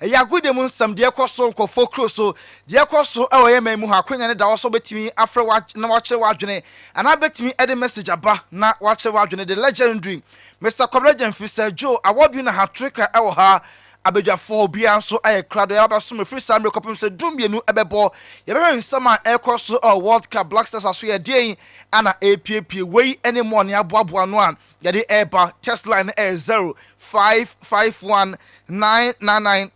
ya gude mu nsam de ekoso nkofo kroso de ekoso e wo ye mamu ha kwanya ne da wo so betimi afre wa na wa che wa dwene ana betimi e de message aba na wa che wa dwene the legendary Mr. Koblejan Fisa Joe award winner hat-trick e wo ha abedwafo bia nso aye krado ya ba so me free sam rekopem se dumbienu ebebo ye be nsama ekoso World Cup Black Stars aso ye den ana APP wey any money aboabo no an ye de eba test line 055199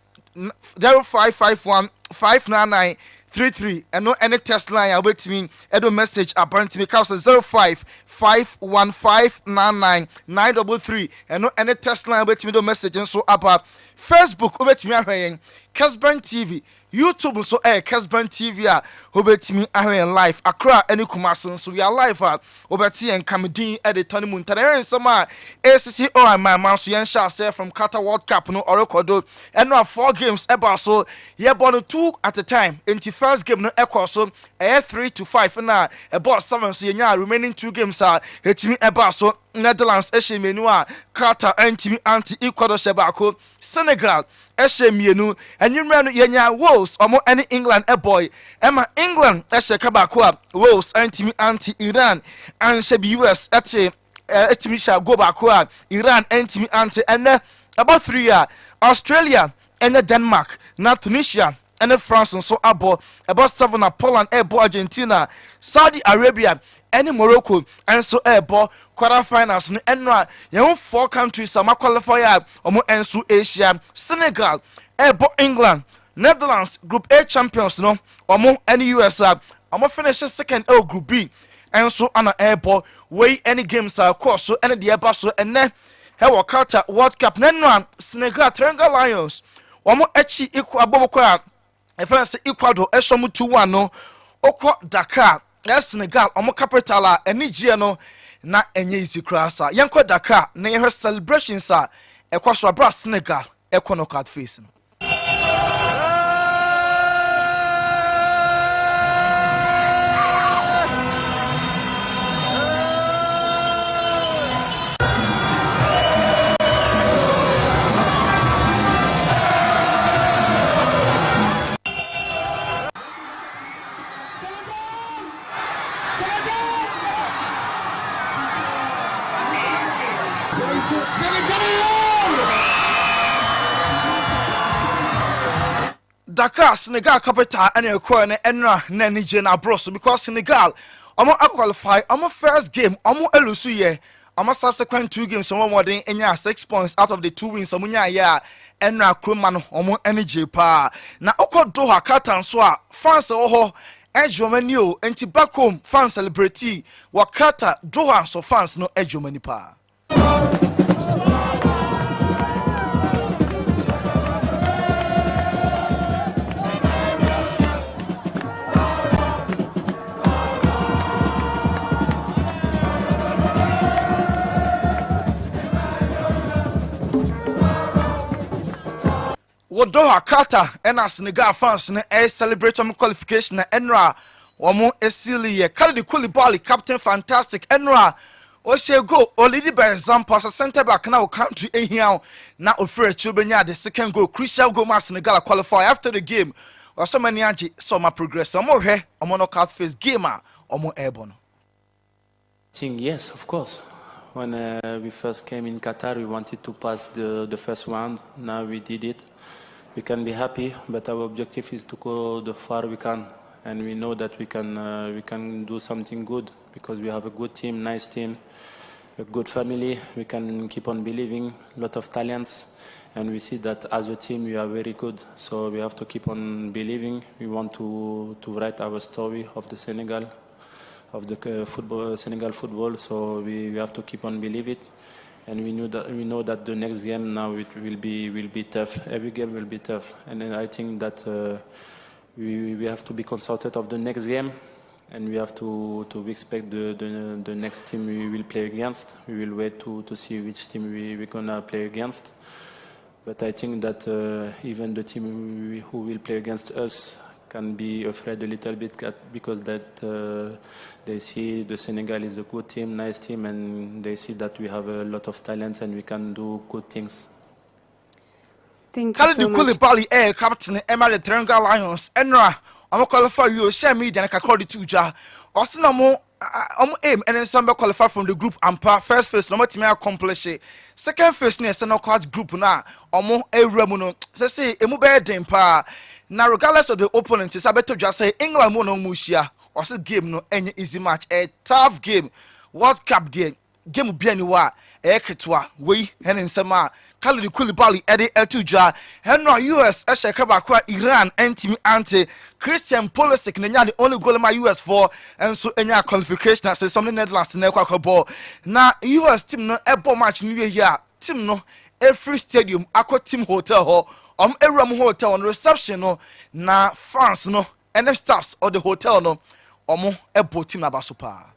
0551599933 eno any test line ya wetimi edo message apparently cause 0551599933 eno any test line wetimi do message nso apa Facebook obetimi ahwen Kessben TV YouTube so Kessben TV a obetimi ahwen live Accra any Kumasi so we are live obeti en kamedin editor mu ntare nsama ACC or my man so yen sha say from Qatar World Cup no orekodo eno 4 games eba so ye born 2 at a time into first game no ekọ so 3 to 5 na about 7 so yen remaining 2 games etimi eba so Netherlands eshemenu a Qatar antimi anti Ecuador shebako Senegal eshemienu enyimra no yenya Wales omo any England boy Emma England eshekabako a Wales antimi anti Iran and shebi US etimi sha go bako a Iran antimi anti and about 3 year Australia and Denmark na Tunisia and France so abo about 7 na Poland ebo Argentina Saudi Arabia any Morocco and so ebo quarterfinals no enra ye 4 countries am qualify omo ensu Asia Senegal ebo England Netherlands group A champions no omo any US omo finish second group B and so ana ebo way any games course so any the eba so ene he Qatar World Cup nenra Senegal Triangle Lions omo echi iku aboboko a efense Ecuador esomu 2-1 no okọ Dakar Senegal omo capital a enigie no na enye isi krasa yenko Dakar na ye celebrations ekwaso abra Senegal ekono card face no Dakar Senegal capital and enra na nije na bros because Senegal omo qualify omo first game omo elusu ye omo subsequent 2 games omo modern enya 6 points out of the 2 wins omo nya ya enra kroma no omo enije pa na okodo ha Qatar so a fans ho ejomani o enti back home fans celebrate wa Qatar Doha so fans no ejomani pa Doha Qatar and Senegal fans na celebrate qualification na enra omo esili ye Khalid Koulibaly captain fantastic enra o she go olidi by example as center back na o country ehia na ofre chubenya the second goal crucial goal ma Senegal qualify after the game or so many age so ma progress omo hwe omo knockout phase game omo airborne yes of course. When we first came in Qatar, we wanted to pass the first round. Now we did it. We can be happy, but our objective is to go the far we can, and we know that we can do something good because we have a good team, nice team, a good family. We can keep on believing, a lot of talents, and we see that as a team we are very good. So we have to keep on believing. We want to write our story of the Senegal, of the Senegal football. So we have to keep on believe it. And we know that the next game now it will be tough. Every game will be tough, and then I think that we have to be consulted of the next game, and we have to expect the next team we will play against. We will wait to see which team we're gonna play against. But I think that even the team who will play against us can be afraid a little bit because that they see the Senegal is a good team, nice team, and they see that we have a lot of talents and we can do good things. Thank you Khalid so much. Koulibaly captain Emma the Senegal Lions enra I'm qualify you share media and kakodi tuja osina mo aim and then some qualify from the group ampa first phase no matimi accomplish it second phase ne se no court group na omo ewura mu no say emu be den pa na regardless of the opponent is abeto just say England mo no mu hia ose game no any easy match a tough game World Cup game bia ni wa ketwa we hen nsema Khalid Koulibaly ede etujwa henno US sheka ba kwa Iran entimi anti Christian Pulisic na the only goal ma US for and so enya qualification as some Netherlands na kwa ball na US team no ebo match ni we here team no every stadium akwa team hotel ho ewram hotel on reception no na fans no and the staffs of the hotel no ebo team na ba super.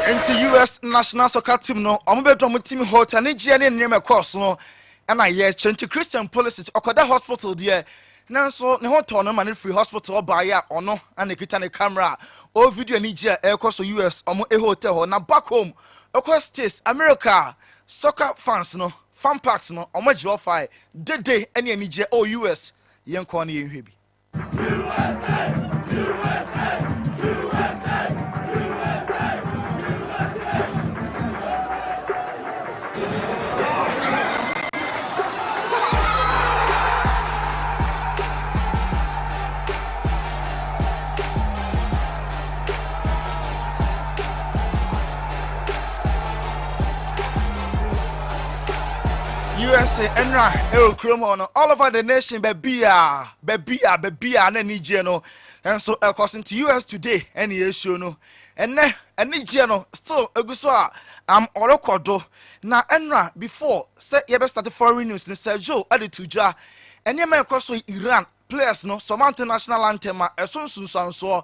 Into US national soccer team no ombedo team hotel ni je ne neme course no na ye change Christian Pulisic okoda hospital there nanso ne hotel no man free hospital ba ya ono ana kita ne camera o video ni je so US hotel ho na back home across states America soccer fans no fan packs no je offer day any ni je US yen ko na ye hwe bi USA enra Kromo all over the nation baby na nije no and so according to US today any issue no and nije no still eguso am orokodo na enra before say you start foreign news ni Sergio adetujwa enya me so Iran players no some international anthem esunsunsanso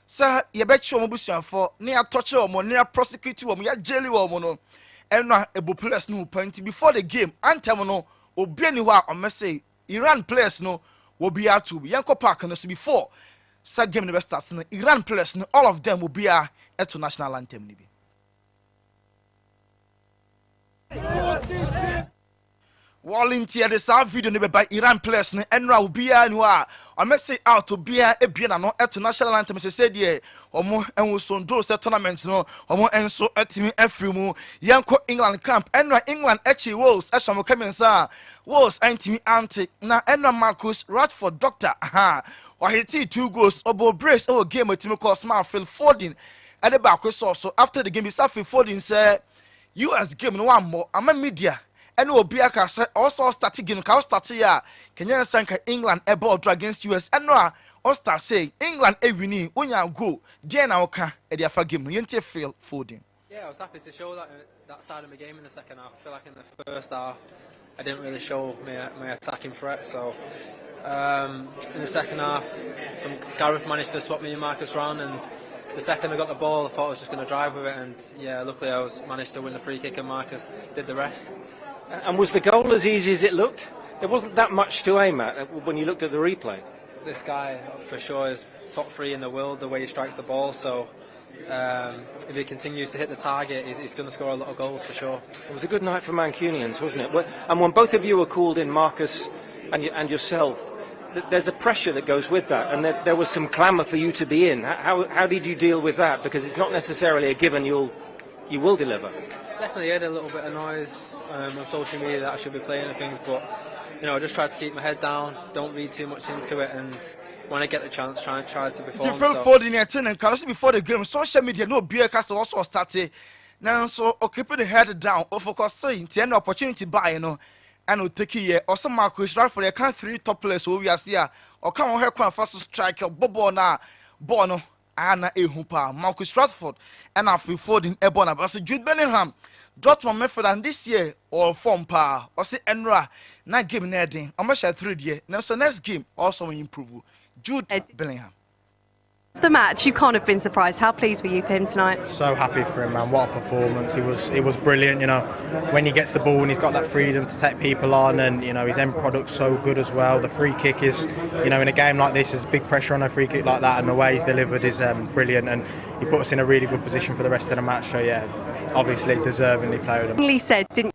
say you be chi omobusuafo ne atoche omo ne prosecute omo ya jail omo no enra ebu players no point before the game anthem no obi ani ho a say Iran players no will be out to yanko park no so before sa game no start no Iran players no all of them will be at national anthem ni bi volunteer the same video ne by Iran players no enra will be anu a say out to be a bia na no at national anthem say there omo enwo sondo se tournament no omo enso atimi afri mu yanko England camp enra England echi Wales ashamo kamensa Wales antimi anti na enra Marcus Rashford doctor or hit 2 goals obo brace our game atimi cause ma Phil Foden at the back so after the game is Phil Foden say US game no one more ama media and obi aka say also start game ka start ya Kenya sanka England a ball against US and no all start say England e wini onya go dey na oka e dey afa game no yente Phil Foden. Yeah, I was happy to show that side of my game in the second half. I feel like in the first half I didn't really show my attacking threat, so in the second half Gareth managed to swap me and Marcus round, and the second I got the ball I thought I was just going to drive with it, and yeah, luckily I managed to win the free kick and Marcus did the rest. And was the goal as easy as it looked? There wasn't that much to aim at when you looked at the replay. This guy for sure is top 3 in the world, the way he strikes the ball, so if he continues to hit the target he's going to score a lot of goals for sure. It was a good night for Mancunians, wasn't it? And when both of you were called in, Marcus and yourself, there's a pressure that goes with that, and there was some clamour for you to be in. How did you deal with that? Because it's not necessarily a given you will deliver. Definitely had a little bit of noise on social media that I should be playing and things, but I just tried to keep my head down, don't read too much into it, and when I get the chance, try to perform. Different Foden and Carlos before the game, social media no beer cast also started. Now so keeping the head down, or focus saying the opportunity buy and will take it or some Marcus right for the count 3 top players who we are here or come on here fast striker Bono Anna Ehumpa, Marcus Rashford, and Phil Foden Ebona, but Jude Bellingham, Dortmund Midfield, and this year or form power or say Enra, not game netting, I'm 3 year. Now so next game also improve Jude Bellingham. The match, you can't have been surprised. How pleased were you for him tonight? So happy for him, man. What a performance. It was brilliant, you know. When he gets the ball and he's got that freedom to take people on, and, you know, his end product's so good as well. The free kick is, you know, in a game like this, there's big pressure on a free kick like that, and the way he's delivered is brilliant, and he put us in a really good position for the rest of the match. So, yeah, obviously deservingly played him. Lee said, didn't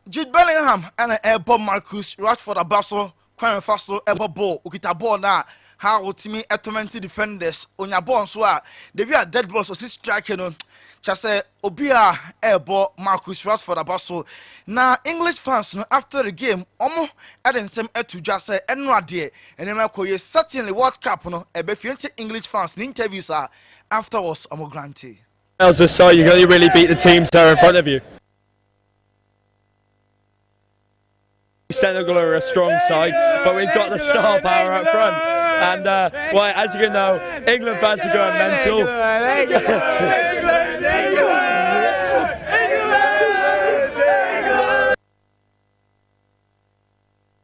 Jude Bellingham and Bob Marcus Rashford Abaso Kwame Faso Ebo ball ukita ball na how ultimate automatic defenders on your ball so they be a dead ball so strike no just say obia Ebo Marcus Rashford Abaso na English fans no after the game omo aden sem etu just say enwa de enema certainly World Cup no ebe fiente English fans in interviews afterwards omo grante. How's the side? You really beat the teams there in front of you. Senegal are a strong side, but we've got the star power up front. And well, as you can know, England fans are going mental.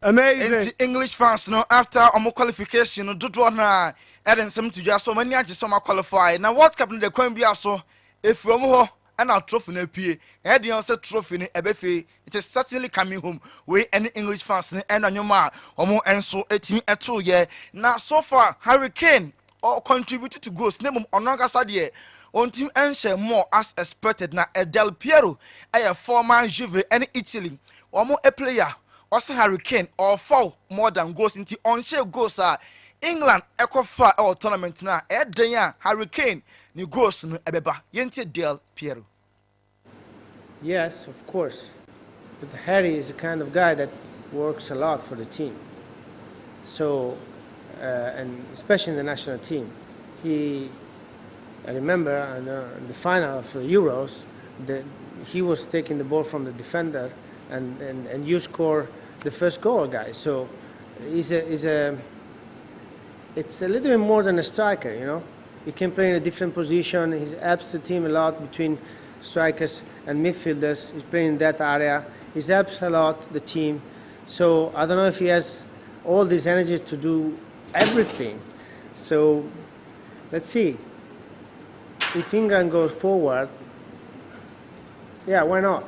Amazing. English fans, no, after our qualification, no, do na Eden some to just so many just some qualify. Now, what happened? The coin be also if we are and our trophy na pie and also trophy ni ebefe it is certainly coming home we any English fans ni and anyoma omo enso etimi eto ye na so far Hurricane or contributed to goals name onagasa de on team enche more as expected na Del Piero a former Juve and Italy omo a player also Hurricane or foul more than goals into on share goals England ekofa our tournament na edenya Hurricane ni goals no ebeba yenti Del Piero. Yes, of course. But Harry is the kind of guy that works a lot for the team. So, and especially in the national team, I remember in the final of the Euros, he was taking the ball from the defender, and you score the first goal, guys. So, it's a little bit more than a striker, you know. He can play in a different position. He helps the team a lot between strikers and midfielders. He's playing in that area. He helps a lot the team. So I don't know if he has all this energy to do everything. So let's see. If England goes forward, yeah, why not?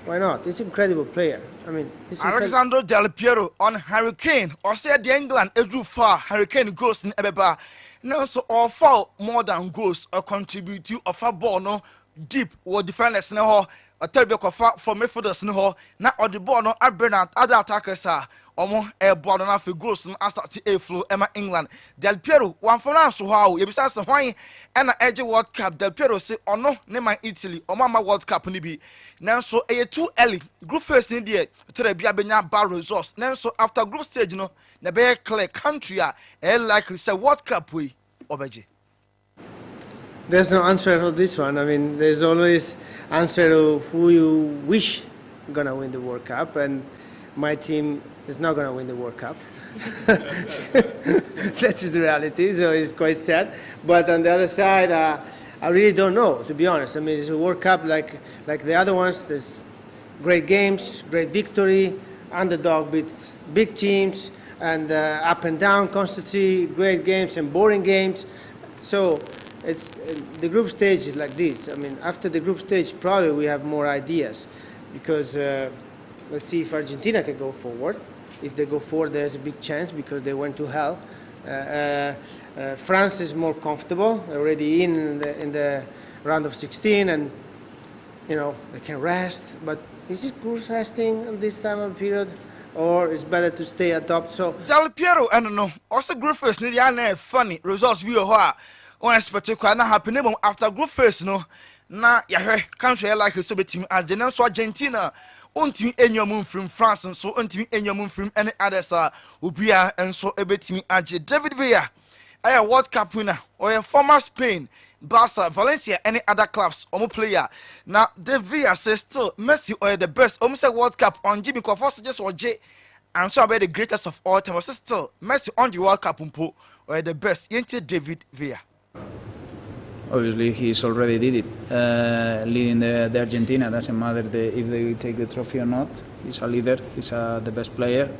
Why not? He's an incredible player. I mean, Alexandro Del Piero on Hurricane or said the England drew far Hurricane goes in Ebeba. No, so all foul more than goals or contribute to a far ball no deep or defenders no or terrible for midfielders no not or the ball no Bernard other attackers are omo a ball no for goals no start to a flow Emma England Del Piero one for now so how you besides why and edge World Cup Del Piero say or no name Italy or mama World Cup ni be now so a too early group first in there to be a bad results now so after group stage no the be clear country likely say World Cup we obeje. There's no answer to this one. I mean, there's always answer to who you wish gonna win the World Cup, and my team is not gonna win the World Cup. That's the reality. So it's quite sad. But on the other side, I really don't know, to be honest. I mean, it's a World Cup like the other ones. There's great games, great victory, underdog beats big teams, and up and down constantly, great games and boring games. So it's the group stage is like this. I mean, after the group stage, probably we have more ideas, because let's see if Argentina can go forward. If they go forward, there's a big chance because they went to hell. France is more comfortable, already in the round of 16, and you know they can rest. But is it good resting in this time of period, or is better to stay at top? So Del Piero, I don't know. Also, group phase, no, they funny results. We are unexpected. Na happen after group phase, no. Na country like so be team Argentina, so Argentina. Untimi enyom from France and so untimi enyom from any others ubia and so ebetimi age David Villa a World Cup winner or a former Spain, Barca, Valencia, any other clubs or player. Now David Villa says still Messi or the best almost a World Cup on Jimmy Kofos just or J and so about the greatest of all time. Still Messi on the World Cup or the best into David Villa. Obviously, he's already did it, leading the Argentina. Doesn't matter if they take the trophy or not. He's a leader. He's the best player.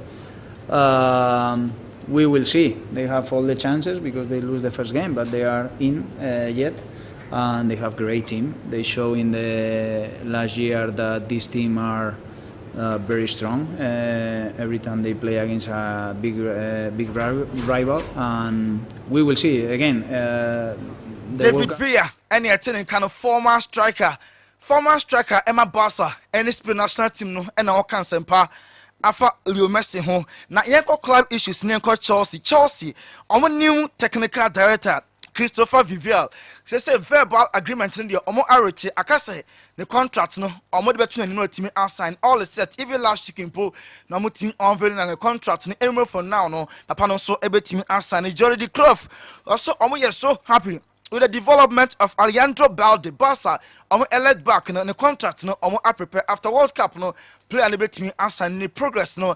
we will see. They have all the chances because they lose the first game, but they are in yet, and they have great team. They show in the last year that this team are very strong. Every time they play against a big rival, and we will see again. David Villa, any attending kind of former striker Emma Barca, any Spain national team no, and all can sempa. Afa Leo Messi ho na yenko club issues nenko Chelsea omo new technical director Christopher Vivial say verbal agreement in the omo aroche akase the contract no omo de betu no timi assign all is set even last chicken po na omo timi unveiling na the contract ni anywhere for now no papa no so ebetimi assign Jordi Clough also omo yes so happy with the development of Alejandro Balde Barca, elect back in the contract no prepare after World Cup no player no betimi assign ni progress no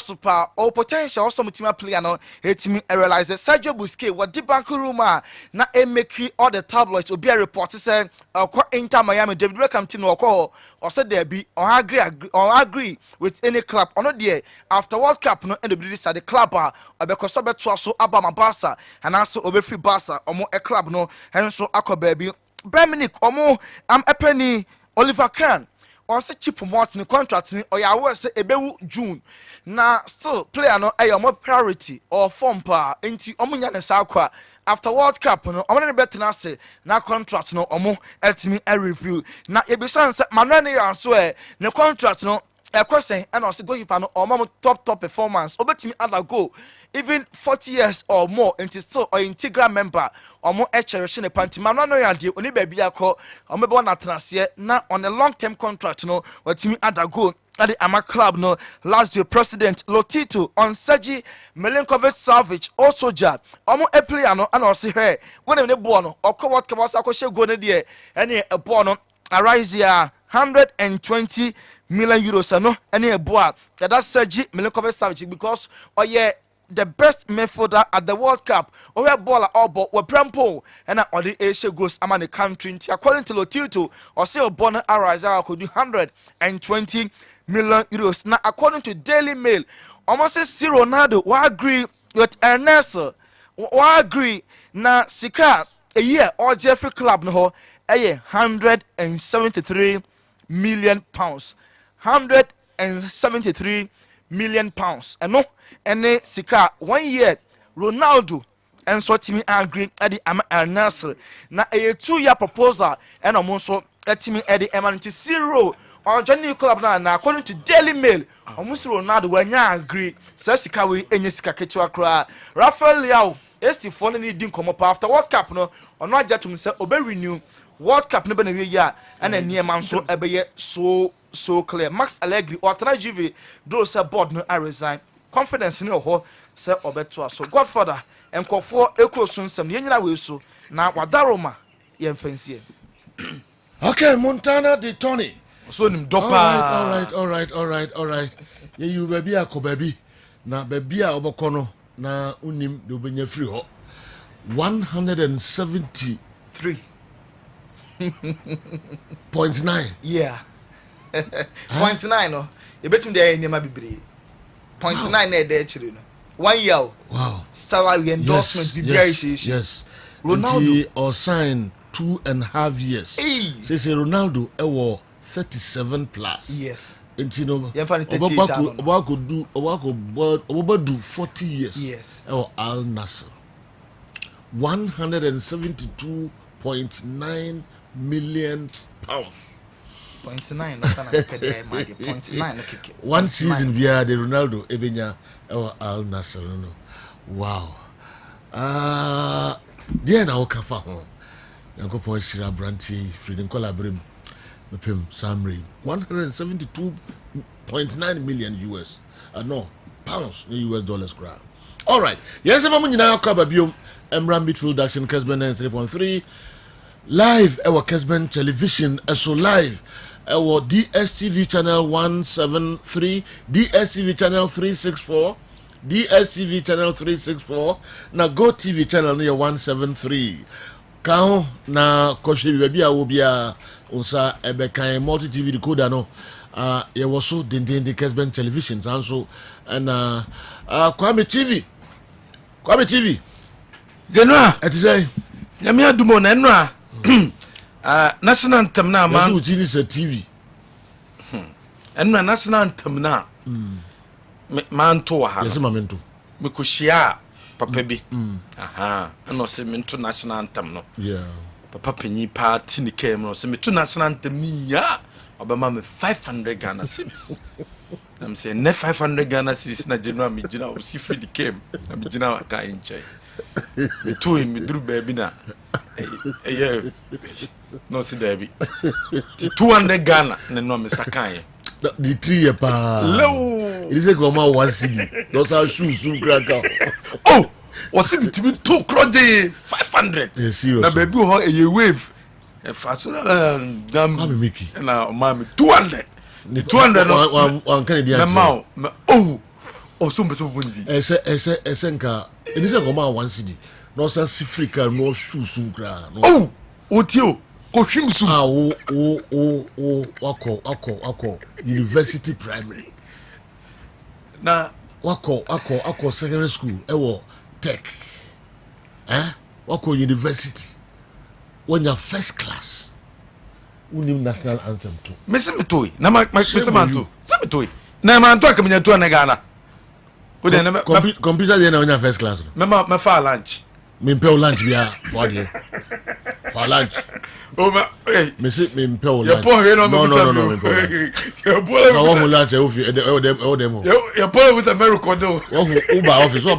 super or potential also mutima player no etimi realize Sergio Busquets what the bank rumor na make all the tabloids obi a report say Inter Miami David Beckham team no or said there be on agree with any club or not there after World Cup no and the decide the club because beto so Abama Barca and also obe free Barca a club no and so akọ baby Berminic omo am epeni Oliver Kahn or say cheap amount in contract ni or ya say ebewu June na still player no more priority or form pa into omo nya ne sakwa after World Cup no omo ne bet na say na contract no omo etimi a review na ebisan say Manuel ne so ne contract no question and also goalkeeper no or top performance obetimi other go even 40 years or more into still or integral member or more cherish ne panty man no yade oni baby akọ or maybe on atnasie na on a long term contract no wetimi other go at the Ama club no last year president Lotito on Sergi Milinkovic-Savic also job omo a player no and also here when the ball no or what kabasa ko she go ne there any a ball no arise here 120 million euros no any a boy that's Sergi Milinkovic-Savic because the best midfielder at the World Cup or a baller or but we prampo and all the Asia goes among the country according to Lotito or say Bonner arise could do 120 million euros now according to Daily Mail almost say Ronaldo will agree with Ernest will agree na sika a year or Jeffrey club no 173 million pounds 173 million pounds and no any sika 1 year Ronaldo and so timi agree at the Al Nassr na a 2-year proposal and almost timi at the emanity zero or Johnny club na according to Daily Mail almost Ronaldo when you agree so sika we enye sika ketua kra Rafael Leao ST4 no need come up after World Cup no or not just to say obe renew World Cup no be na we year and near man so ebe so clear Max Allegri or Tana Juve do say board no I resign confidence in ho say obeto so Godfather enkofo ekroso nsem ye nyina we so na wadaroma ye mfansie okay Montana de Tony so nim dopa all right ye you baby akobabi na baby a oboko no na unim de obenya free ho 173.9 yeah 0.9 no e betum de nyama bibre 0.9 na de chiri no 1 year wow salary endorsement yes Ronaldo or sign 2.5 years say Ronaldo ewo 37 plus yes intino obako do 40 years yes or Al Nassr 172.9 million pounds 0.9 no kana pede my 0.9 no keke one season via the Ronaldo ebenya Al Nassr no wow dia na okafa ho yankopon shira branti Freedom Collaborative mepem Samri 172.9 million US no pounds no US dollars crowd. All right, yes mamu nyina akaba biom Emra Midfield Action Kessben 3.3 live our Kessben television so live our DSTV channel 173 DSTV channel 364 DSTV channel 364 na Go TV channel 173 Kao na koshe baby a obia unsa ebekan multi TV decoder no ye was so the Kessben televisions and so and Kwame TV Kwame TV. Genoa. Eti say. Nyame adumo na eno a national anthem na man. Yasu tini se TV. Eno national anthem na. Man to wa ha. Yes ma mento. Me ko hia papa bi. Aha. Eno se mento national anthem no. Yeah. Papa penyi party ni kem no se mento national anthem ni ya. Obama me 500 Ghana cedis. I'm saying ne 500 Ghana cedis na Genoa me gina o si free the came. Na me gina ka inche. Me to him me duru baby na. Eh no see there be. 200 Ghana ne no me sakan ye. The 3 year pa. Low. It is a goma 1 cedi. Those are shoes soon crack out. Oh, was it between 2 kroje 500. Yeah, serious. Na baby ho a wave. Fasuna dam Mickey. Na mama 200. The 200 no one Canadian. Na oh so mbe so bundi. Ese nka. It is a goma 1 cedi. No say Africa no shoes soon crack. Oh, otio. Ko hwimsu. Wako university primary. Na wako secondary school ewo tech. Wako university. When you're first class, unim national anthem too. Mese metoi na mese manto. Se metoi. Na manto akamenya to na Ghana. O de na computer dey na when you're first class. Me fa lunch. Me pay lunch bia for there. For lunch. Oh ma me say me pay lunch. You pour here no me say. No. You pour. Na wo lunch e ofi e dem. You pour with America do. Wo Uber office o.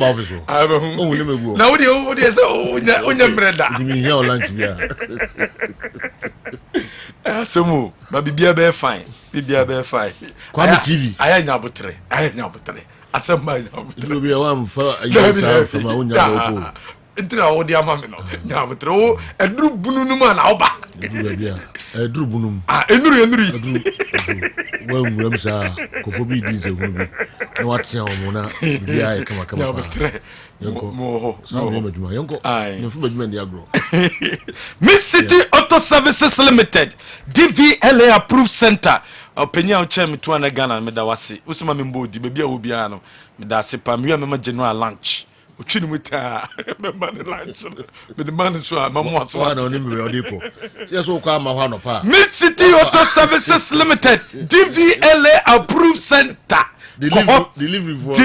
Ah be hu. O hu me go. Na wo dey say onya mreda. Me here lunch bia. Asemu, ba bibia be fine. Bibia be fine. Kwame TV. Aya nyabotre. Asema nyabotre. You be one for yourself from unya go. Intra wo dia mame no. Nyabotre wo eduru bununu ma na oba. Eduru bia. Eduru bunum. Enuru. Well, I'm sorry. Kofobi dize hubi. No what's your mona? Bia kama. Nyabotre. Mo. So me meduma. Yonko. No fu meduma ndi agro. Miss City Auto Services Limited, DVLA Approved Center. Openya o chair me to na Ghana me da wase. Usuma me mbodi be bia obia no. Me da se pa me me general lunch. Otwini mu ta me man lunch. Me the man so amamu aso. Wa na oni me odiko. Se so kwa ma hwa no pa. Miss City Auto Services Limited, DVLA Approved Center. Delivery for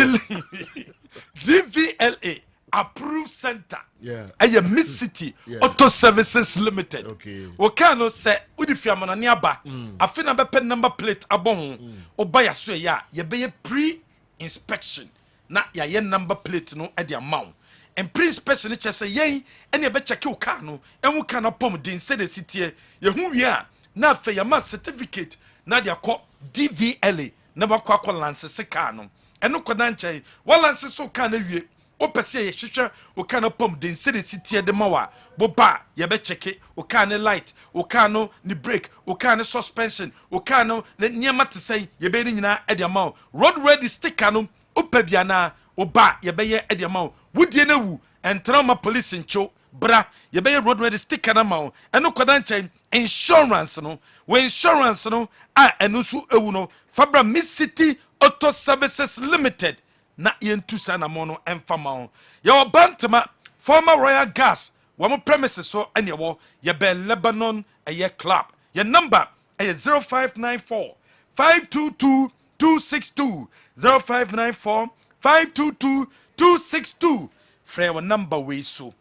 DVLA Approved Center. Yeah. Aye Miss City Auto Services Limited. Okay. Okay no say udi fiamana ni aba. Afina be pen number plate abon. Oba ya so ya ye be pre-inspection. Na ya ye number plate no e de amount. And pre-inspection che say yen ene be check o car no. Enwu car na pom din say the city ye hu wi a na fe ya ma certificate na de akọ DVLA na ba kwa lance se car no. Eno koda nche lance so car na wie. O pese ye hwehwe o ka no pom den se sitie de mawa bo ba ye be cheke o ka ne light o ka no ni brake o ka ne suspension o ka no niema te sei ye be ni nyina e de mawo road ready sticker no o pa bia na o ba ye be ye e de mawo wudie na wu entrama police ncho bra ye be road ready sticker na mawo eno koda nchen insurance no we insurance no a eno su ewu no fabra Miss City Auto Services Limited na yentu sana mono emfama on your bantama former royal gas wamo premises so ene wo ye be Lebanon a club your number is 0594 522 262 0594 522 262 free our number we so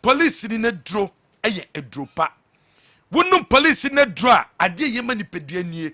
police ni na dro eye edropa wonu police na dro a ade ye manipedua nie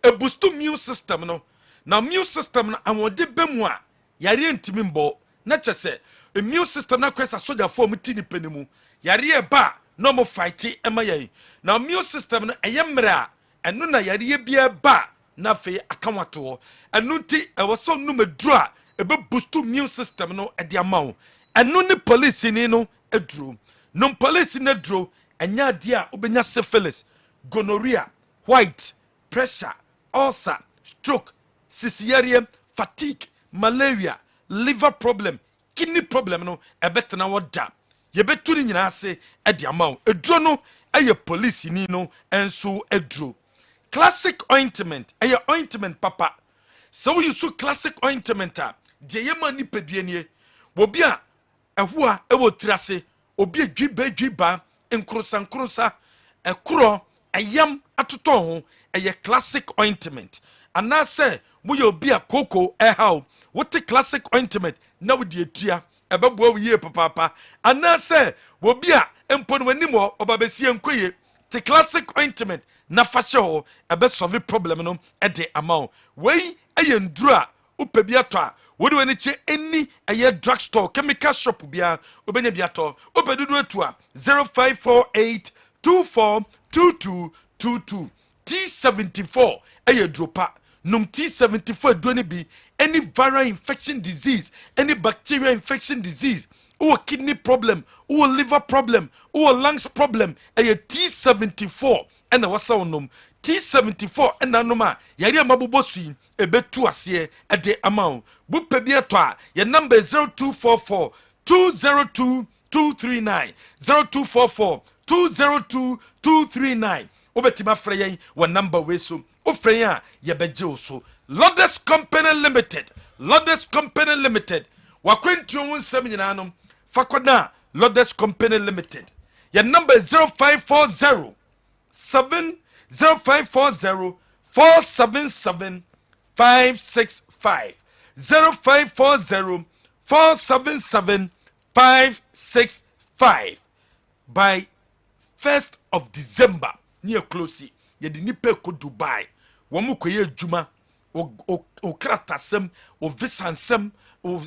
e boost immune system no. Now immune system na amode bemu a yare ntimi mbo na chese immune system na kwesa soldier form tini penimu yare e ba no mo fight ema yai na immune system na eyemre a eno na yare bia ba na fe akanwato eno nti e woso no medru a e be boost immune system no e dia mawo eno ni police ni no edru no police na dro enya dia obenya syphilis gonorrhea white pressure ulcer stroke cesarean fatigue malaria liver problem kidney problem no ebetena woda ye betu ni nyina ase e de amawo edro no eye police ni no enso edro classic ointment eye ointment papa so we use classic ointment a de ye mani pedue nie obi a ɛho a ɛwɔ tirase obi adwiba nkrosa ɛkoro ɛyam atotɔ ho ɛyɛ classic ointment anase moyɛ obi a koko ɛhaw wote classic ointment na wodi atua ɛbɛboa wo yie papa anase obi a mpo no wanim hɔ ɔbabesie nkoye te classic ointment na fa hyɛ hɔ ɛbɛsolve problem no ɛde ama wo wei ɛyɛ nduru a wopɛ bi atɔ a wode wani kye any ɛyɛ drugstore chemical shop bia wobɛnya bi atɔ wopɛ dodo atu a 0548 242222 T74 ɛyɛ dropa num T74 aduro ne bi any viral infection disease any bacterial infection disease or kidney problem or liver problem or lungs problem ɛyɛ T74 ɛna wasa wonum T74 ɛna noma yare mabobo sui ebetu asie ɛde amount bu pɛ bi eto a your number 0244 202 239 0244 202 239 obetima frɛ yɛn wɔ number we so o frɛ yɛn a yɛbɛgye wo so Lodes Company Limited wakwentuo wo nsɛm nyinaa no fakoda Lodes Company Limited your number 0540 477 565 0540 477 565 by 1st of December near close ye di nipa ko Dubai wo mo koye adwuma o kratasem o visansem o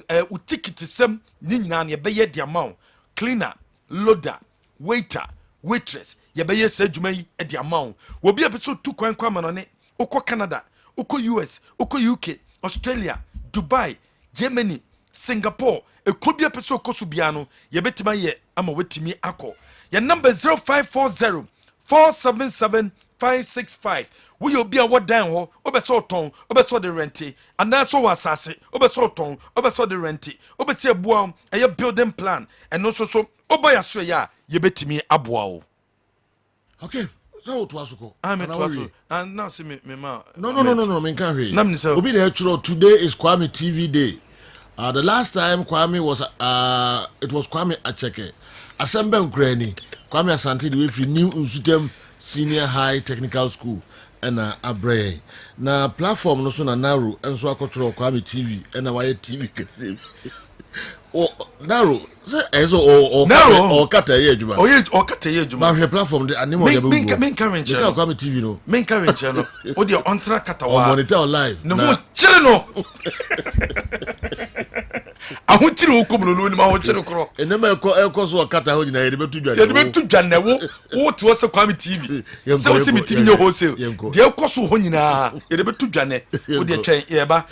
ticketsem ni nyina ne be ye dia ma cleaner loader waiter waitress ye be ye sa adwuma yi e dia ma wo bi episode 2 kwan kwa ma no ne uko Canada uko US uko UK Australia Dubai Germany Singapore ekobia episode koso bia no ye betima ye ama wetimi akọ your number 0540 477 565 we obi a wodan ho obeso ton obeso de renti anaso wasase obeso ton obeso de renti obeti aboa eye building plan eno so oboya so ya ye betimi aboa o. Okay, so to asuko I'm to asu and now see me ma no me can hear obi dey churo today is Kwame TV day. The last time Kwame was it was Kwame Acheke Asembe Nkrani Kwame Asante the way fi new Nsutem Senior High Technical School and Abre na platform no so na Naro enso akotro Kwame TV and na why TV kese o Naro say enso o Naro o kata ye adwuma o kata ye adwuma ma platform de animo ya be men current channel Kwame TV no men current channel o de ontra kata wa monitor live no mo chire no ahotire wokom no ni ma ahotire kro enema eko so kata ho nyina ye de betu dwane wo to se Kwame TV se wo se mi TV nye wholesale de ekoso ho nyina ye de betu dwane wo de twen ye ba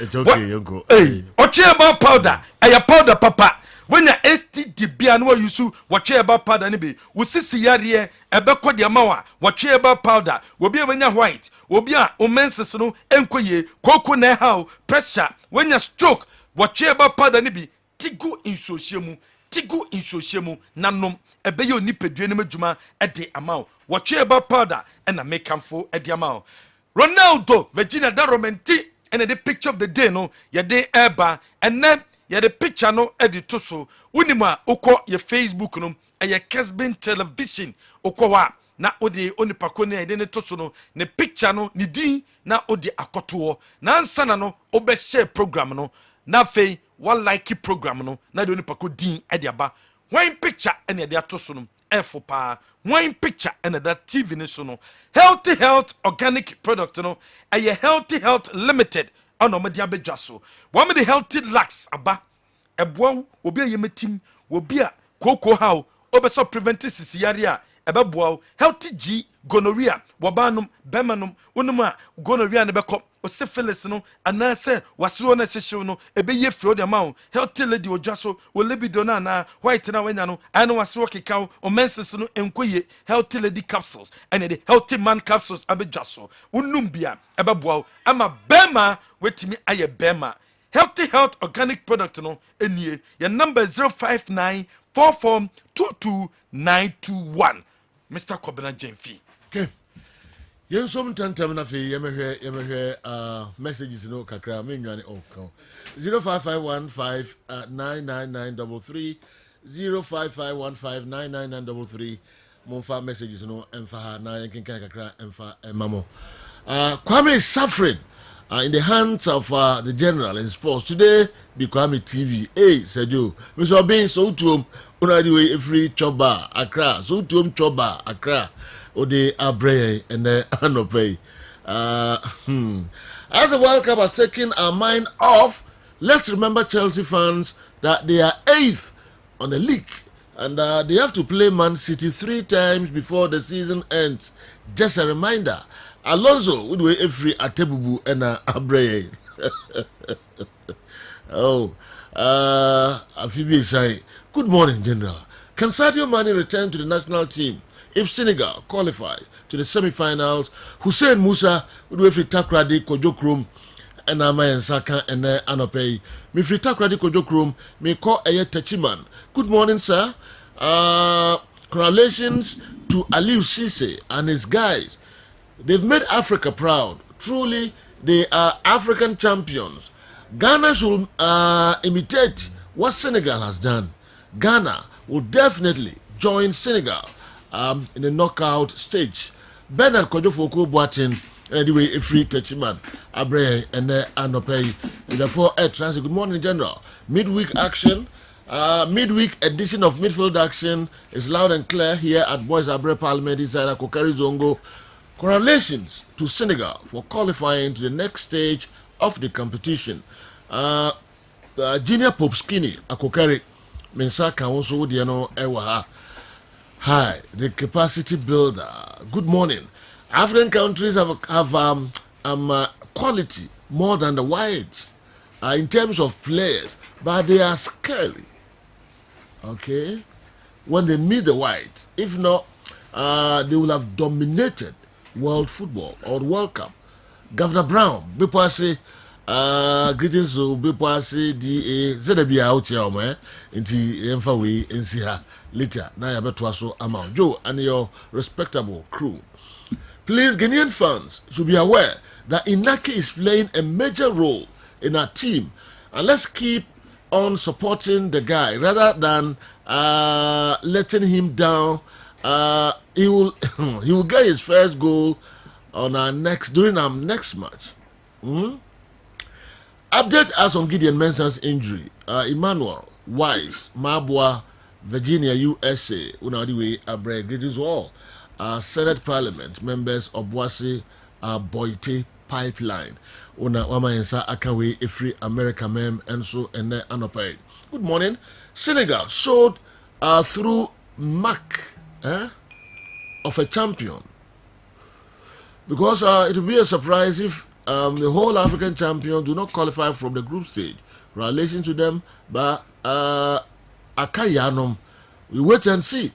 ocheba powder aya powder papa wenya STD bia no yusu ocheba powder ne be wo sisi yare ebekọ de mawa ocheba powder obi wenya white obi a o menses no enkoye koko na how pressure wenya stroke ocheba powder ne bi tigu insosiemu nanom ebeye onipadue ne madwuma ede amao ocheba powder na mekamfo ede amao Ronaldo Virginia da romanti and the picture of the day no ye de eba and then ye the picture no edi to so unima ukọ ye Facebook no ye Kessben television ukọ wa na odi onipako ne ede ne to so no ne picture no ni din na odi akoto na ansa na no obe share program no na fei one like program no na de onipako din ede aba one picture and ede ato so no efo pa one picture and that TV ne so no healthy health organic product no a healthy health limited ono me dia bedwa so one me the healthy lax aba eboa obi ayemetim obi a koko how obeso prevent sisiyare a ebeboa healthy G gonorrhea wabanum bemanum onum a gonorrhea ne beko syphilis no anase wasiro na sehyew no ebeye fro de ma healthy lady odwaso o libido na white na wanya no anu wasiro kekaw o menses no enkoye healthy lady capsules and the healthy man capsules abedwaso onum bia ebeboa ama bema wetimi aye bema healthy health organic product no enie your number 059442291 Mr. Kobena Jemfi. Okay. yen som tantam na fe yemehwe messages no kakra me nwane okon 0551599933 0551599933 monfa messages no emfa ha na yen kinkan kakra emfa emamo Kwame is suffering in the hands of the general in sports today. The Kwame TV, hey, Sergio, Mr. Bean, so to him, unadi every choba Accra, so to him choba Accra, or the Abre and the Anope. As the World Cup has taken our mind off, let's remember Chelsea fans that they are 8th on the league and they have to play Man City 3 times before the season ends. Just a reminder. Alonso would weigh every Atebubu and Abreye. Afibi say, good morning, General. Can Sadio Mane return to the national team if Senegal qualifies to the semi-finals? Hussein Musa would weigh every Takradi Kojokrum and Amayan Saka and Anopei. Me free Takradi Kojokrum, me call a Tachiman. Good morning, sir. Congratulations to Aliou Cisse and his guys. They've made Africa proud. Truly, they are African champions. Ghana should imitate what Senegal has done. Ghana will definitely join Senegal in the knockout stage. Bernard Kojofoko Boatin, anyway, a free touchyman. Abre and Anopei. Therefore, Transit. Good morning, General. Midweek action. Midweek edition of Midfield action is loud and clear here at Boys Abre Parliament inside Kokari Zongo. Congratulations to Senegal for qualifying to the next stage of the competition. Junior Popskini Akokari Mensa Kawoso Diano Ewaha. Hi, the capacity builder. Good morning. African countries have quality more than the whites in terms of players, but they are scary. Okay, when they meet the whites, if not, they will have dominated world football or World Cup. Governor Brown, Bipwasi, greetings to Bipwasi, DA, Zedabia out here, man, into Enfawi, NCA, later, Nayabetwaso Amount. Joe and your respectable crew. Please, Ghanaian fans should be aware that Inaki is playing a major role in our team, and let's keep on supporting the guy rather than letting him down. He will he will get his first goal on during our next match. Update us on Gideon Mensah's injury. Emmanuel Wise, Mabwa, Virginia, USA. Unadiwe Abre. Greetings all. Senate Parliament members of Boise Boite Pipeline. Una Wamayensa Akawe Ifri America Mem and so and Anopai. Good morning. Senegal showed through mark of a champion, because it will be a surprise if the whole African champions do not qualify from the group stage. Relation to them, but Akayanum, we wait and see.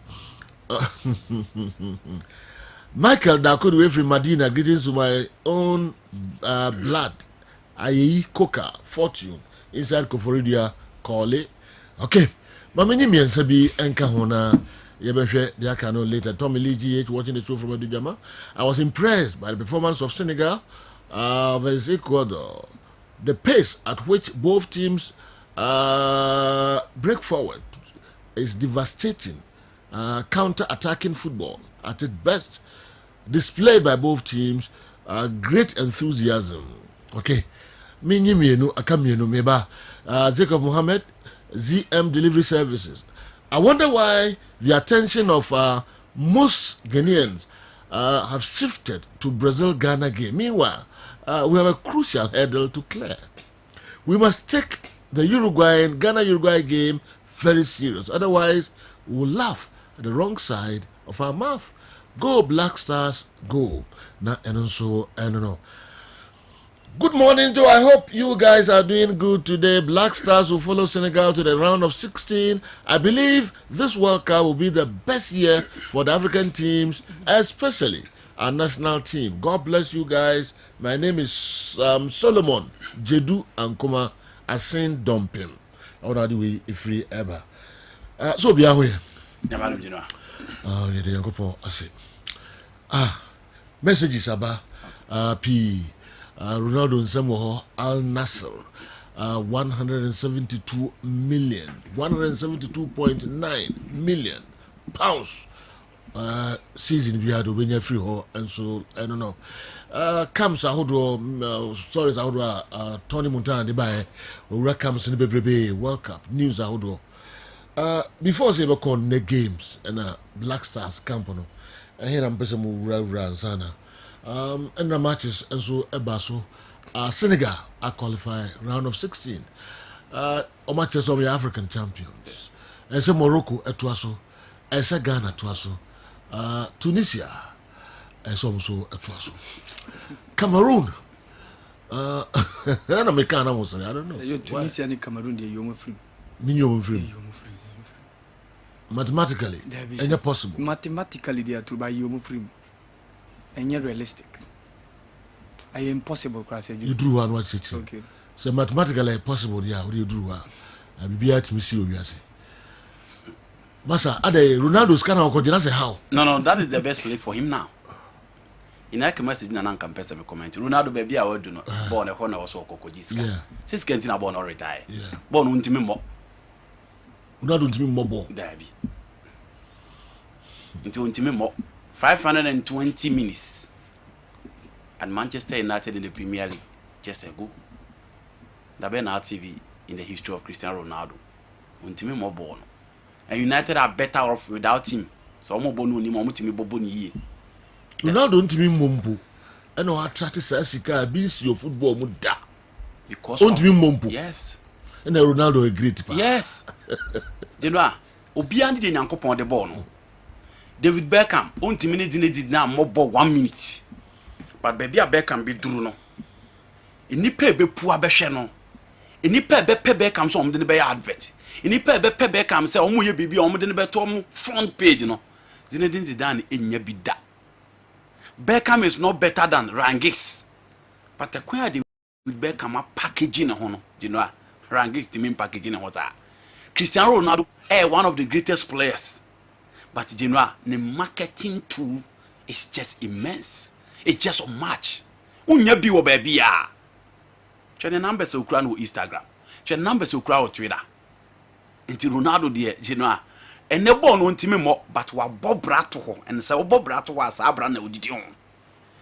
Michael Dakoud away from Medina, greetings to my own blood. Ayi Coca Fortune inside Koforidia Kole. Okay, Mamini Miensabi Enkahona. Yebeshe later. Tommy Lee GH watching the show from Adujama. I was impressed by the performance of Senegal versus Ecuador. The pace at which both teams break forward is devastating. Counter-attacking football at its best, displayed by both teams. Great enthusiasm. Okay, Minyimienu Akamienu Meba Jacob Mohammed ZM Delivery Services. I wonder why the attention of most Ghanaians have shifted to Brazil-Ghana game. Meanwhile, we have a crucial hurdle to clear. We must take the Ghana-Uruguay game very serious. Otherwise, we will laugh at the wrong side of our mouth. Go Black Stars, go. Good morning, Joe. I hope you guys are doing good today. Black Stars will follow Senegal to the round of 16. I believe this World Cup will be the best year for the African teams, especially our national team. God bless you guys. My name is Solomon Jedu Ankuma Asin Dumping. Already we free ever. So be aware. messages aba p Ronaldo nsemo Al Nassr 172 million 172.9 million pounds season bi ado benya free ho and so I don't know camps ahodo stories ahodo Tony Montana de buy owura camps ne bebrebe World Cup news ahodo before say we call the games and Black Stars camp no here am pese mu wura nsana and the matches and so ebaso Senegal are qualified round of 16 or matches of the African champions and say Morocco etwaso and say Ghana etwaso Tunisia and so etwaso Cameroon I don't know Tunisia and Cameroon they yomo free mathematically and possible mathematically they are to buy yomo free and yet realistic. I impossible class. You drew one watch it. Okay. So mathematically possible, yeah, what you drew I be at me see you say. Masa, ade Ronaldo's kind of question say how? No, that is the best place for him now. In that message na nan campesa me comment. Ronaldo baby I do not born a corner also kokojiska. Yeah. Since Kentina born or retire. Yeah. Born untimi mo. Ronaldo untimi mo bo. Dabi. Until untimi mo 520 minutes. And Manchester United in the Premier League just ago. That been our TV in the history of Cristiano Ronaldo. Untimi mo born. And United are better off without him. So mo bonu ni mo mutimi bobo ni ye. Ronaldo untimi mombo. And no attract sika beans your football mu da. Because untimi mombo. Yes. And Ronaldo a great pa. Yes. You know, obi andi de nyankopon de ball no. David Beckham untimi ne did na mo ball 1 minute. But baby a Beckham be duru no. Inipa be pu abehwe no. Inipa be pe Beckham so omde ne be advert. Inipa be pe Beckham say omo ye bibi omde ne be to omo front page no. Zinedine Zidane enya bi da. Beckham is not better than Rangis. But the queen with Beckham a packaging ho no. You know, Rangis the main packaging ho ta. Cristiano Ronaldo one of the greatest players. But you know, the marketing tool is just immense. It's just a match. Unya bi wo baby ya. Che the numbers okura no Instagram. Che numbers okura on Twitter. Until Ronaldo de you know. And the ball no ntimi mo but wa bob brato ho. And say bob brato wa sa bra na odidi ho.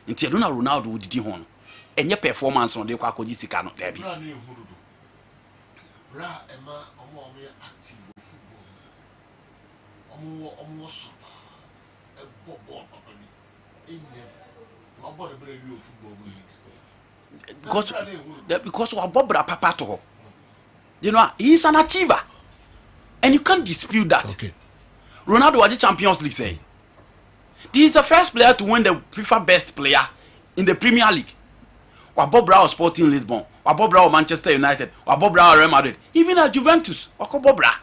Until Ronaldo odidi ho no. Enye performance on de kwa koji sika no there bi. Bra ema omo active football. Omo super. E bob properly. Because Bobra Papa to you know he's an achiever and you can't dispute that. Okay. Ronaldo was the Champions League say. He is the first player to win the FIFA best player in the Premier League. Or Bobra was Sporting Lisbon, or Bobra was Manchester United, or Bobra was Real Madrid, even at Juventus, or Bobra.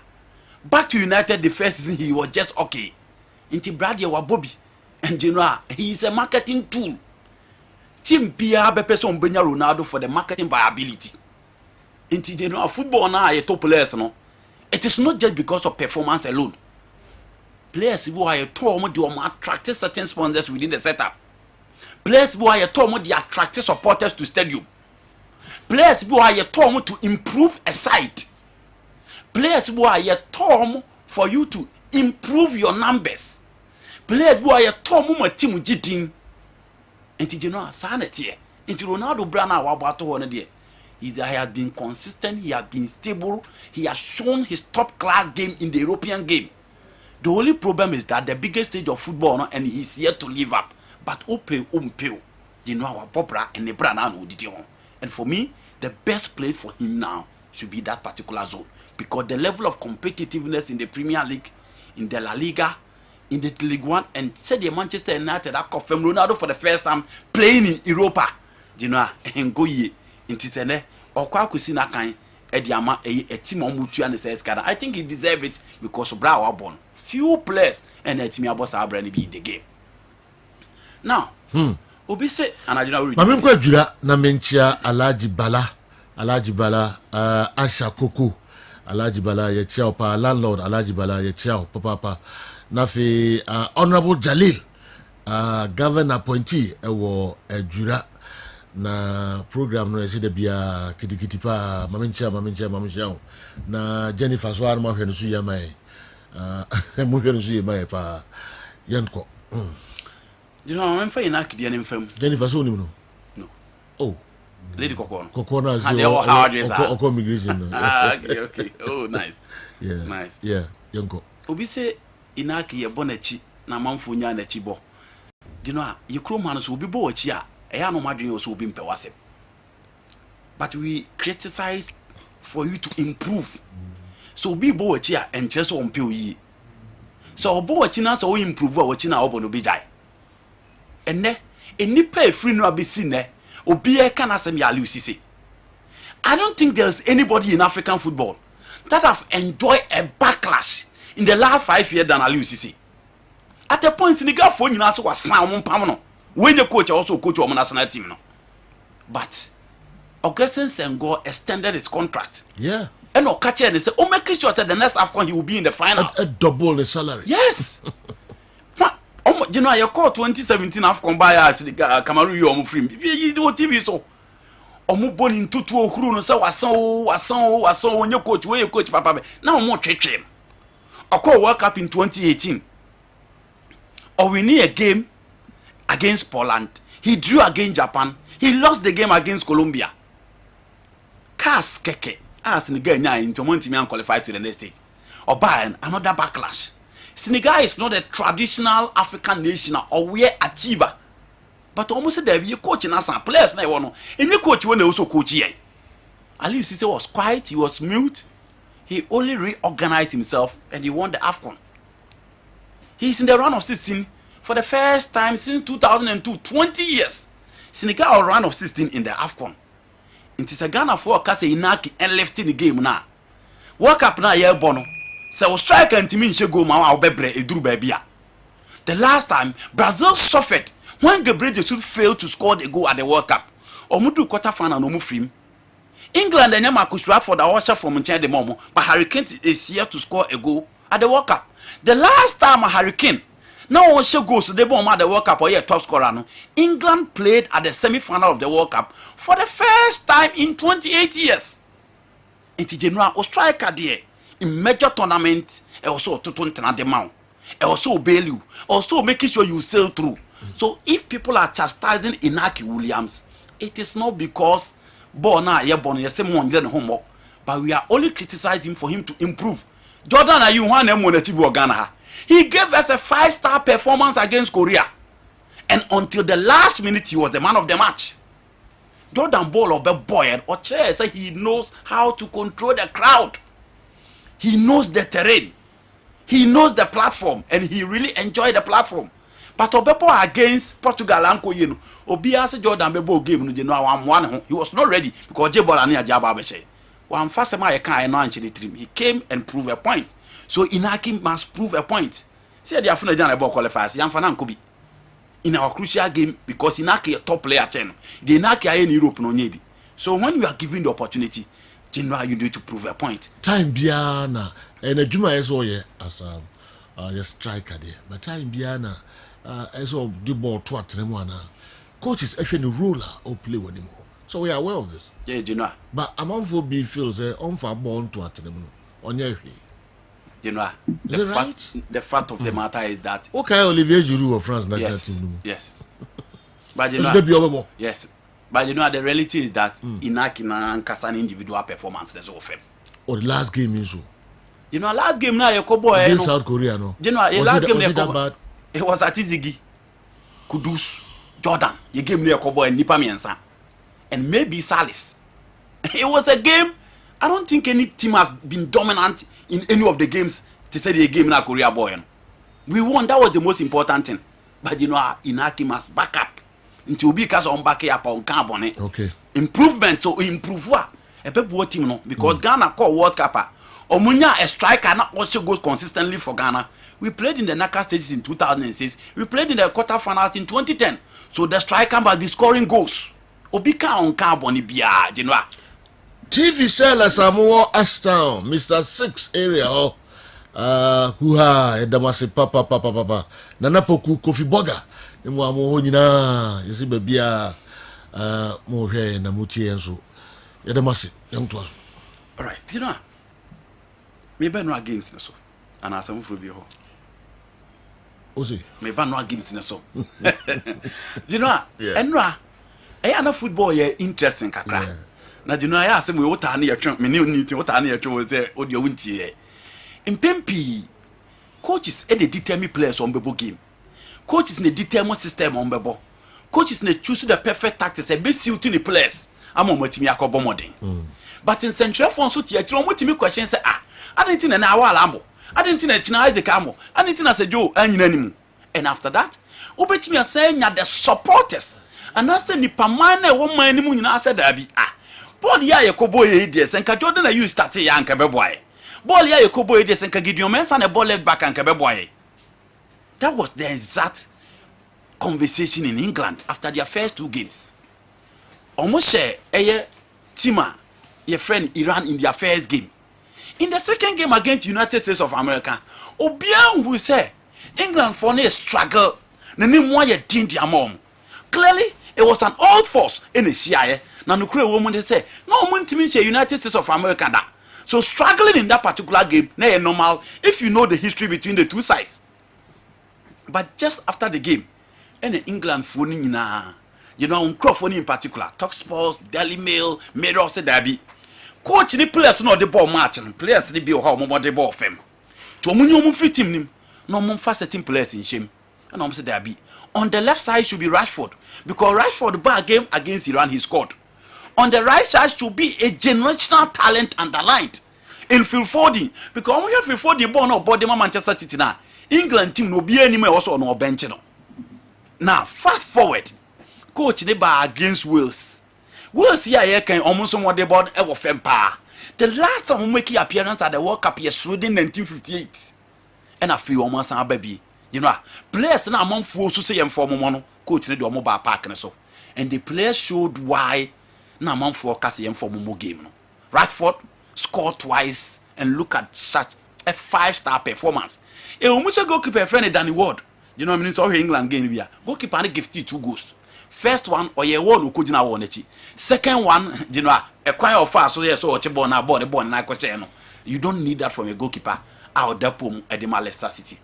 Back to United the first season he was just okay. Into Brady or Bobby. And you know, he is a marketing tool. Team Pia Bepeson Benya Ronaldo for the marketing viability. Into you know, football now a top players, no. It is not just because of performance alone. Players who are a tour do attract certain sponsors within the setup. Players who are a tour they attract supporters to stadium. Players who are a tour to improve a site. Players who are a tour for you to improve your numbers. Players who are a tour team jitin. And you know, sanity. Into Ronaldo Brana Wabato one day. He has been consistent, he has been stable, he has shown his top class game in the European game. The only problem is that the biggest stage of football and he's here to live up. But umpeo, you know our Bobra and the Brana no did. And for me, the best place for him now should be that particular zone. Because the level of competitiveness in the Premier League, in the La Liga, in the League One, and said the Manchester United that confirmed Ronaldo for the first time playing in Europa. You know, and go ye into Sene or Kwakusina kind Ediama a team on Mutuan says I think he deserves it because Bra were born. Few players and a team about Sabrani be in the game. Now, Obi say, and I don't know. Mamim Jura Namenchia Alaji Bala, Asha Koko, Alaji Bala, ye chow pa landlord, Alaji Bala, ye chow, papa, Nafi, Honorable Jalil, governor appointee ewo Jura na program no ese de bia kitikiti pa mamencha na Jennifer so an ma hwe no so yamai mo hwe no so yamai pa yanko you know I'm fine akidi en mfam Jennifer so no oh lady kokon na so immigration okay oh nice nice yanko obi se inaki ye bonachi na manfo nya na chi bo you know you kroma so obi bo wachi a eya no madwen so obi mpe wasem but we criticize for you to improve so obi bo wachi a enche so mpe oyi so obo wachi na so improve a wachi na obo no bi jai enne enipa efri no abesi ne obi e kan asem ya ali usisi. I don't think there's anybody in African football that have enjoyed a backlash in the last 5 years than Ali Usisi. At a point, Senegal for you also was sound pamano. When the coach also coach of national team, no. But Augustin Senghor extended his contract. Yeah. And Okache and they say, oh, make sure that the next AFCON he will be in the final. A double the salary. Yes. You know, I call 2017 AFCON by us, Cameroon, you are free. You do TV so. Omuboni ntutu ohuru no se wasan onye coach we coach papa na omo twetwe akọ World Cup in 2018 or we need a game against Poland, he drew against Japan, he lost the game against Colombia. Kas keke Senegal nya into monti me qualify to the next stage or by another backlash. Senegal is not a traditional African nation or we achiever. But almost there be a coach and some players na one. Any coach when they also coach here. Ali Cisse was quiet, he was mute. He only reorganized himself and he won the AFCON. He's in the round of 16 for the first time since 2002, 20 years. Senegal round of 16 in the AFCON. It is a Ghana for Kase Inaki and left in the game now. World Cup na year bono. So strike and Timin Shego ma obebre eduru babia. The last time Brazil suffered when Gabriel Jesus failed to score the goal at the World Cup. Omudu quarter final no mufrim. England and Marcus Rashford are also from the Momo, but Hurricane is here to score a goal at the World Cup. The last time a Hurricane no one should go to the bomb at the World Cup or a top scorer. No. England played at the semi-final of the World Cup for the first time in 28 years. Inti general o striker there in major tournament also to the mount. Also bail you, also making sure you sail through. So if people are chastising Inaki Williams, it is not because but we are only criticizing for him to improve. Jordan are you one Ghana. He gave us a 5-star performance against Korea. And until the last minute he was the man of the match. Jordan Ball of a boy or chair say he knows how to control the crowd. He knows the terrain. He knows the platform and he really enjoyed the platform. But Obepo against Portugal and Koyeno, Obia said Jordan Bebo game no Genoa 1-1. He was not ready because Jebola near Jababeshe. One fast I can't actually trim. He came and proved a point. So Inaki must prove a point. Say the Afuna Jan about qualifiers, Yanfanan Kobi. In our crucial game, because Inaki a top player channel. The Inaki are in Europe no nebi. So when you are given the opportunity, General, you need to prove a point. Time Biana and a Juma is all as a striker there. But time Biana as of the ball to Atremoana. Coach is actually a ruler or play with him. So we are aware of this. Yeah, General. But among for B feels on for born to Atremo on your General. The fact of the matter is that okay, Olivier Giroud of France national team. Yes. But General, yes. But you know the reality is that Inaki na an individual performance there's of him. Or the last game you saw. You know last game now you boy in South Korea no. You know last game it was at Izigi, Kudus, Jordan. You game near Kobo and Nipa Miensa. And maybe Salis. It was a game. I don't think any team has been dominant in any of the games to say the game in a Korea boy. We won, that was the most important thing. But you know, Inaki must back up. Until because on back up on carbon. Okay. Improvement, so improve what? A people team no because Ghana call World Cup. Omunya a striker not also goes consistently for Ghana. We played in the knockout stages in 2006. We played in the quarterfinals in 2010. So the striker must be scoring goals. Obika on carbon bia Genoa. TV seller Samoa Ashtown, Mr. 6 area who ha edamase papa Nana Poku Kofi Boga. Emu amo nyina yesi babia mo hwe na mutie enso. Yedemase yam to aso. All right. You know, me ban no games so. And asem fro bi ho. Osi. Me ban no games so. You know, enra na football ye interesting kakra. Yeah. Na you know ya asem we wota na ye twen me ne ni tin wota na ye twen we say odi awuntie. Impempi coaches they determine players on bebo game. Coaches they determine system on bebo. Coaches they choose the perfect tactics and be suiting the players. I'm on matimi akobo modern. But in Central France so tia tiro motimi question say I didn't think na awala ambo. I didn't think na China Isaac ambo. I didn't think na say Joe anyina nimu. And after that, obetimi say nya the supporters. And I say nipa man na wo man nimu nyina say da bi board ya yakobo ye dey senka Jordan na you start ya anka beboy. Ball ya yakobo ye dey senka Gideon Mensah na ball leg back anka beboy. That was the exact conversation in England after their first 2 games. Almost share a teamer, your friend Iran in their first game. In the second game against United States of America, Obian who say England for a struggle. Clearly, it was an old force in the CIA. Now, the woman they say, no one to me United States of America. That. So struggling in that particular game, na normal if you know the history between the two sides. But just after the game, and England phoning na, you know, Crawford in particular, Talk Sports, Daily Mail, Mirror said Derby. Coach the players no the ball matching, players the be how more the ball fem. To munyo free team nim, no mun fast team players in shame. And I'm said Derby. On the left side should be Rashford because Rashford bar game against Iran he scored. On the right side should be a generational talent underlined in Phil Foden because when you have Phil Foden born or body Manchester City now. England team no be anywhere also on our bench no. Now fast forward, coach they bar against Wales. Wales here can almost on what they born ever fempa. The last time we make appearance at the World Cup here Sweden 1958. And I feel almost a baby. You know, players now among fools to say for mono coach they do mobile park and so. And the players showed why now among four cast for more game. No. Rashford scored twice and look at such a 5-star performance. A almost goalkeeper friend Danny Ward. You know what I mean? So England game here. Goalkeeper and gifted 2 goals. First one or ye one who couldn't have won it. Second one, you know, a quite of fast so yes, so what you born now bought the ball na question. You don't need that from a goalkeeper out there pom at the Leicester City.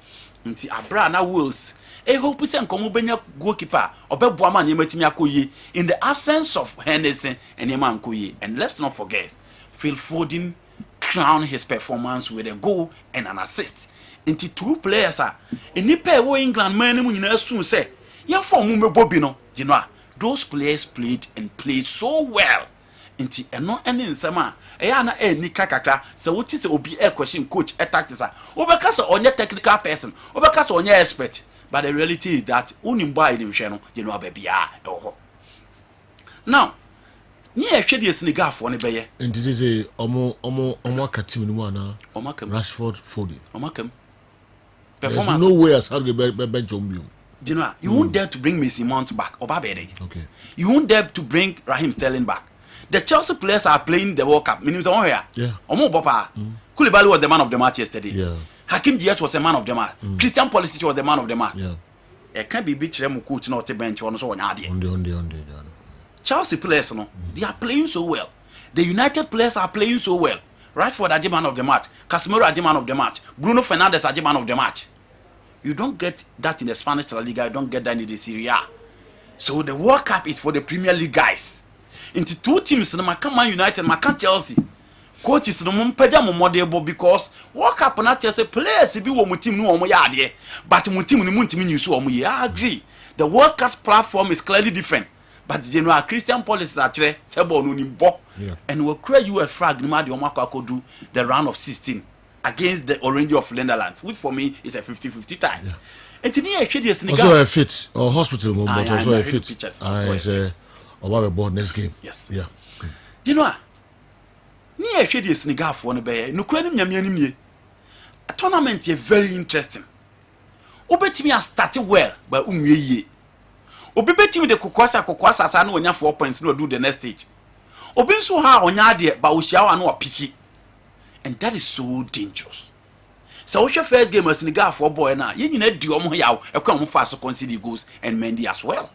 Nti Abra na Wolves. E hope we send come benya goalkeeper or be boa man yemetimi akoye in the absence of Henderson and Eman Koye. And let's not forget, Phil Foden crowned his performance with a goal and an assist. Into 2 players are in the pair where England man you soon say yeah for Mumbe Bobino, you know those players played so well. Into no any in summer na nika kakra so what is obi a question coach a tactics obekasa onye technical person obekasa onye expert, but the reality is that unimba in hwe you know baby now ni e hwe de Senegal for ne beye and this is a omo aka team no ana Rashford Foden omakam performance. There's no way as how to bench on you know you won't dare to bring Mason Mount back or Babede. Okay, you won't dare to bring Raheem Sterling back. The Chelsea players are playing the World Cup. Meaning here. Yeah. Omo Bopa. Koulibaly was the man of the match yesterday. Yeah. Hakim Ziyech was the man of the match. Christian Pulisic was the man of the match. Yeah. It can't be beat them coach not to bench on so on the Chelsea players no. They are playing so well. The United players are playing so well. Rashford are the man of the match. Casemiro are the man of the match. Bruno Fernandes are the man of the match. You don't get that in the Spanish La Liga. You don't get that in the Serie A. So the World Cup is for the Premier League guys. Into 2 teams, no Man United, no Chelsea. Coaches no mpeja mo model because World Cup na Chelsea players be wo mo team no mo ya de. But mo team ni mo ntimi nyu so mo ye. I agree. The World Cup platform is clearly different. But you know our Christian policies are chere say ball no nimbo. And we create US flag no ma de omo do the round of 16 against the Orange of Netherlands, which for me is a 50-50 tie. Yeah. And near actually Senegal also a fit or hospital moment also a fit. I say about the board next game. Yes. Yeah. You know near actually Senegal for no be no kura nim nyam a tournament is very interesting. Obetimi has started well but unwe ye. Obetimi de kokwasa sa na onya 4 points no do the next stage. Obi nso ha onya de ba ohia wa na opiki. And that is so dangerous. So what's your first game as Senegal for boy now? You need to do yaw e come fast to concede goals and Mendy as well.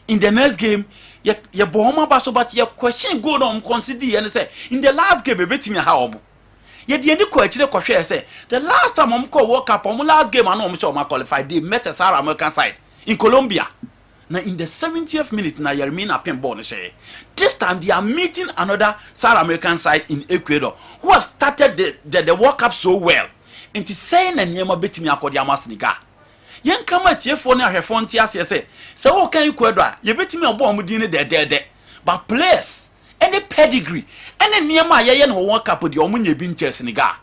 In the next game, you bohoma baso but you question go on concede and say in the last game bet me how ye the any question question say the last time World Cup last game I know qualified they met a South American side in Colombia. Now in the 70th minute now you remain up in bonus. This time they are meeting another South American side in Ecuador who has started the World Cup so well. Into saying and yema bet me akodi Senegal. Yen kama tie fo na hwefo nti ase se se wo kan Ecuador ye betimi obo omudin de but players any pedigree any niema ye no World Cup de omunye bi nche Senegal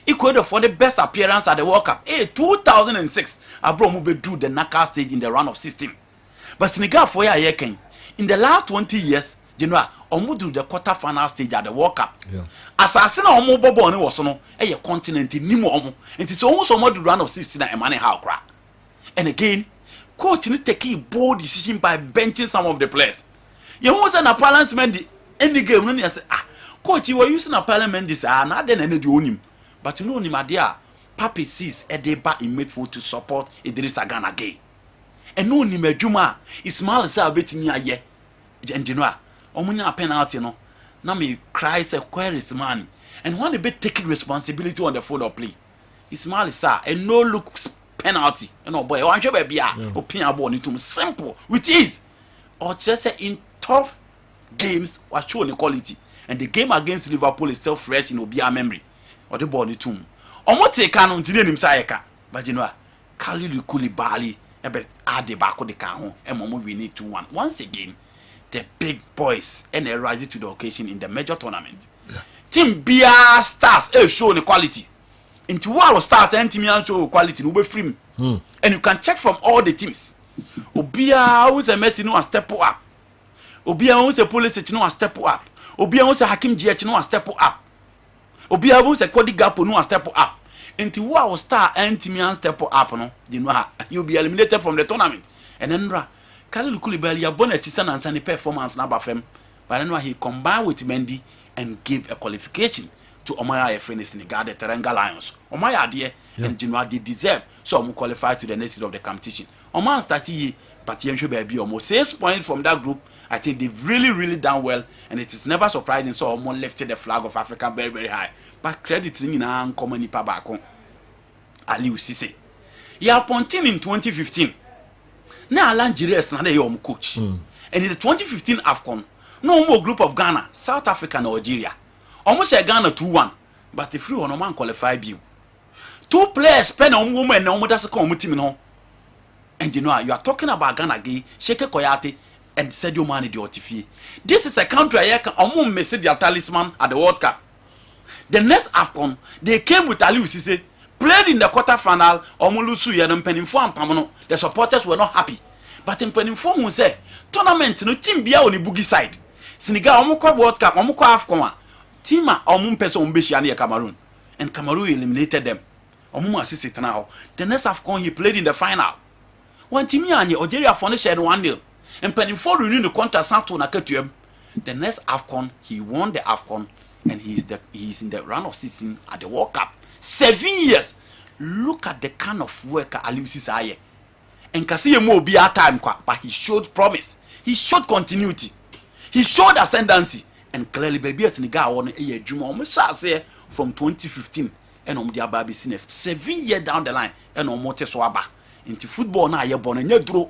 Ecuador for the best appearance at the World Cup 2006 abro mu bedu the knockout stage in the round of 16 but Senegal for ye kan in the last 20 years you know omudu the quarter final stage at the World Cup asase na omo bobo ni wo so no e continent ni mu omo enti so omo so omo round of 16 na emane how kra. And again, coach need to take a bold decision by benching some of the players. You want an parliament the any game when you say coach you were using a parliament this not then any do him. But you know him dear Papi sees a deba in midfield to support Idrissa Gana again. And no him Juma Ismail say bet me aye. And you know omunya penalty no. Now me cry say where is money. And when they be taking responsibility on the field of play. Ismail say and no look penalty. You know, boy, one show baby opinion about it simple with ease. Or just say in tough games was showing quality. And the game against Liverpool is still fresh in Obia memory. Or the body too. Or what take on to name Sayaka. But you know, Khalil Koulibaly ebe add the back of the car and Momo we need 2-1. Once again, the big boys and they rise to the occasion in the major tournament. Team BR Stars showing quality. Into what stars and team show quality no be free. And you can check from all the teams. Obia who's a Messi no step up. Obia who's a police no step up. Obia who's a Hakim Ziyech no step up. Obia who's a Cody Gakpo no step up. Into what star and team step up no. You know you'll be eliminated from the tournament. And then Khalil Koulibaly a bonnet and sunny performance na bafem. But then he combined with Mendy and gave a qualification to Omaya friend Senegal, the Teranga Lions. Omaya dear and Genoa they deserve so qualify to the next stage of the competition. Oman started but you should be almost 6 points from that group. I think they've really done well and it is never surprising so Oman lifted the flag of Africa very high. But credit in an common nipa bako. Aliou Cissé. He appointed in 2015. Now Alan Gires na your coach. And in the 2015 AFCON, no more group of Ghana, South Africa and Algeria. Almost a Ghana 2-1, but the free on man qualified you. 2 players spend on woman no more that's a common team no. And you know you are talking about Ghana again, Sheke Koyate and Sadio Mane the Otifi. This is a country I can almost miss their talisman at the World Cup. The next AFCON, they came with Aliou Cissé, played in the quarter-final, Omulusu Yadam Penifo and Pamano. The supporters were not happy. But in Penifo who say, tournament no team bia on the boogie side. Senegal Omuko World Cup, Omuko AFCON. Tima Omum Peso Umbeshi Cameroon. And Cameroon eliminated them. Omu assisted now. The next AFCON he played in the final. When Timiani Algeria finished 1-0. And Penifo renewed the contract Santo Nakatuem. The next AFCON, he won the AFCON and he is in the round of 16 at the World Cup. 7 years. Look at the kind of work Aliou Cissé aye. And Kasiye mo be a time but he showed promise. He showed continuity. He showed ascendancy. And clearly baby Senegal won a year Juma say from 2015 and dia baby 7 years down the line and omote swaba. Into football na ye born and draw.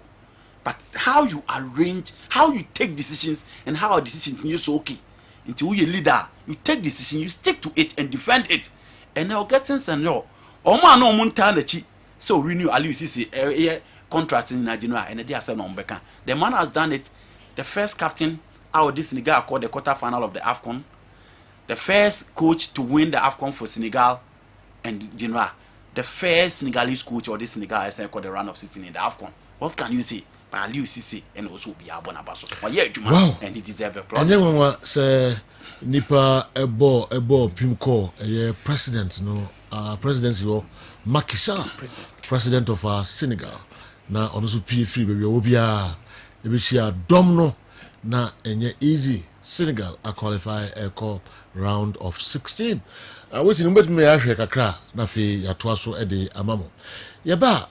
But how you arrange, how you take decisions and how a decision is so okay. Into you leader, you take decision, you stick to it and defend it. And now getting senior. Oma no munta na chi. So renew Aliou Cissé contract in Nigeria and they are saying on Beka. The man has done it. The first captain out of this Senegal called the quarter final of the AFCON. The first coach to win the AFCON for Senegal and Genoa. The first Senegalese coach or this Senegal has called the round of 16 in the AFCON. What can you say? By Aliou Cissé and also be Abona Basso. Wow. And he deserves a problem. And then say nipa ebo pimko president no presidency or Macky Sall president of Senegal na ono so pie free baby obia e be share dom no na enye easy Senegal a qualify a call round of 16. Which in bet me ahwe kakra na fi yatoa so e de amamo. Yeba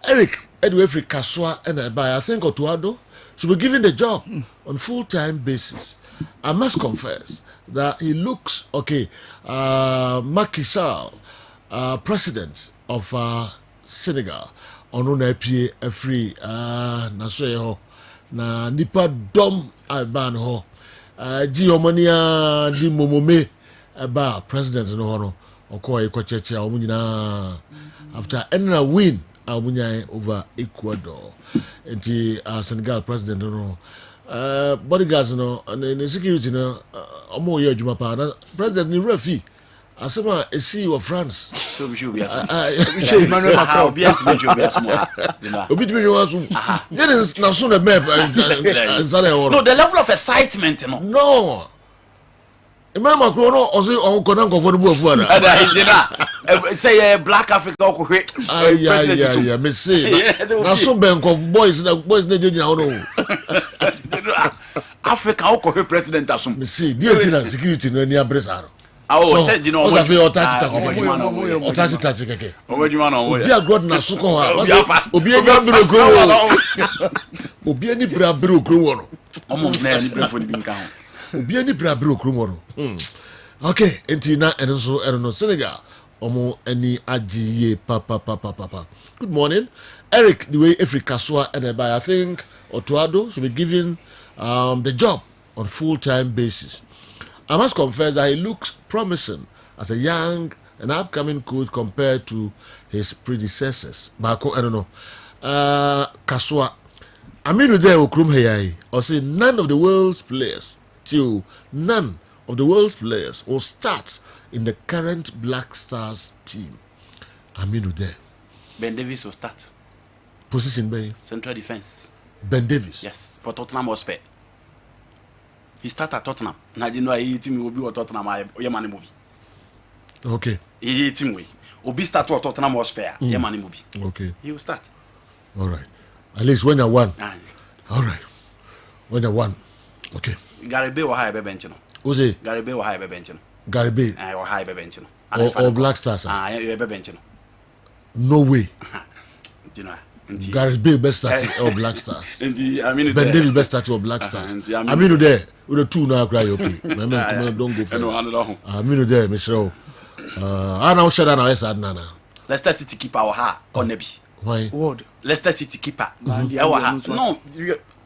Eric Edwefri Kaswa and I think Otuado should be given the job on full-time basis. I must confess that he looks okay. Macky Sall, president of Senegal, on pie a free na so ho na nipa dom aban ho Giomania di momome aba president no ho no okoy kocheche omunyina after a win over Ecuador and Senegal president no bodyguards no and the security no omo ye adwuma pa na president ni refi asema esi of France so we should be Emmanuel Macron be anti obi timi wasu na so na map no the level of excitement no Emmanuel Macron no ozi on konan comfortable afu na say black Africa ko hwe yeah me say na so bank of boys na jeje na no Africa ko hwe president asum me see the na security no ni abresaro say you know what touch keke dia god na so ko ha obi ani bra bro okro no omo na ni bra fo ni binka ho obi ani bra bro okro no okay enti na eno so no Senegal omo any ajiye papa. Good morning Eric the way Africa Swa and I think Otuado should be given the job on full-time basis. I must confess that he looks promising as a young and upcoming coach compared to his predecessors. Marco, I don't know. Kaswa. I mean, there Okrum Hayai, or say none of the world's players will start in the current Black Stars team. I mean, there. Ben Davies will start. Position by central defense. Ben Davies. Yes, for Tottenham Hotspur. He started at Tottenham. Now you know he team will be at Tottenham. Yemani movie. Okay. He team way. Obi start at Tottenham Hotspur. Yemani movie. Okay. He will start. All right. At least when you won. All right. When you won. Okay. Gary Bay will hire bench no. Who's it? Gary Bay will hire bench no. Gary Bay. I will hire bench no. Or Black Stars. You bench no. No way. You know. Gary Bay best starting or Black Star. I mean, Ben Davis best starting or Black Star. I mean, there with the two now cry okay. Don't go for it. I mean, there, Mr. I now shut down our side, Nana. Leicester City keeper our heart on Nebi. Why? Word. Leicester City keeper. No,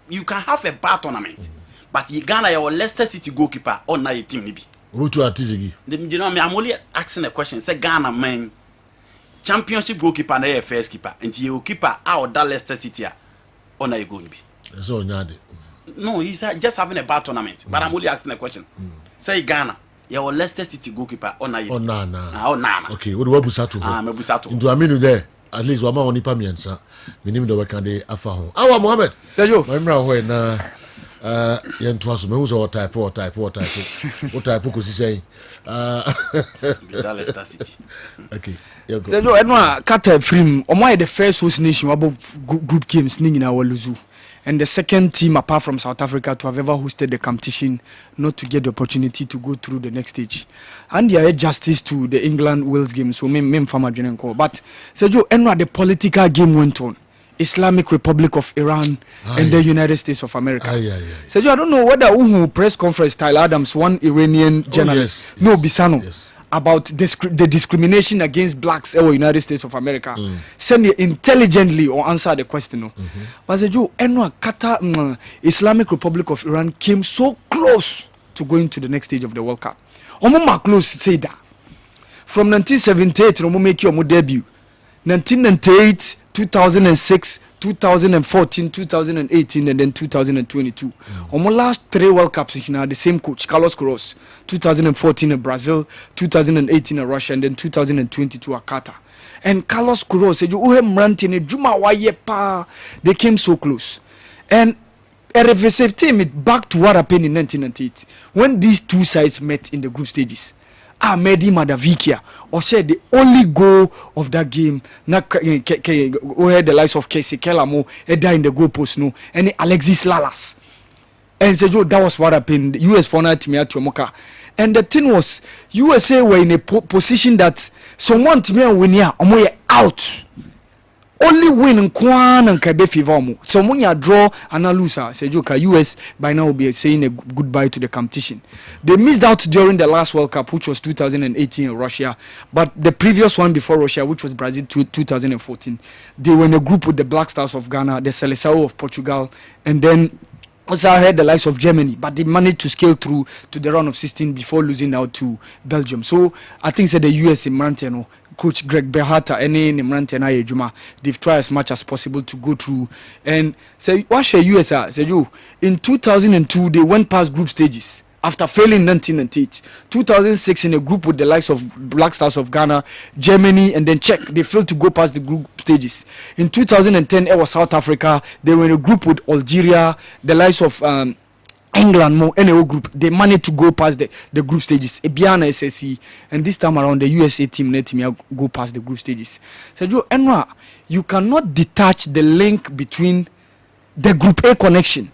you can have a bad tournament, but you Ghana your Leicester City goalkeeper on na your team Nibi. Who to artillery? You know, I'm only asking a question. Say Ghana man. Championship goalkeeper na your first keeper and you keeper out that Leicester City on you going to be so no he's just having a bad tournament but I'm only asking a question say Ghana your Leicester City goalkeeper on you okay what do we busato me busato into aminu there at least wama oni pa miensa minim de work and dey afa ho awa Mohammed Sergio my mra ho na yentu aso me hu so type ko si say that Leicester City okay Sergio enwa kata film omo the first host nation about group games ni nyina waluzu and the second team apart from South Africa to have ever hosted the competition not to get the opportunity to go through the next stage and there justice to the England Wales game so me farmer call but Sergio enwa the political game went on Islamic Republic of Iran and the United States of America. Sergio, I don't know whether press conference Tyler Adams, one Iranian journalist, Bisano, about the discrimination against blacks in the United States of America. Send it intelligently or answer the question. But Sergio, Islamic Republic of Iran came so close to going to the next stage of the World Cup. Omo close say that. From 1978, Omo make your debut. 1998, 2006, 2014, 2018, and then 2022. Almost last 3 World Cups now the same coach, Carlos Queiroz. 2014 in Brazil, 2018 in Russia, and then 2022 at Qatar. And Carlos Queiroz said, they came so close. And RFSF team it back to what happened in 1998 when these two sides met in the group stages. Mehdi Madavikia or said the only goal of that game na the likes of Kessben Kelamo in the goal post no and Alexis Lalas And said, "Joe, that was what happened. US for now to me at Moka." And the thing was, USA were in a position that someone to me win here, out. Only win Kwan and Kabe Fivamu. So when you draw and a loser, say Joka US by now will be saying a goodbye to the competition. They missed out during the last World Cup, which was 2018 in Russia, but the previous one before Russia, which was Brazil 2014, they were in a group with the Black Stars of Ghana, the Seleção of Portugal, and then also I heard the likes of Germany, but they managed to scale through to the round of 16 before losing out to Belgium. So I think the US in Marantino, Coach Greg Berhata, any Marantino Juma, they've tried as much as possible to go through. And say, what's the US? Say you in 2002 they went past group stages after failing 1998. 2006 in a group with the likes of Black Stars of Ghana, Germany, and then Czech. They failed to go past the group stages. In 2010 it was South Africa. They were in a group with Algeria, the likes of England, more NAO group. They managed to go past the group stages. Ebiana SSC, and this time around the USA team let me go past the group stages. So Enwa, you cannot detach the link between the Group A connection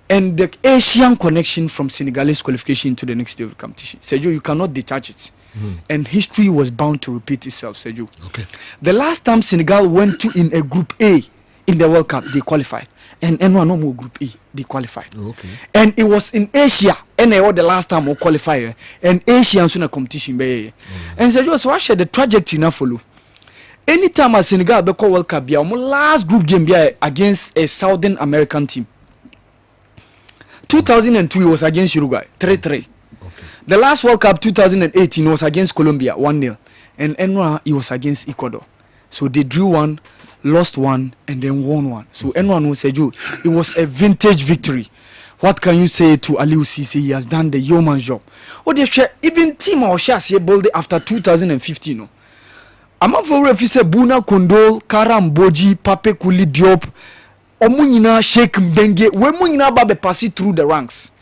and the Asian connection from Senegalese qualification to the next level competition. Sergio, you cannot detach it. And history was bound to repeat itself, Sergio. Okay. The last time Senegal went to in a Group A in the World Cup, they qualified. And N1 no more Group A, they qualified. Okay. And it was in Asia, and the last time we qualified. And Asians in a competition. And Sergio, so I share the trajectory now follow. Anytime a Senegal be call World Cup, last group game against a Southern American team. 2002 it was against Uruguay, 3-3. Okay. The last World Cup 2018 was against Colombia, 1-0. And N1 it was against Ecuador. So they drew one, lost one, and then won one. So N1 was said, it was a vintage victory. What can you say to Aliou Cisse? He has done the yeoman's job. Oh, they share even team or share bold after 2015. No? Among for refuse Buna Kondol, Karam Boji, Pape Kuli Diop, Omunina Sheikh Mbenge, Wemunina Babe passing through the ranks.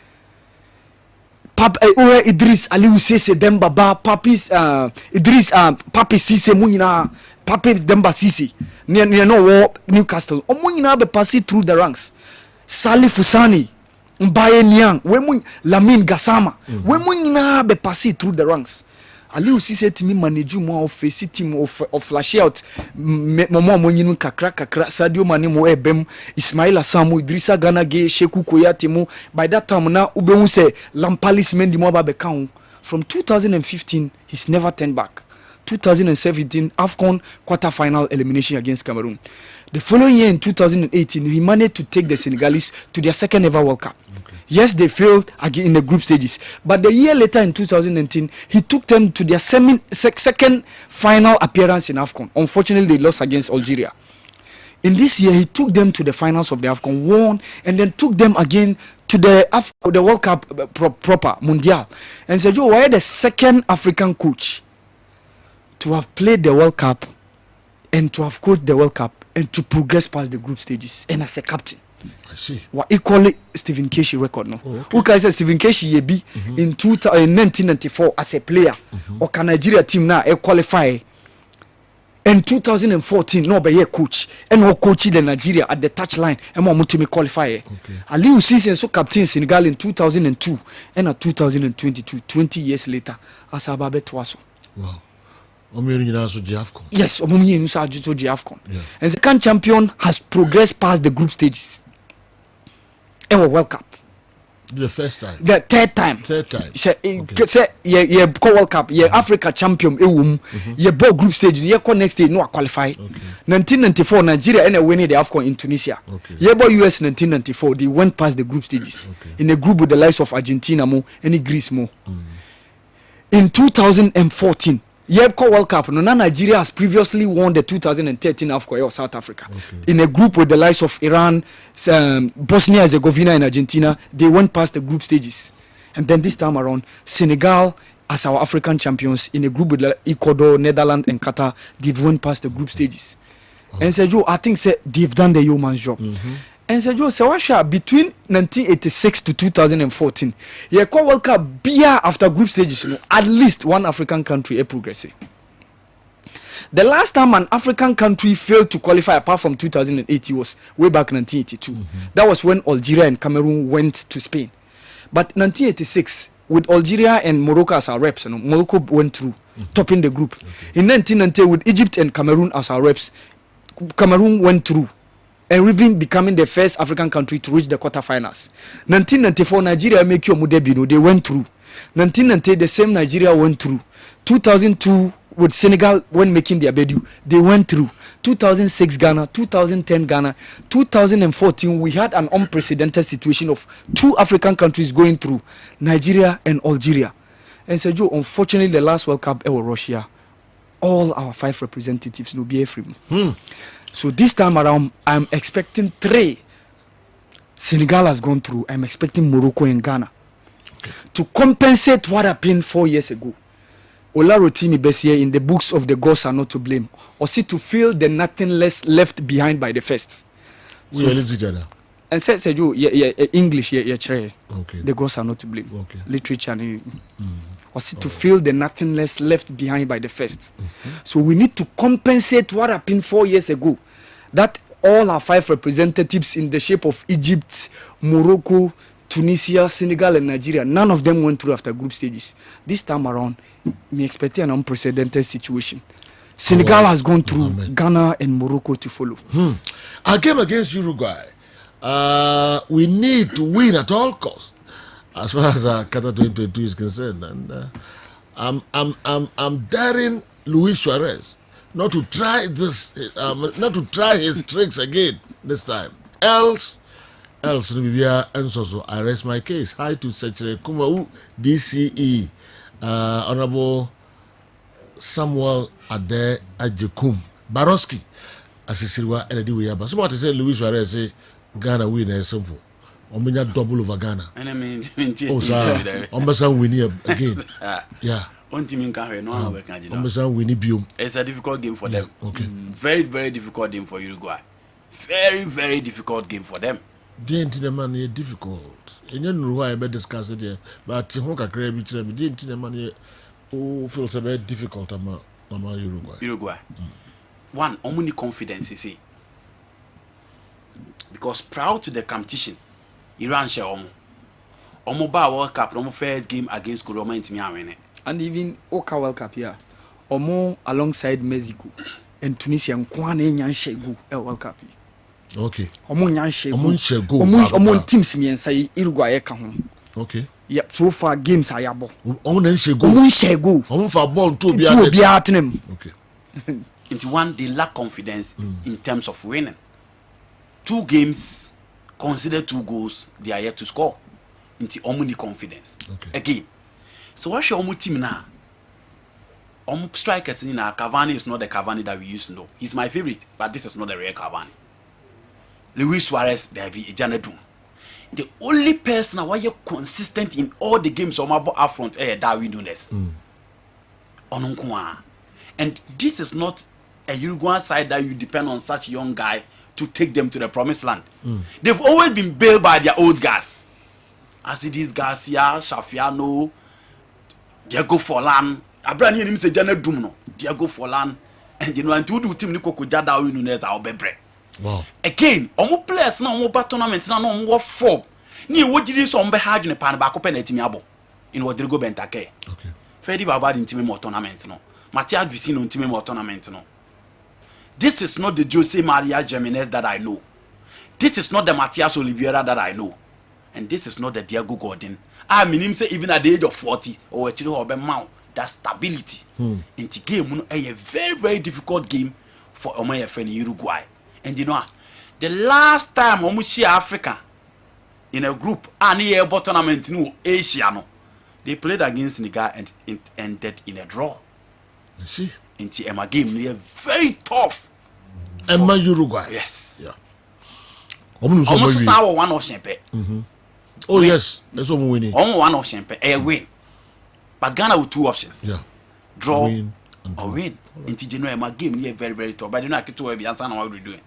Idris Aliou Cisse Dembaba, Papis Idris Papi Cisse Munina, Papi Demba Cisse, near no Newcastle. Omunina be passing through the ranks. Salih Fusani, Mbaye Niang, Wemun Lamine Gassama, Wemunina be passing through the ranks. Aliou Cisse to me manage more of face team of flash out Momo Monyinu kakra Sadio Mane mo ebem Ismaila Samu Idrissa Gana Gueye Sheku Koyate mo. By that time na ubemu say Lampalis Mendy mo ba count. From 2015 he's never turned back. 2017 AFCON quarter-final elimination against Cameroon. The following year in 2018 he managed to take the Senegalese to their second ever World Cup. Yes, they failed again in the group stages. But the year later in 2019, he took them to their second final appearance in AFCON. Unfortunately, they lost against Algeria. In this year, he took them to the finals of the AFCON, won, and then took them again to the World Cup proper, Mundial. And Sergio, why the second African coach to have played the World Cup and to have coached the World Cup and to progress past the group stages and as a captain? I see. What equally Stephen Keshi record no. Who can say Stephen Keshi ye be in 1994 as a player or can Nigeria team now qualify in 2014 no be ye coach and no coach the Nigeria at the touchline and more to me qualify. Aliou Cisse so captain Senegal in 2002 and at 2022 20 years later as Ababe Twaso. Wow. Yes, AFCON. And the second champion has progressed past the group stages. And World Cup. The first time. The third time. Say yeah, World Cup, yeah, Africa champion, yeah, both group stage, yeah, next stage, no qualify. 1994, Nigeria and winning the AFCON in Tunisia. Yeah, boy, US 1994, they went past the group stages in a group with the likes of Argentina, mo, and Greece, mo. In 2014. Yebko World Cup. No, Nigeria has previously won the 2013 AFCON or South Africa. In a group with the likes of Iran, Bosnia Herzegovina, and Argentina. They went past the group stages, and then this time around, Senegal as our African champions in a group with Ecuador, Netherlands, and Qatar. They've went past the group stages, and Sergio, I think they've done the yeoman's job. And Sergio Sewasha between 1986 to 2014, he called World Cup beer after group stages. At least one African country a progressive. The last time an African country failed to qualify apart from 2008 was way back 1982. That was when Algeria and Cameroon went to Spain. But 1986, with Algeria and Morocco as our reps, Morocco went through, topping the group. In 1990, with Egypt and Cameroon as our reps, Cameroon went through, and even becoming the first African country to reach the quarterfinals. 1994, Nigeria make your debut, they went through. 1990, the same Nigeria went through. 2002, with Senegal when making their debut, they went through. 2006 Ghana, 2010 Ghana, 2014 we had an unprecedented situation of 2 African countries going through, Nigeria and Algeria. And so Joe, unfortunately the last World Cup was Russia. All our 5 representatives no be free. So this time around I'm expecting 3. Senegal has gone through. I'm expecting Morocco and Ghana. To compensate what happened 4 years ago. Olarotimi Bessie in the books of the gods are not to blame. Or see to feel the nothing less left behind by the first. We so, each other. And said you English okay. The gods are not to blame. Okay. Literature or see to feel the nothing less left behind by the first. So we need to compensate what happened 4 years ago. That all our 5 representatives in the shape of Egypt, Morocco, Tunisia, Senegal and Nigeria, none of them went through after group stages. This time around, we expect an unprecedented situation. Senegal has gone through, Ghana and Morocco to follow. Our game against Uruguay, we need to win at all costs, as far as Qatar 2022 is concerned. And I'm daring Luis Suarez not to try this, not to try his tricks again this time. Else, and so I rest my case. Hi to Secretary Kumau, DCE, Honorable Samuel Ade Ajekum, Baroski, Asisirwa, and Ediwayaba. So what to say, Luis Suarez say Ghana win a simple. Ominya double over Ghana. And I mean, oh, sir, Ombasa win again. Yeah. It's a difficult game for them. Okay. Very, very difficult game for Uruguay. Very, very difficult game for them. The internet man is difficult. You know why I discuss it here, but Honka Crab, the internet man who feels a very difficult about Uruguay. Uruguay. One, only confidence is it. Because proud to the competition, Iran share Omo ba World Cup, Omo first game against Kuroma in and even Oka World Cup here, Omo alongside Mexico and Tunisia and Kwane Nyanshegu World Cup. Okay. Omo Nyanshegu. Omo teams me and say Uruguay kahun. Okay. Yep, so far games are yabo. Omo Nyanshegu. Omo Nyanshegu. Omo for ball to be at them. Okay. Into one, they lack confidence in terms of winning. 2 games, consider 2 goals, they are yet to score. Into only confidence. Okay. Again. So what's your team now? Strikers in Cavani is not the Cavani that we used to know. He's my favorite, but this is not the real Cavani. Luis Suarez, there be a Janedum. The only person why you're consistent in all the games on my up front, Darwin Nunes. And this is not a Uruguayan side that you depend on such a young guy to take them to the promised land. They've always been bailed by their old guys. As it is Garcia, Shafiano, Diego Forlan. Abrani him say Janedum no. Diego Forlan. And you know, and to do team Nico Darwin Nunes are bebre. Wow. Again, omo players na omo ba tournament na no omo form. Ni wo gidi so ombe hard ne pan ba ko penalty mi abo. In Rodrigo Bentake. Okay. Fedi Baba din team mo tournament no. Matias Vicino team mo tournament no. This is not the Jose Maria Jimenez that I know. This is not the Matias Oliveira that I know. And this is not the Diego Gordon. I mean him say even at the age of 40 or actually obe mount that stability. In the game a very, very difficult game for Omoye friend Uruguay. And you know, the last time Omushi Africa in a group and a tournament in Asia, no, they played against Senegal and it ended in a draw. You see? In the Emma game, they are very tough. Emma Uruguay. Yes. Yeah. Almost our one option. Oh, yes. That's what we're winning. Only one option. A win. But Ghana with 2 options. Yeah. Draw win or win. Into the Emma game, they are very, very tough. But you know, I can tell you answer what we're doing.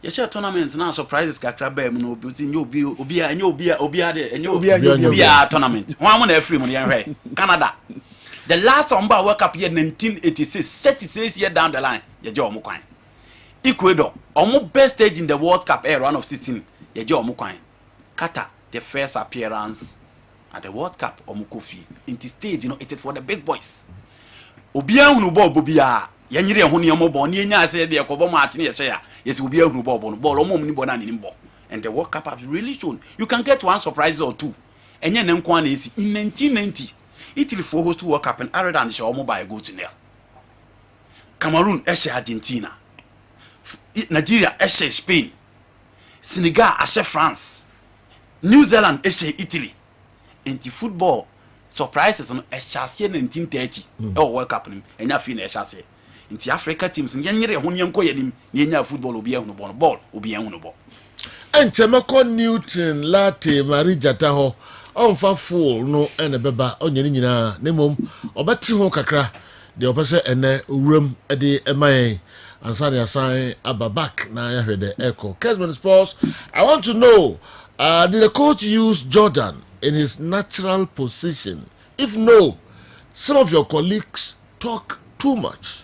You share tournaments now, surprises Kakrabe, no, but in your Obia tournament. One money free money, Canada. The last Omba World Cup year 1986, 36 years down the line, Yajo Omukwan. Ecuador, almost best stage in the World Cup era round of 16, Yajo Omukwan. Qatar, the first appearance at the World Cup, Omukofi. In the stage, it is for the big boys. Obia Unubo Bobia, Yaniri Huni Omobo, Nia said the Kobo Martin, yes, Ubia Unubo, Bolo Mumbonan in Bo. And the World Cup has really shown you can get one surprise or two. And then Nkwan is in 1990, Italy for host to World Cup and Ireland show mobile go to nail. Cameroon, Eshe Argentina. Nigeria, Eshe Spain. Senegal, Eshe France. New Zealand, Eshe Italy. And the football surprises on Eshe 1930. Oh, World Cup, and you're feeling Eshe. In the Africa teams, and Yanere, when you him, near football will be on the ball, will be on the ball. And Chemako Newton, Latte, Marie Jataho, on for full, no, and a beba, on Yanina, Nemum, or Batiho Kakra, the opposite and room at the MIA, and Sunny Assign Ababak, now I heard the echo. Kessben Sports, I want to know, did the coach use Jordan in his natural position? If no, some of your colleagues talk too much.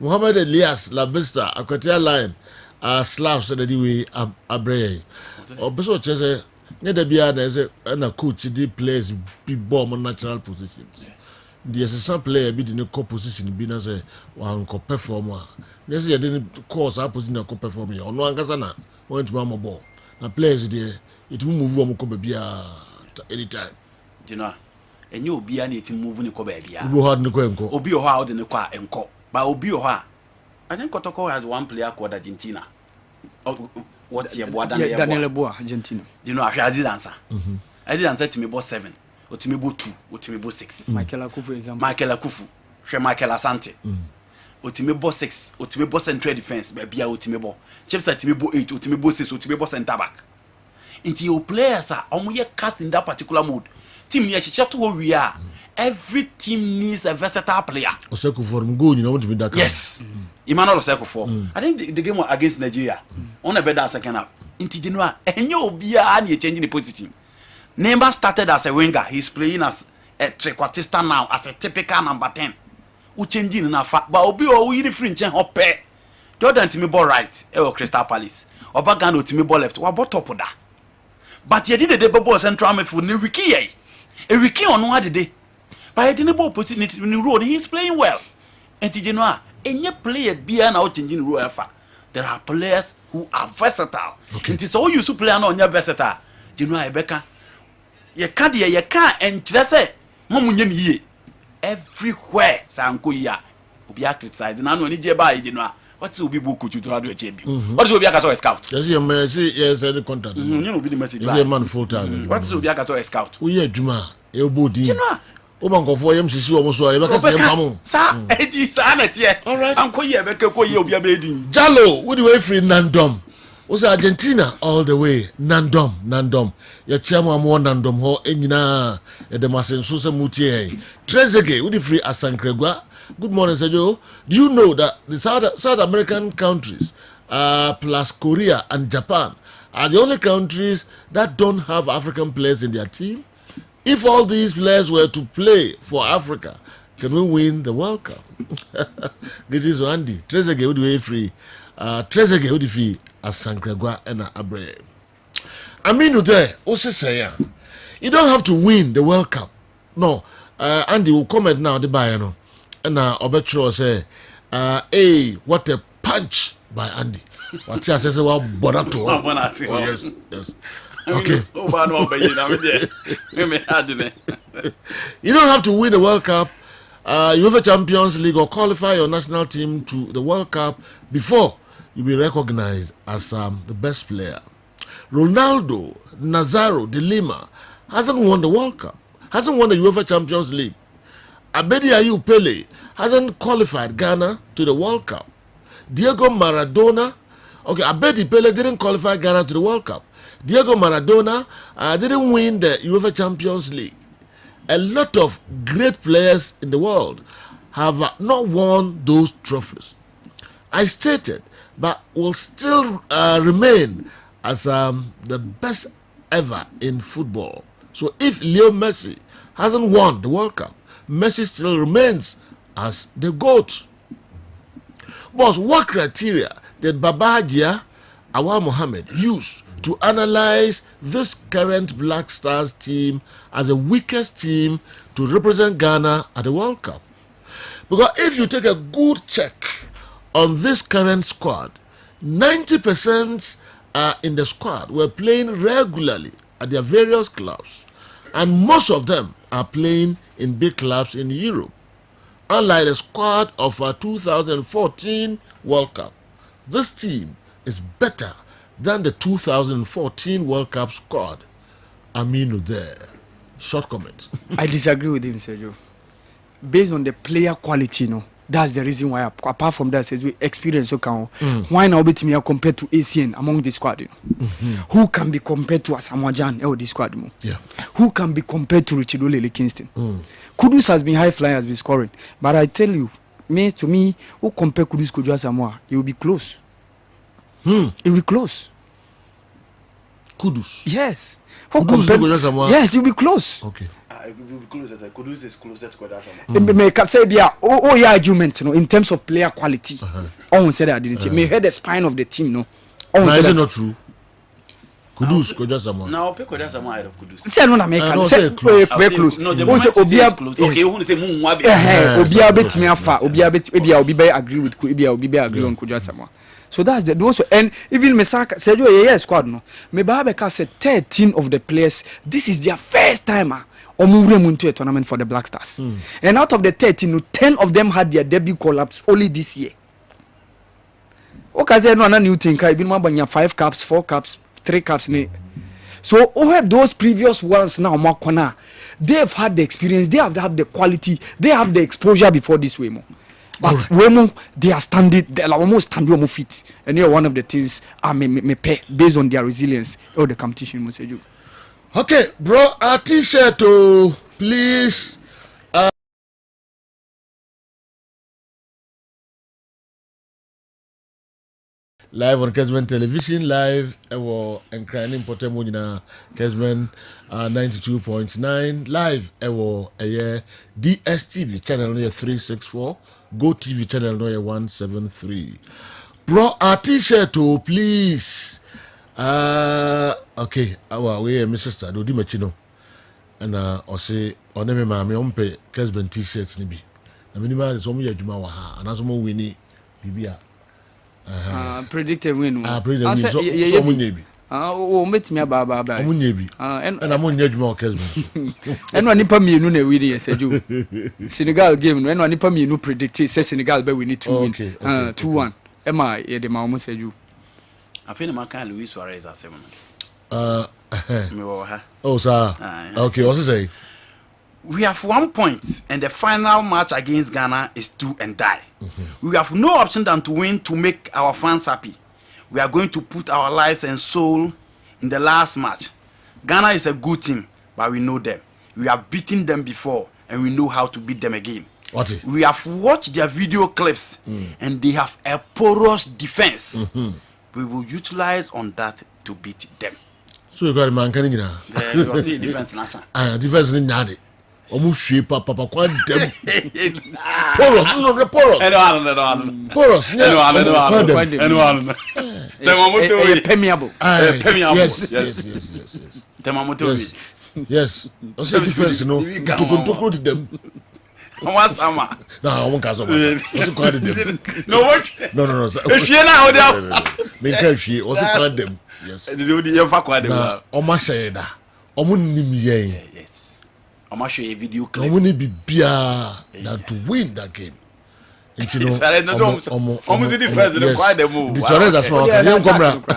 Muhammad Elias, La Vista, Aquatia Line, Slavs, and the way Abre. Or Beso Chese, neither be a coach, he plays big bomb on natural positions. The assistant player be in the co position, being as a one co performer. They say I didn't cause our position co performer, or no Angazana, went to Mamma Ball. Now, players there, it will move on Kobia anytime. You know, and you'll be an eating moving in Kobia. You had no Quenco. Obi Oha in the car and co. But Obi Oha, I think Kotoko had one player called Argentina. What's your boy Daniel Boa, Argentina. You know, I did answer. I did answer to me about 7, or to me about 2, or to me about 6. Michael Akufu example. Michael Akufu, Michael Asante. Otimebo 6, Otimebo central defense, baby Otimebo. Chiefs at Timebo 8, Otimebo 6, Otimebo center back. Into your players are only cast in that particular mode. Team Yashatu where we are. Every team needs a versatile player. Oseko for good, you know what to be that. Yes. Emmanuel Oseko for. I think the game was against Nigeria. On a better second half. Into Genoa, and you'll be changing the position. Neymar started as a winger. He's playing as a trequartista now, as a typical number 10. Changing in a fact, but Obi or we different change up. Jordan to me ball right, Crystal Palace. Obagano to me ball left. What about top of that? But you did the ball central midfield. Ricky, a Ricky on one day. But I didn't ball position in the road. He's playing well. And you know, and you play a beer now changing role effort. There are players who are versatile. Okay. It is all you to play on your versatile. You know, Rebecca, you can't, and just say, Mamun ye. Everywhere Sankoya will be criticized. And I know Nijeba, you know, what's will be book to have a champion? What will be a scout? Yes, your mercy, yes, the contract. You know, be the message. You're a man full time. What will be a scout? We are Juma, Elbodi. Obanko for MCC almost so I can say, Sir, it is Sanet, yeah. All right, I'm quite a Jallo, what do you free Nandom? Was Argentina all the way? Nandom. Your chairman more Nandom ho Enina, the Masen Susa Mutier. Trezeguet, would you free Asankregua? Good morning, Sergio. Do you know that the South American countries, plus Korea and Japan, are the only countries that don't have African players in their team? If all these players were to play for Africa, can we win the World Cup? Greetings, Andy. Trezeguet, would you free? Trezeguet, would you free? Asankregua and Abre. I mean, there, also say, you don't have to win the World Cup. No, Andy will comment now, the Bayano. And Obetro say, hey, what a punch by Andy. What he says, well, Bonato. Yes. Okay. You don't have to win the World Cup. UEFA Champions League or qualify your national team to the World Cup before you'll be recognized as the best player. Ronaldo Nazário de Lima hasn't won the World Cup, hasn't won the UEFA Champions League. Abedi Ayew Pele hasn't qualified Ghana to the World Cup. Diego Maradona, okay, Abedi Pele didn't qualify Ghana to the World Cup. Diego Maradona didn't win the UEFA Champions League. A lot of great players in the world have not won those trophies. I stated, but will still remain as the best ever in football. So if Leo Messi hasn't won the World Cup, Messi still remains as the GOAT. But what criteria did Baba Hagia Awal Mohammed use to analyze this current Black Stars team as the weakest team to represent Ghana at the World Cup? Because if you take a good check on this current squad, 90% in the squad were playing regularly at their various clubs, and most of them are playing in big clubs in Europe. Unlike the squad of our 2014 World Cup, this team is better than the 2014 World Cup squad. Aminu there. Short comment. I disagree with him, Sergio. Based on the player quality, no, that's the reason why. Apart from that, Sergio, experience so can. Why now bet me compared to ACN among the squad? You know? Who can be compared to Asamoah Gyan or this squad? Yeah. Who can be compared to Richard Olele Kingston? Kudus has been high flying, has been scoring, but I tell you, to me, who compare Kudus to Asamoah, it will be close. It will be close. Kudus. Yes. Yes, it will be close. Okay. It will be closer. Kudus is closer to Asamoah. May say yeah, argument, you know, in terms of player quality. All said that didn't. May head the spine of the team, no. Is it not true? Kudus, Asamoah. Now, pick Asamoah ahead of Kudus. Say no, American. Say very close. No, the moment is close. Okay, who say Mumwabi? Obia bet me afa. Obia bet. Obi agree with. Obi agree on Asamoah. So that's the those, and even Mesaka Sergio yes squad no. Me Babeka said 13 of the players. This is their first time into a tournament for the Black Stars. And out of the 13, 10 of them had their debut collapse only this year. Okay, no new thing. I've been 5 caps, 4 caps, 3 caps. So all those previous ones now, Makona, they've had the experience, they have the quality, they have the exposure before this way more. But Wemo, they are standing, they are almost standing on feet. And you're one of the things I may pay based on their resilience or the competition, Museju. Okay, bro, our t-shirt, please. Live on Kessben Television, live and crying in Potemujina, Kessben 92.9, live DSTV channel 364. Go TV channel no 173. Bro, our t-shirt please. Okay, we my sister do di machino. And or say on me ma me ompe Kessben t-shirts ni bi. Na minima so mo yadwuma wa ha, ana so mo wini bibia. Predicted win. Predicted win. So mo nyebi. Metimi aba. Mo nyebi. And mo nyadwuma Kessben. Eno nipa mienu na win yes eju. Senegal game no eno nipa mienu predict say Senegal be win 2-1. 2-1. Ema ye de ma mo seju. Afeni makan Luis Suarez asem. Oh sir. Okay, what's it say? We have 1 point and the final match against Ghana is do and die. We have no option than to win to make our fans happy. We are going to put our lives and soul in the last match. Ghana is a good team, but we know them. We have beaten them before and we know how to beat them again. What? We have watched their video clips and they have a porous defense. We will utilize on that to beat them. So you got a man can you know? We will see defense nasa. Defense in Nadi. Shape papa kwa dem. Porous, no the porous. No. Porous. No. Permeable. Yes. Yes. What's the difference no? To them. What's ama? No, I won't cast what's called them? No what? No. If you now there. Me can she what's called them? Yes. You fuck with them. Oma say da. Omo nim yen. Yes. I'm going to show you a video clip. Omo ni bibia than to win that game. You know, almost the first they quite the move. The Suarez as well.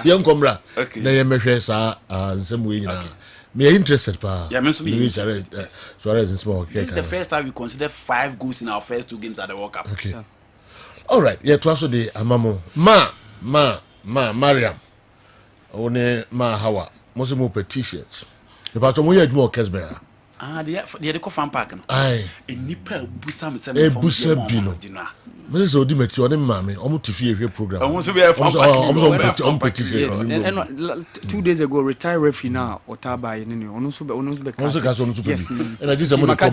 Young Comra. Okay. Na yemhwe sa nsem we nyina. Me interested pa. Yeah, me so be Suarez is small. This is the first time we consider 5 goals in our first 2 games at the World Cup. Okay. Yeah. All right. Yeah, to also the amamo. Mariam. One ma hawa. Mo se mo pe t-shirts. The pastor mo yedmo Kessben. They call fan park no. Aye. Enipa busa me se me from Mrs. Odimeti on mammy, almost to fear program. Almost be a 2 days ago, retired referee now, Otaba, and yes, and I just want to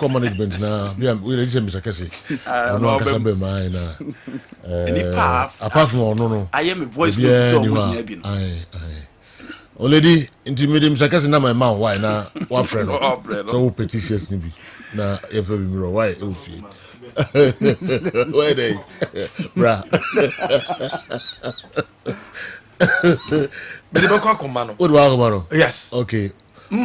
management now. We are Mr. Cassie. Apart from no, I am a voice note. Already intimidating Mr. Cassie now my mouth. Why now? What friend? So petitions nibi. Na ever be mirror. Why? Where they? Bra. What do yes. Okay.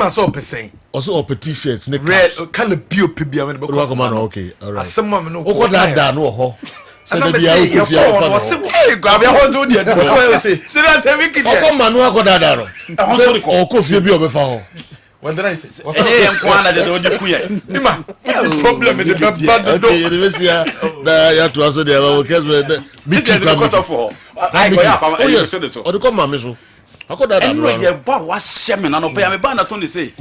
So person. Also a petitions. Red kind of bio pibia. Okay. All right. Someone no. What that no ho. So the bia you feel. Hey, grab your horse on the. So say. Did I tell me kid? Come man no go that no. So o ko fie bi o be fa ho. When did I say? Hey, I'm going to do the queer. Problem in the bad. Okay, university. You have to answer the Kessben. I go up. Oh yes. Or the come mama so. I got that. No, you bought what semen and obey. I'm about to say.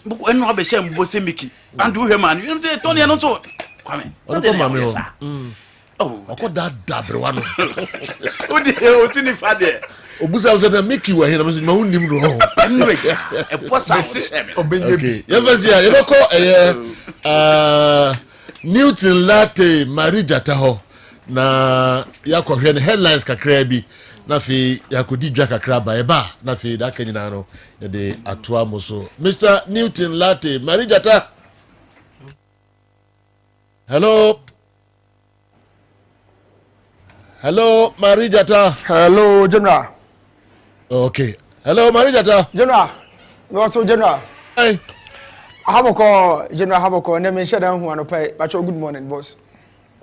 When I be saying Bosemiki and do him man, you say Tony and also. Come on. Oh, I got that double one. What the hell? What's in the father? Obusa was na make you here na me hu nim no. Anyway, e posa semen. Okay. You first here, you go Newton Latte Marie Jata ho na yakohwe ne headlines kakra bi na fi yakodi dwa kakra ba e ba na fi da kanyina no de atoa mo so. Mr. Newton Latte Marie Jata. Hello. Hello, Marie Jata. Hello, General. Okay. Hello, Marie Jata. General. No, so General. Hey. I have a call, General. Have a call. And then shut down who pay. But good morning, boss.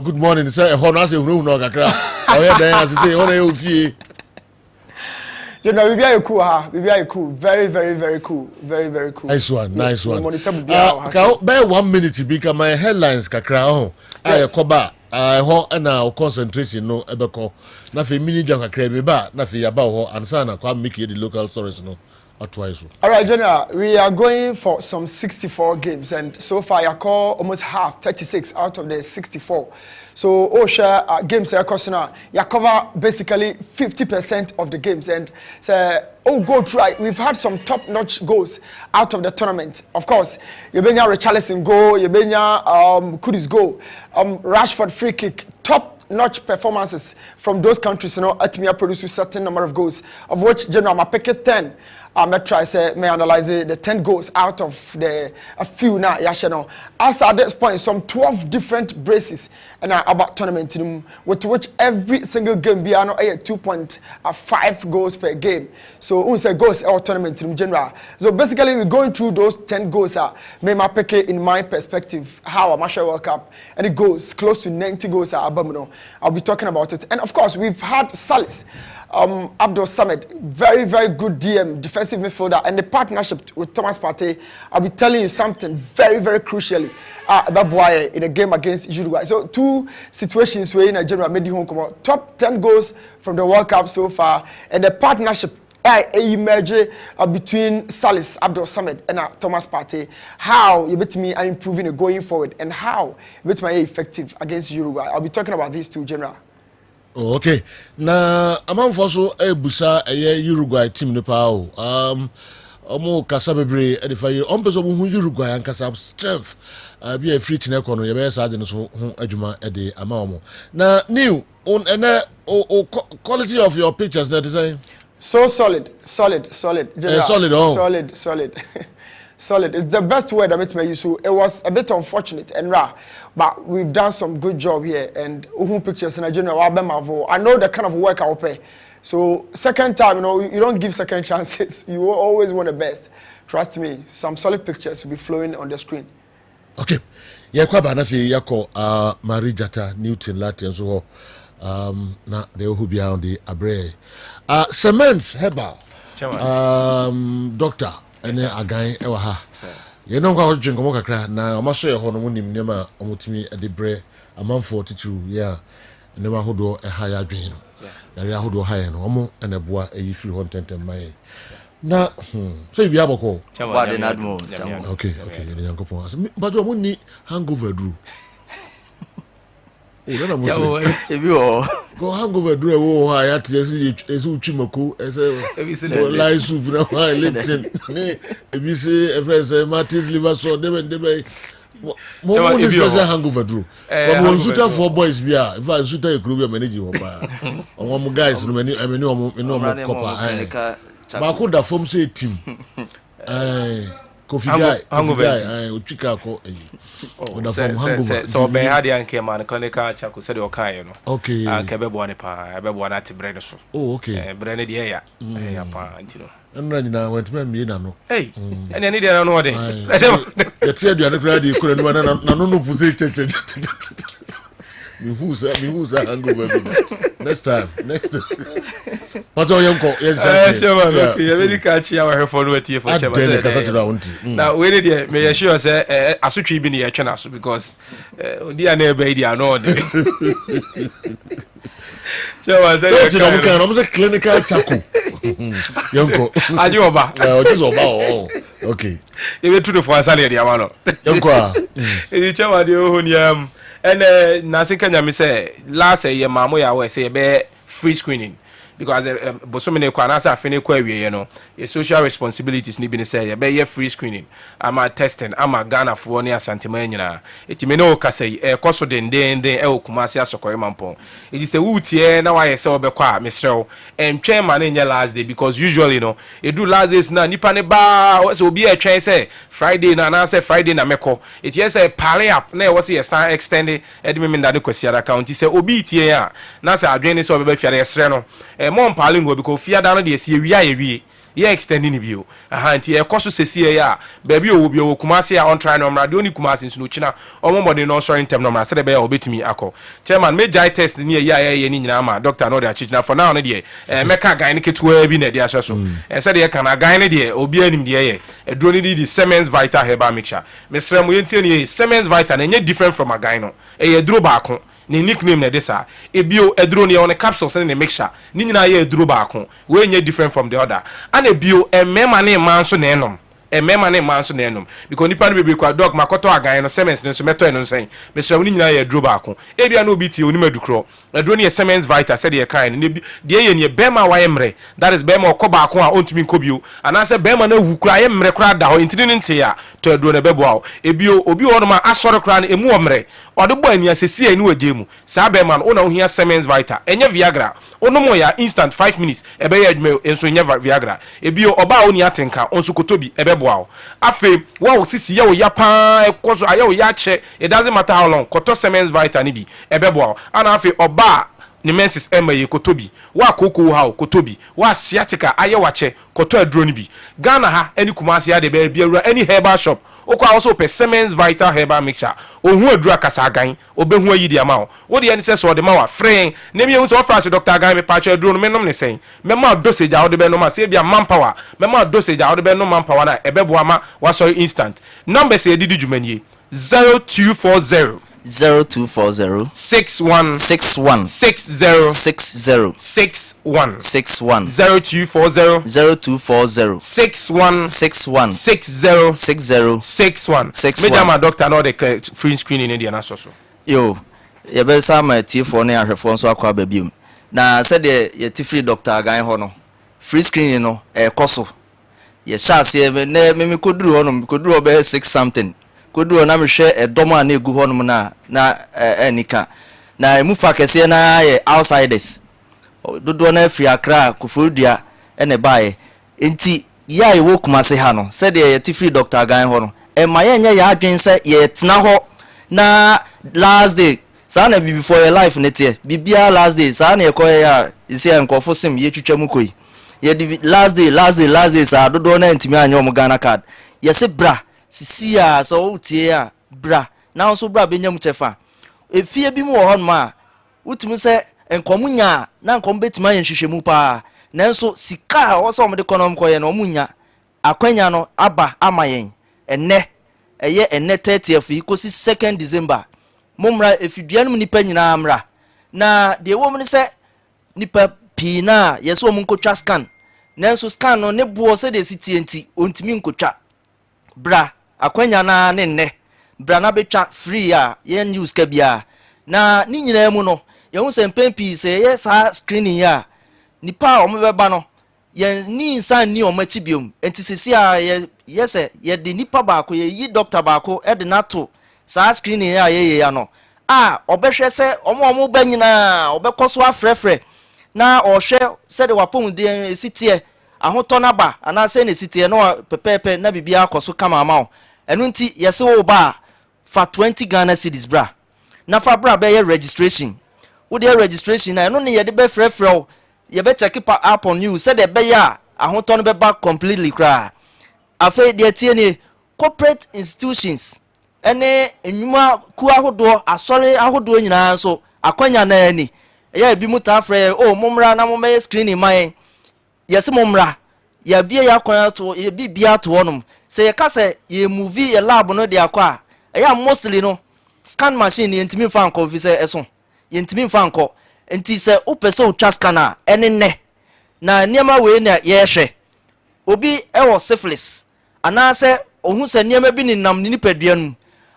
Good morning, sir. Honor say no kakra. Oh yeah, then as say honor you fie. General, we be cool, ha. We be cool. Very, very, very cool. Very, very cool. Nice one, nice one. By 1 minute because my headlines kakra ho. I koba. Ho na concentration no ebeko na fe mini jam kakra be ba na fe yaba ho ansa na kwa make the local stories no atwise. All right, General, we are going for some 64 games and so far I call almost half 36 out of the 64. So Osha games are costing you cover basically 50% of the games and say go try. We've had some top-notch goals out of the tournament. Of course, Yebenya Richarlison goal, Yebenya Kudus goal, Rashford free kick, top-notch performances from those countries. You know, Atmia produce a certain number of goals, of which General Mapeke 10. I try say may analyze the 10 goals out of the a few now. Yashano. As at this point, some 12 different braces and about tournament with which every single game be 2.5 goals per game. So we say goals our tournament in general. So basically we're going through those 10 goals. May my pick in my perspective how a Marshall World Cup and it goes close to 90 goals at Abomino. I'll be talking about it. And of course we've had Salis. Abdul Samad, very, very good DM, defensive midfielder, and the partnership with Thomas Partey. I'll be telling you something very, very crucially about Boye in a game against Uruguay. So, two situations where in a general made home come out. Top 10 goals from the World Cup so far, and the partnership emerge between Salis Abdul Samad and Thomas Partey. How you bet me are improving it going forward, and how you bet me are effective against Uruguay. I'll be talking about these two, General. Oh, okay. Na amanfo so ebusa Uruguay team ne pa o. Omo kasa bebre e fa ompeso mo Uruguay an kasa strength. Bi a free chine kono ye be sa de no so ho adwuma e de ama omo. Na new on quality of your pictures that is saying so solid. Solid. Solid. Solid. It's the best word I may use. So it was a bit unfortunate and rare, but we've done some good job here. And pictures in a general, I know the kind of work I'll pay. So second time, you don't give second chances. You always want the best. Trust me, some solid pictures will be flowing on the screen. Okay. Yakwa banafi yako Marie Jata Newton Latte so na de who be on the abre. Cements Heba. Doctor ene agan ewa ha ye no kwa drink mo kakra na o maso ye ho no nim nema omotimi ade bre amanfo titiru ya nema hodo e ha ya dwen no ya hodo ha ye no omo ene boa eyi free ho tentem mai na so you be aboko wade na admo okay ye yankopon but o mo ni hangover dru na mo say ebi o go hangover do e wo ha ya te ese utwimako ese live soup na ha lectin ne ebi say efrese Martin's liver so debe mo this special hangover do but mo suta for boys bia if I suta e kuro bia manage ho pa on guys no many o kopa ba ko da form say team Kofi guy uchika ko da form hangover so be had yan ke man clinical chako said o kan no okay ke be bo ne pa be bo na te brand so okay brand dey ya pa antino enra nyina wantuma mi na no ene ni dey na no dey ya tie aduane kra dey kura no na no puse cheche mi huza hangover next time what are you yes you really catch our her for what you for chama now we dey me sure say asotwe bi ne ya twena so because odi ana ebe idi ano dey chama say so you can almost clinical chako yonko aji oba oji oba okay ebe tu de for asale dey amano yonko e chama dey ohoniam and na se kanya me say last year mamo ya we say be free screening because bosomene kwa na sa fini kwa wiye no your social responsibilities ni bi ne say be free screening ama testing ama Ghana fo ne asantema nyina etime no kasai koso den okumase asokore mampon edi se wutie na wa yese obekwa mesrew entwen ma ne nya last day because usually no e do last days na nipa ne ba so obi e twen say Friday na say Friday na meko eti say pare up na e wo say san extend edime nda ne kwasiara account say obi tie a na say adwen ne say obeba fiare esre no mon palingo because fear down the see we ye extending ni bio ahanti e koso sesie ya baby o bi o kumase a on try no mra de oni kumase nsu no china omomode no sorry intem no mra se de be ya obetimi akọ chairman me jai test ni ye ni nyina ma doctor no de achina for now no de meka gan ne ketua bi na de aso so se de kana gan ne de obi anim de ye eduro ni di Siemens Vital Herbal Mixture mesrem ye ntie ni Siemens Vital na nye different from a gan no e duro ba ko ni nickname na desa ebio eduro ni on capsules na mixture ni nyina ye eduro ba ko we nye different from the other and ebio emema na manso na enom emema na manso na enom because nipa no be kwa dog makoto agan no Siemens no so meto eno sen mesra ni nyina ye eduro ba ko ebia na obi tie oni madukro eduro ni Siemens Vital said ye kind ni de ye ni bema wa emre that is bema okoba ko a ontumi nkobio anase bema na hukura ye emre kra da ho intini nte ya to eduro na bebo a ebio obi wono ma asore kra na emu omre odebo ani asesi ani wagemu sa bema no una ohia Siemens Vital enye Viagra onomo ya instant 5 minutes ebe ya adwuma enso enye Viagra ebio oba oni atenka onso kotobi ebebo a afi wa osisi ya wo ya pa ekoso aya wo ya che it doesn't matter how long koto Siemens Vital ni bi ebebo a ana afi oba ni menses emaye kotobi wa koko ha kotobi wa asiatica aye wache koto aduro ni bi Ghana ha any kumasi ya de be biawura any herbal shop okwa also pe Siemens Vital Herbal Mixture ohun aduro akasa agan obehu ayi di ama wo de se so de ma wa friend na mi so offer Dr. Agan me pa che aduro no menom ne sen me ma dosage a wo de be no ma se bia manpower me ma dosage a wo de be no manpower na ebebo ama wa so instant number say didi jumanie 0240 0240 61 61 60 60 61 61 0240 0240 61 61 60 60 61 61 me jama doctor no the free screening in the so yo ye be sama T4 ne ahwefo nso akwa babium na said ye tifree Dr. Agan ho no free screening no koso ye chance ne me koduru ho no koduru be 6 something koduru na me hwe edomo na egu ho no na enika na emufa kese na ye outsiders dodo na free Accra Kufodua ene bae enti ya ewo kumase ha no said ye tifree Dr. Agan ho no ma ye nya ya adwen se ye tena ho na last day sana be before your life netie bibia last day sana ye koye ya isi enkofo sim ye twitwa mu koi ye last day sa dodo na ntimi anyo mu Ghana card ye se bra sisi a so utie a bra na so bra benyam chefa efie bi mu wo hon ma utimi se enkomunya na enkom betima ye hwehwemu pa nanso sika wo so mo de konom koye na omunya akwanya no aba amayen enne eye enne 30th ikosi 2nd December momra efiduanum nipa nyina amra na de wo mu se nipa pina yeso mu nkotwa scan nanso scan no ne bo se de sitienti ontimi nkotwa bra akwanya na ne nne bra na betwa free a ye news ka bia na ni nyina mu no ye hu se mpempi se ye sa screening ya nipa o mebeba no ye ni insan ni o machi biom enti sisi a ye se ye de nipa baako ye yi doctor baako e de nato sa screening ya ye ya no obehwe se omo ba nyina obekoso afrefre na ohwe se de wapom de esitie ahoto na ba ana se ne esitie no pepepe na bibia akoso kama amawo enu nti yese wo ba fa 20 Ghana cedis bra na fa bra be ye registration wo de registration na eno ne ye de be frefre ye be check up on you se de be ya ahoto no be back completely cry afa de tie ni corporate institutions ene enwuma ku ahodo asori ahodo nyina so akwanya na ani ya bi muta frɛ momra na mo me screening man yes momra ya bia ya kwanya to ye bibia to wonom se ye ka se ye movie ye lab no de akwa ya mostly no scan machine ye ntimi fa nko fi se eso ye ntimi fa nko enti se opese o twa scanner ene ne na niema we na ye hwe obi ewo syphilis ana se ohun se niema bi ni nam ni nipadua nu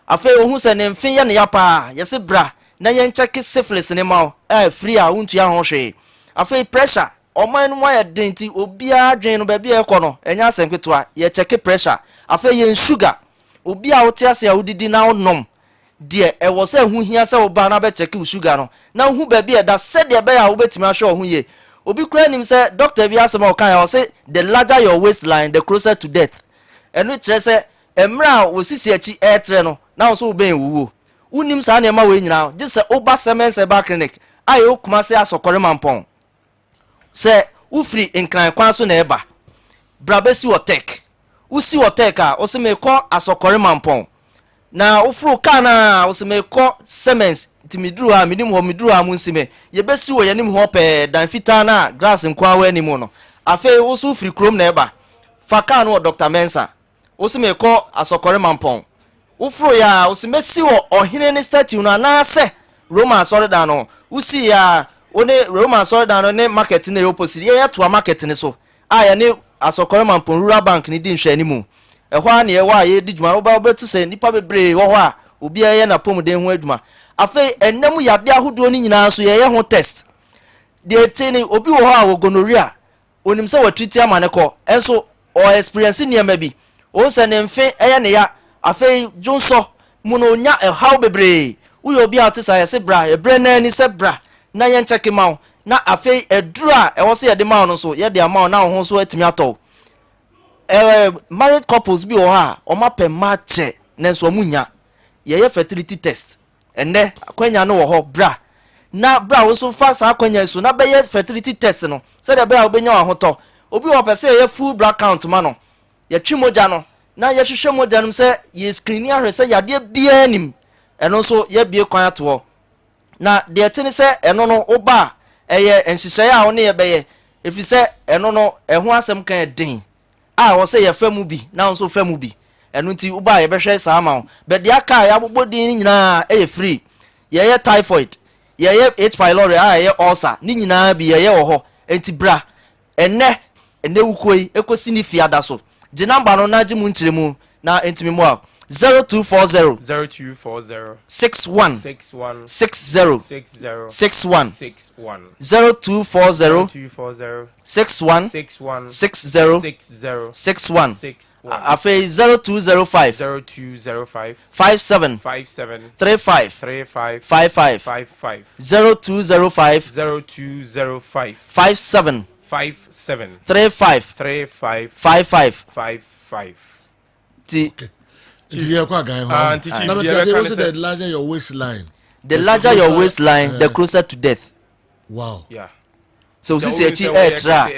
afa ohun se ne mfe ye ne ya pa ye se bra na yen check syphilis ne ma free a untu ya ho hwe afa pressure oman no ya denti obia adwen no ba bia ekọ no enya asem ketoa ye check pressure afa yen sugar obia wote ase a udidi na onom de e wo se hu hia se oba na be check sugar no na hu ba bia da se de be ya wo betimi ahwe ho ye obi kura nim se doctor bi asem o kan ya say the larger your waistline the closer to death enu kire se emra wo sisi achi etre no na wo so ben wuwo unim sa na ma we nyina je se oba semense ba clinic ayo kuma se asokore mampon se ufri nkran kwan so na eba brabesi wotek usi wotek a oseme ko asokore mampon na ufru kana oseme ko semens timidru a minim ho midru a munsime ye besi wo yanim ho pe dan fita na grass nkwa wa ni mu no afi usu ufri krom na eba faka no Dr. Mensa oseme ko asokore mampon ufru ya osimesi wo ohine ni statue na na se Roma sorry da no usi ya one Roma sorry da no ne market na opposite ye to market ni so aya ne asokore mampon rural bank ni di nhwe ni mu ehwa na ye wa ye di djuma oba betu se nipa bebre wo ho a obi ye na pom den ho adwuma afi enam yade ahodo ni nyina so ye ho test de tini obi wo ho a wo gonorrhea onim se wa treat amane ko enso o experience ni emabi o se ne mfe eye ne ya afi jonso muno nya how bebre uyo obi atisa ye se bra ye bre na ni se bra na ye check maw na afi eduru a e wo se ye de maw no so ye de maw na ho so atimi ato married couples bi wo ha o ma pe matche nenso munya ye fertility test enne akwanya no wo ho bra na bra wo so fa sa akwanya so na be ye fertility test no se de bra wo benya wa hoto obi wo pese ye full blood count ma no ye twimoja no na ye hwehwe moja no se ye screen ahwe se yade bia nim eno so ye bie kwan ato na de tene se eno no oba eye enhihye ya wo ne ye be ye efi se eno no eho asem kan den wo se ye famu bi na so famu bi eno nti oba ye behwe sa ma be de aka ya bobodin nyina eye free ye typhoid ye H pylori ye ulcer ni nyina bi ye wo ho enti bra enne ukoi ekosi ni fiada so the number no na jimu nchiremu na entimi mo 0240 61 60 61 0240 61 61 afi 0205 57 35 55 0205 57 35 55 T the larger your waistline. The larger your waistline, the closer to death. Wow. Yeah. So this is a tra.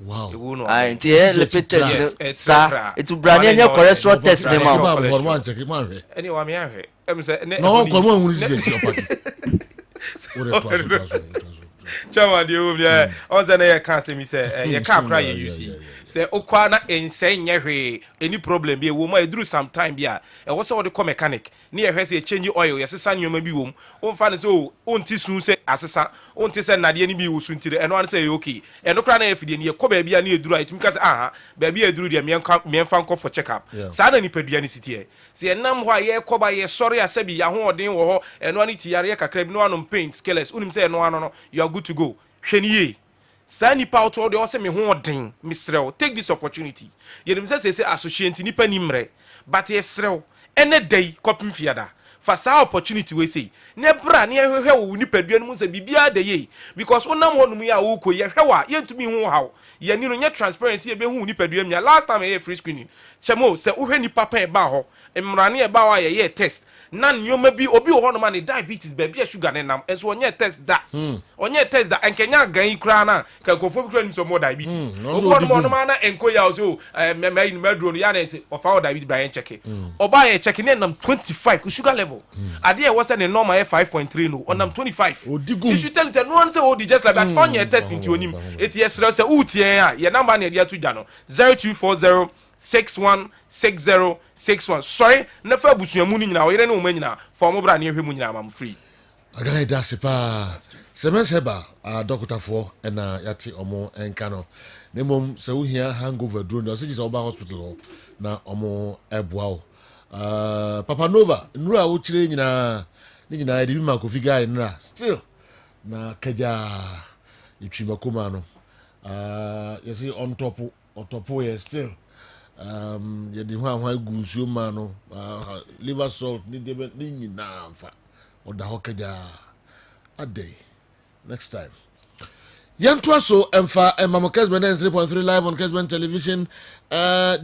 Wow. I le test sa it brand new cholesterol test dem ma. Anyway, me ahwe. No, come on, who is this your party? Chama de o bia on say na ye can say me say ye can cry ye use say okwa na ense nyehwe any problem bi wo ma eduru sometime bi a e wo se wo de ko mechanic na ye hwese change oil ye sesa nyoma bi wom o mfa ne se o onti sun se asesa onti se nade ni bi wo sun tire eno an se okay eno kra na ye fide ni ye ko ba bia na eduru a itumi ka se aha ba bia eduru de me mfa nko for check up sa na ni padua ni sitie se enam ho a ye ko ba ye sori asabi ya ho odin wo ho eno an ti yare ye kakra bi no anom paint skillers unim se eno ano no you are good to go hwani ye sa nipa auto de o se me ho odin misrew take this opportunity yenim se associate nipa ni mre but ye srew ene day kopim fiada fa sa opportunity we say ne bra ne hwehwe wo nipadua no mu se bibia de ye because onam honum ya wo ko ye hwewa ye ntumi hu haw ye ni no nye transparency e be hu nipadua mi last time ye free screening chemo se wo hwe nipa pa e ba ho emrane e ba wa ye test na nyoma bi obi wo honum na diabetes ba bia sugar ne nam enso onye test da onye test da enkenya gan kra na kan kofo bi kra ni so more diabetes obi honum na enko ya so me medro no ya na se of our diabetes Brian check oba ye check ne nam 25 sugar level ade e was an normal 5.3 no on nam 25 you should tell it no one say oh just like that on your test into onim it yes say utie ya your number na dia to da no 0240 616061 sorry na fa busuamu ni nyina o yere ne o manyina for mo bra ne hwe mu nyina am free agai da sepa semeseba a doctorfo na yate omo enka no ne mom se wo hia hangover drone do se ji se oba hospital na omo eboa Papa Nova nura wo chire nyina ni nyina de bi ma kofi guy nura still na kaja itwima kuma no you see on top yes still ye di hwa gusuo ma no liver salt ni de ni nyina mfa oda ho kaja a day next time Yantua so emfa Mama Kessben 3.3 live on Kessben television.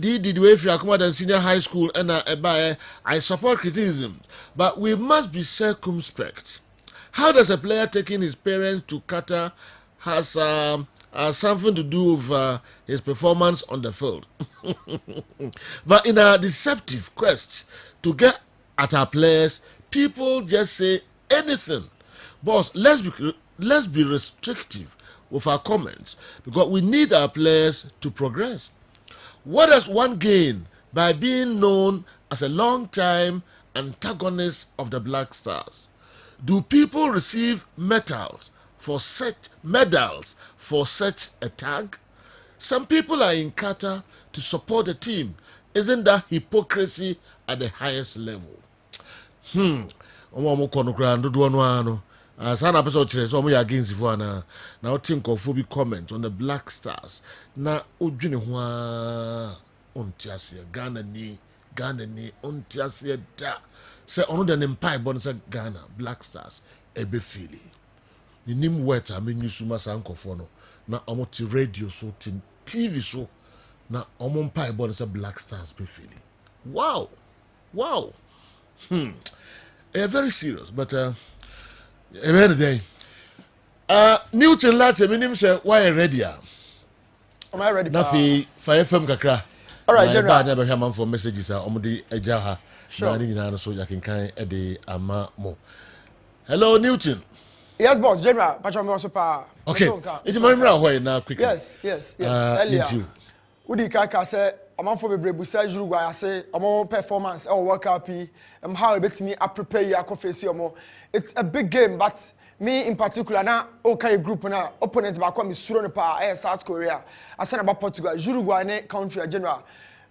Did we free Akuma than senior high school and I support criticism, but we must be circumspect. How does a player taking his parents to Qatar has something to do with his performance on the field? But in a deceptive quest to get at our players, people just say anything. Boss, let's be restrictive with our comments because we need our players to progress. What does one gain by being known as a long-time antagonist of the Black Stars? Do people receive medals for such a tag? Some people are in Qatar to support the team. Isn't that hypocrisy at the highest level? Sana pesa ochire so mo ya against for na o think of phobic comment on the Black Stars na odwene ho a ontiase Ghana ni ontiase da se ono de ne mpai bon se Ghana Black Stars ebe fili ni nim weta menyu suma sankofo no na omo ti radio so ti TV so na omo mpai bon se Black Stars be fili wow very serious but every day. Newton last minimum say why ready? Am I ready? Nafi fire FM kakra. All right, General. Never hear man for messages omudi ejaha. Sure. Na so yakin kan e de ama mo. Hello Newton. Yes, boss. General. Pacho me also pa. Okay. It's my mirror why now quickly. Yes. Earlier. Udi kaka say amanfo bebre busa Uruguay say omo performance e work up how e betimi a prepare you akofesi omo. It's a big game, but me in particular now okay group na opponent ba kwa mi suro ne pa South Korea asana ba Portugal Uruguay ne country general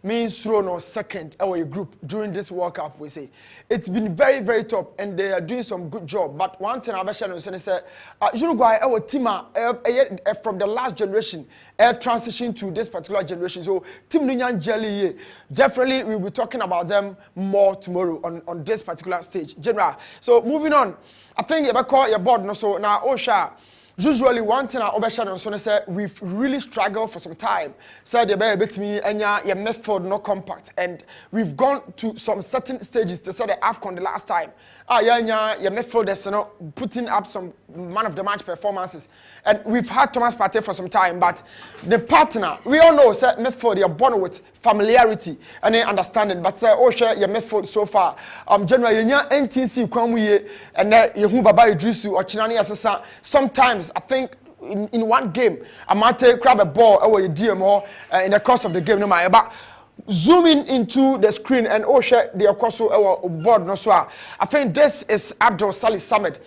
me suro no second our group during this World Cup we say it's been very very tough and they are doing some good job but one thing abesha no say Uruguay our team from the last generation transition to this particular generation so team Nunyan Jelly definitely we will be talking about them more tomorrow on this particular stage general so moving on I think you call your board no so now Osha usually one thing I obesha no so say we've really struggled for some time said the bit me enya your method no compact and we've gone to some certain stages to say the AFCON the last time enya your method is no putting up some man of the match performances and we've had Thomas Partey for some time but the partner we all know say method you're born with familiarity and understanding but say share your method so far generally enya NTC kwanmu ye and ye hu baba Idrisu or Chinani asesa sometimes I think in one game. Amate grab a ball over DM in the course of the game. No matter, but zooming into the screen and share the also board. No, so I think this is Abdul Salih Samed.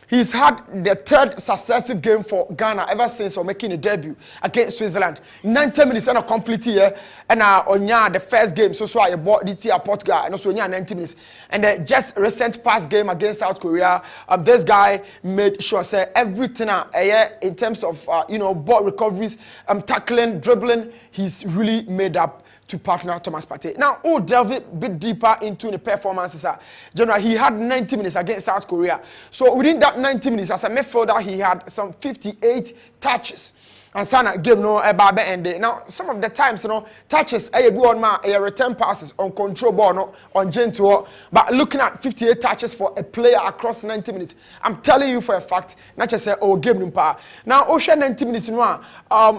He's had the third successive game for Ghana ever since making a debut against Switzerland. 90 minutes and a complete year, and the first game. So I bought the tea Portugal and also 90 minutes. And the just recent past game against South Korea, this guy made sure say everything in terms of ball recoveries, tackling, dribbling, he's really made up to partner Thomas Partey. Now, delve a bit deeper into the performances. Generally, he had 90 minutes against South Korea. So within that 90 minutes, as a midfielder, he had some 58 touches. And Sana game no eba end. Now, some of the times, touches return passes on control ball, no on gentle. But looking at 58 touches for a player across 90 minutes, I'm telling you for a fact, not just say game numpa. Now, Osha 90 minutes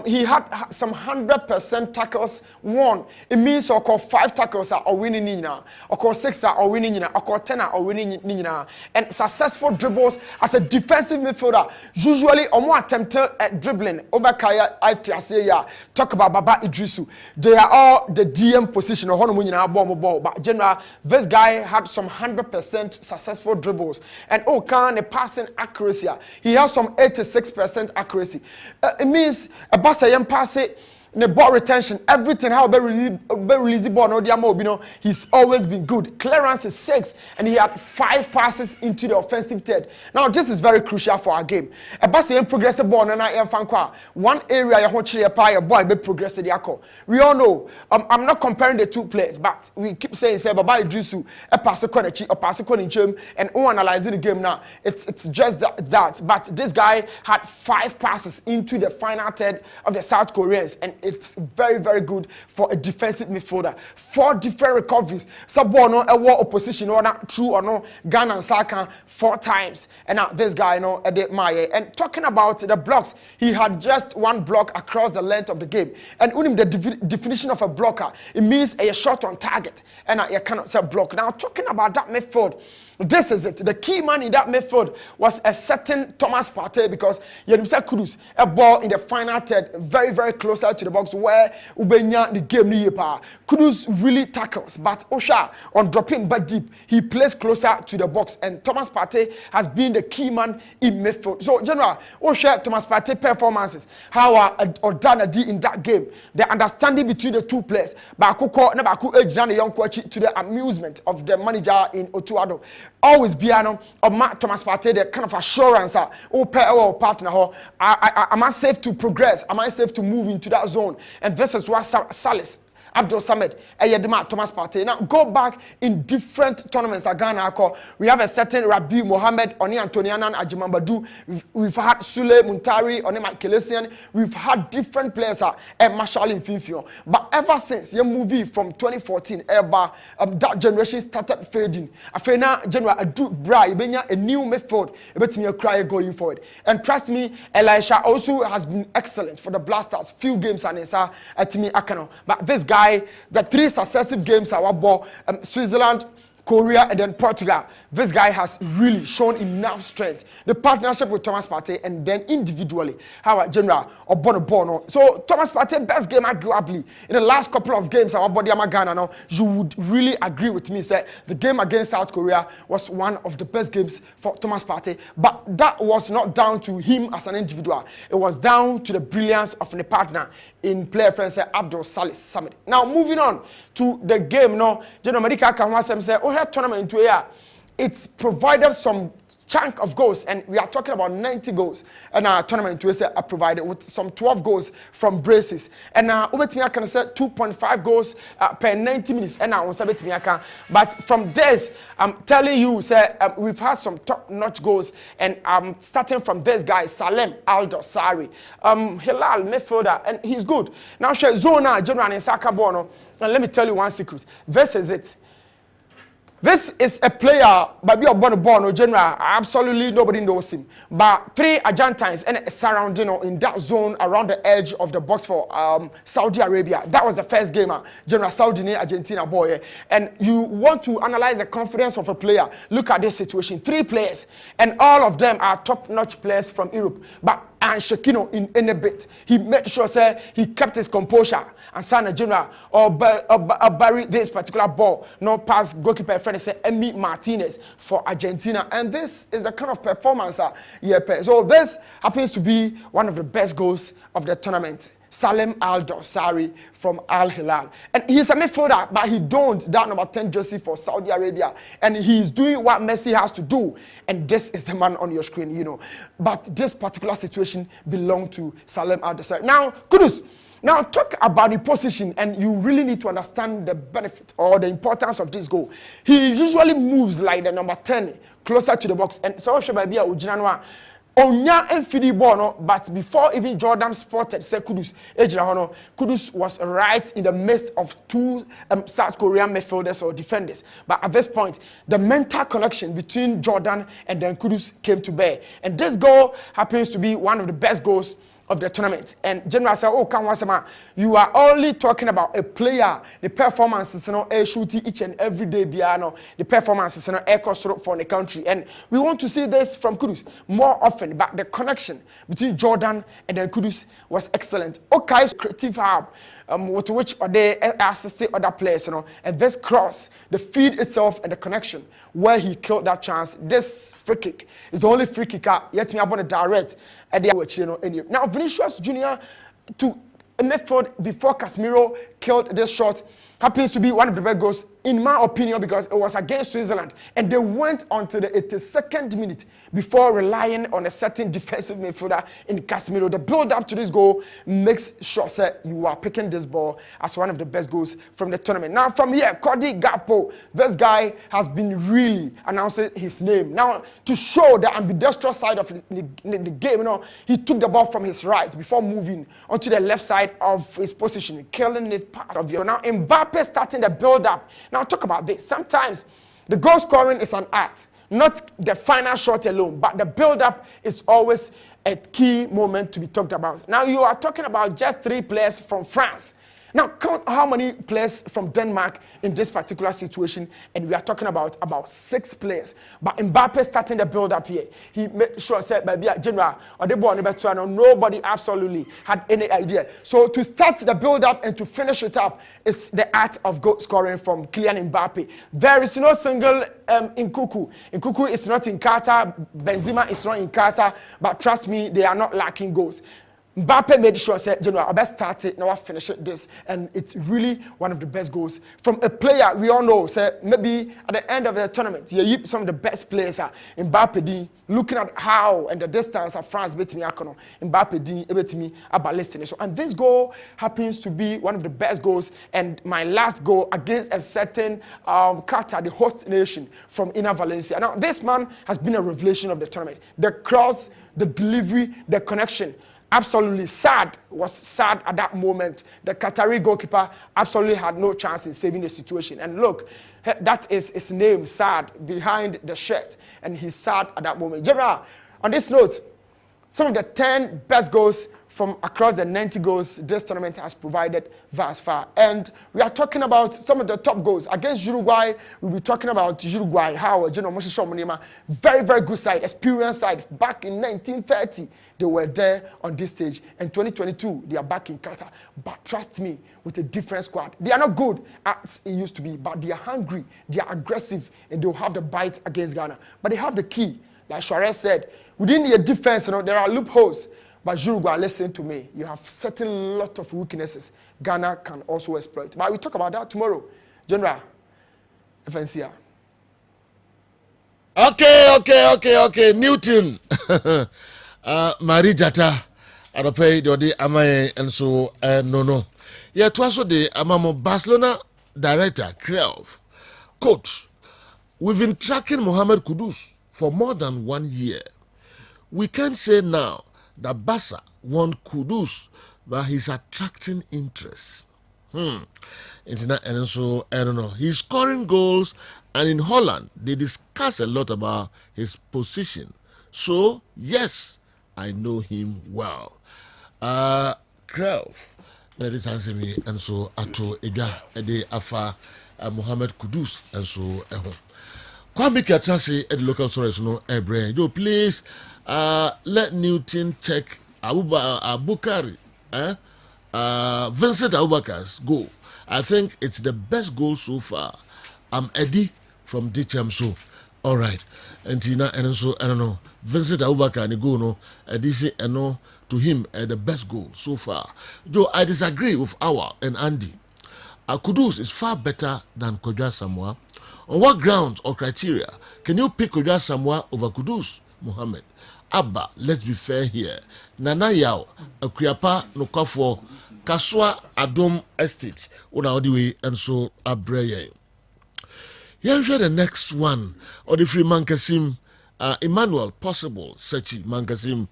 he had some 100% tackles won. It means or 5 tackles are winning nina, or 6 are winning nina, or 10 are winning nina. And successful dribbles as a defensive midfielder, usually more attempted at dribbling. Talk about Baba Idrisu. They are all the DM position of ball. But general, this guy had some 100% successful dribbles. And can the passing accuracy. He has some 86% accuracy. It means a Basayan pass it. The ball retention, everything, how they release the ball, he's always been good. Clearance is 6, and he had 5 passes into the offensive third. Now, this is very crucial for our game. A Bassian progressive ball, one area you want to boy be progressive. We all know, I'm not comparing the two players, but we keep saying, say, Baba Idrisu, a pass a pass a and analyzing the game now. It's just that. But this guy had 5 passes into the final third of the South Koreans, and it's very, very good for a defensive midfielder. 4 different recoveries. Sabono, a war opposition, or not true or no, Ghana and Saka 4 times. And now this guy, and talking about the blocks, he had just 1 block across the length of the game. And the definition of a blocker, it means a shot on target. And you cannot say block. Now, talking about that midfield, this is it. The key man in that midfield was a certain Thomas Partey, because Yenimsa Kudus, a ball in the final third, very, very closer to the box where Ubenya the game niyepa. Kudus really tackles, but Osha on dropping but deep, he plays closer to the box, and Thomas Partey has been the key man in midfield. So, general, Osha Thomas Partey performances, how Ordana did in that game, the understanding between the two players, Bakuko na Baku Ejani young coach to the amusement of the manager in Otuado. Always be or Thomas Partey, the kind of assurance or partner. Am I safe to progress? Am I safe to move into that zone? And this is what Salis Abdul Samed, Thomas Partey. Now go back in different tournaments at Ghana. We have a certain Rabi Mohammed, Oni Antonianan, Ajimambadu. We've had Sule Muntari, Oni Kelesian. We've had different players and Marshall in Finfio. But ever since your movie from 2014, that generation started fading. Afena General Adu Bra, a new midfield, about me a cry going forward. And trust me, Elisha also has been excellent for the Blasters. Few games and it's at me Akano. But this guy, the 3 successive games our ball, Switzerland, Korea, and then Portugal. This guy has really shown enough strength. The partnership with Thomas Partey, and then individually, how general or Bono. So Thomas Partey best game arguably in the last couple of games our body Ghana now. You would really agree with me, say the game against South Korea was one of the best games for Thomas Partey. But that was not down to him as an individual. It was down to the brilliance of the partner in player friend Abdul Salih Samed. Now moving on to the game, General Medica can say, tournament into here. It's provided some chunk of goals, and we are talking about 90 goals. And our tournament to USA are provided with some 12 goals from braces. And over to me, I can say 2.5 goals per 90 minutes. And now but from this, I'm telling you, we've had some top-notch goals, and I'm starting from this guy, Salem Al-Dosari, Hilal midfielder, and he's good. Now, Zona, General and Saka Bono, and let me tell you one secret. This is it. This is a player, but we are born in general. Absolutely nobody knows him. But 3 Argentines and surrounding in that zone around the edge of the box for Saudi Arabia. That was the first game, General Saudi Argentina boy. And you want to analyze the confidence of a player. Look at this situation. 3 players, and all of them are top-notch players from Europe. But and Shekino in any bit. He made sure say he kept his composure and Sana General or bury this particular ball, no pass goalkeeper friend say Emi Martinez for Argentina, and this is the kind of performance so this happens to be one of the best goals of the tournament. Salem Al-Dosari from Al Hilal, and he's a midfielder, but he don't that number 10 jersey for Saudi Arabia, and he's doing what Messi has to do, and this is the man on your screen, you know. But this particular situation belonged to Salem Al-Dosari. Now, Kudus. Now talk about the position, and you really need to understand the benefit or the importance of this goal. He usually moves like the number 10 closer to the box, and so maybe Onya enfidi ball no, but before even Jordan spotted say Kudus, Kudus was right in the midst of two South Korean midfielders or defenders. But at this point, the mental connection between Jordan and then Kudus came to bear, and this goal happens to be one of the best goals of the tournament. And General said, oh, you are only talking about a player, the performances, shooting each and every day, the performances, for the country. And we want to see this from Kudus more often, but the connection between Jordan and then Kudus was excellent. Okay, creative hub, with which they assisted other players, and this cross, the feed itself and the connection where he killed that chance. This free kick is the only free kick yet me upon a direct. Now Vinicius Junior to midfield before Casemiro killed this shot happens to be one of the best goals in my opinion, because it was against Switzerland and they went on to the 82nd minute before relying on a certain defensive midfielder in Casemiro. The build up to this goal makes sure that you are picking this ball as one of the best goals from the tournament. Now from here, Cody Gakpo, this guy has been really announcing his name. Now to show the ambidextrous side of the game, he took the ball from his right before moving onto the left side of his position, killing it past of you. Now Mbappe starting the build up. Now talk about this. Sometimes the goal scoring is an art. Not the final shot alone, but the build-up is always a key moment to be talked about. Now, you are talking about just 3 players from France. Now, count how many players from Denmark in this particular situation, and we are talking about 6 players. But Mbappe starting the build-up here, he made sure said, "Baby, General, or the ball nobody absolutely had any idea." So to start the build-up and to finish it up is the art of goal scoring from Kylian Mbappe. There is no single Nkunku. Nkunku is not in Qatar. Benzema is not in Qatar. But trust me, they are not lacking goals. Mbappe made sure said, General, I best start it, now I finish this, and it's really one of the best goals from a player we all know. Say maybe at the end of the tournament, you some of the best players are Mbappe. Looking at how and the distance of France beat me, Mbappe beat me about listening. So, and this goal happens to be one of the best goals, and my last goal against a certain Qatar, the host nation from Inner Valencia. Now, this man has been a revelation of the tournament. The cross, the delivery, the connection. Absolutely was sad at that moment. The Qatari goalkeeper absolutely had no chance in saving the situation. And look, that is his name, Sad, behind the shirt. And he's sad at that moment. General, on this note, some of the 10 best goals from across the 90 goals this tournament has provided thus far. And we are talking about some of the top goals. Against Uruguay, we'll be talking about Uruguay, how very, very good side, experienced side. Back in 1930, they were there on this stage. And 2022, they are back in Qatar. But trust me, with a different squad. They are not good as it used to be, but they are hungry, they are aggressive, and they'll have the bite against Ghana. But they have the key. Like Suarez said, within the defense, there are loopholes. But Uruguay, listen to me. You have certain lot of weaknesses Ghana can also exploit. But we'll talk about that tomorrow. General, FNCR. Okay. Newton. Marie Jata. Adope Dodi Amaye and so no. Yeah, it was the Amamo Barcelona director, Krelv. Coach, we've been tracking Mohamed Kudus for more than 1 year. We can say now that Barca want Kudus, but he's attracting interest. And so I don't know. He's scoring goals, and in Holland they discuss a lot about his position. So yes, I know him well. Krelv, that is answer me, and so ato ega ede afa Mohamed Kudus, and so Kwame Kiatrasi at the local source no ebre. Yo, please let Newton check Abukari, Vincent Abubakar's goal. I think it's the best goal so far. I'm Eddie from DTM. All right. And Tina, and so I don't know. Vincent Abubakar and go no. This and no to him the best goal so far. Though I disagree with Awa and Andy. Kudus is far better than Kodja Samoa. On what grounds or criteria can you pick Kodja Samoa over Kudus, Mohammed? Abba, let's be fair here. Nana Yao, Akuyapa, Nokafo, Kaswa, Adom Estate, on our way, and so Abreye. Here's the next one. Or the free Mankasim, Emmanuel, possible, Sechi Mankasim.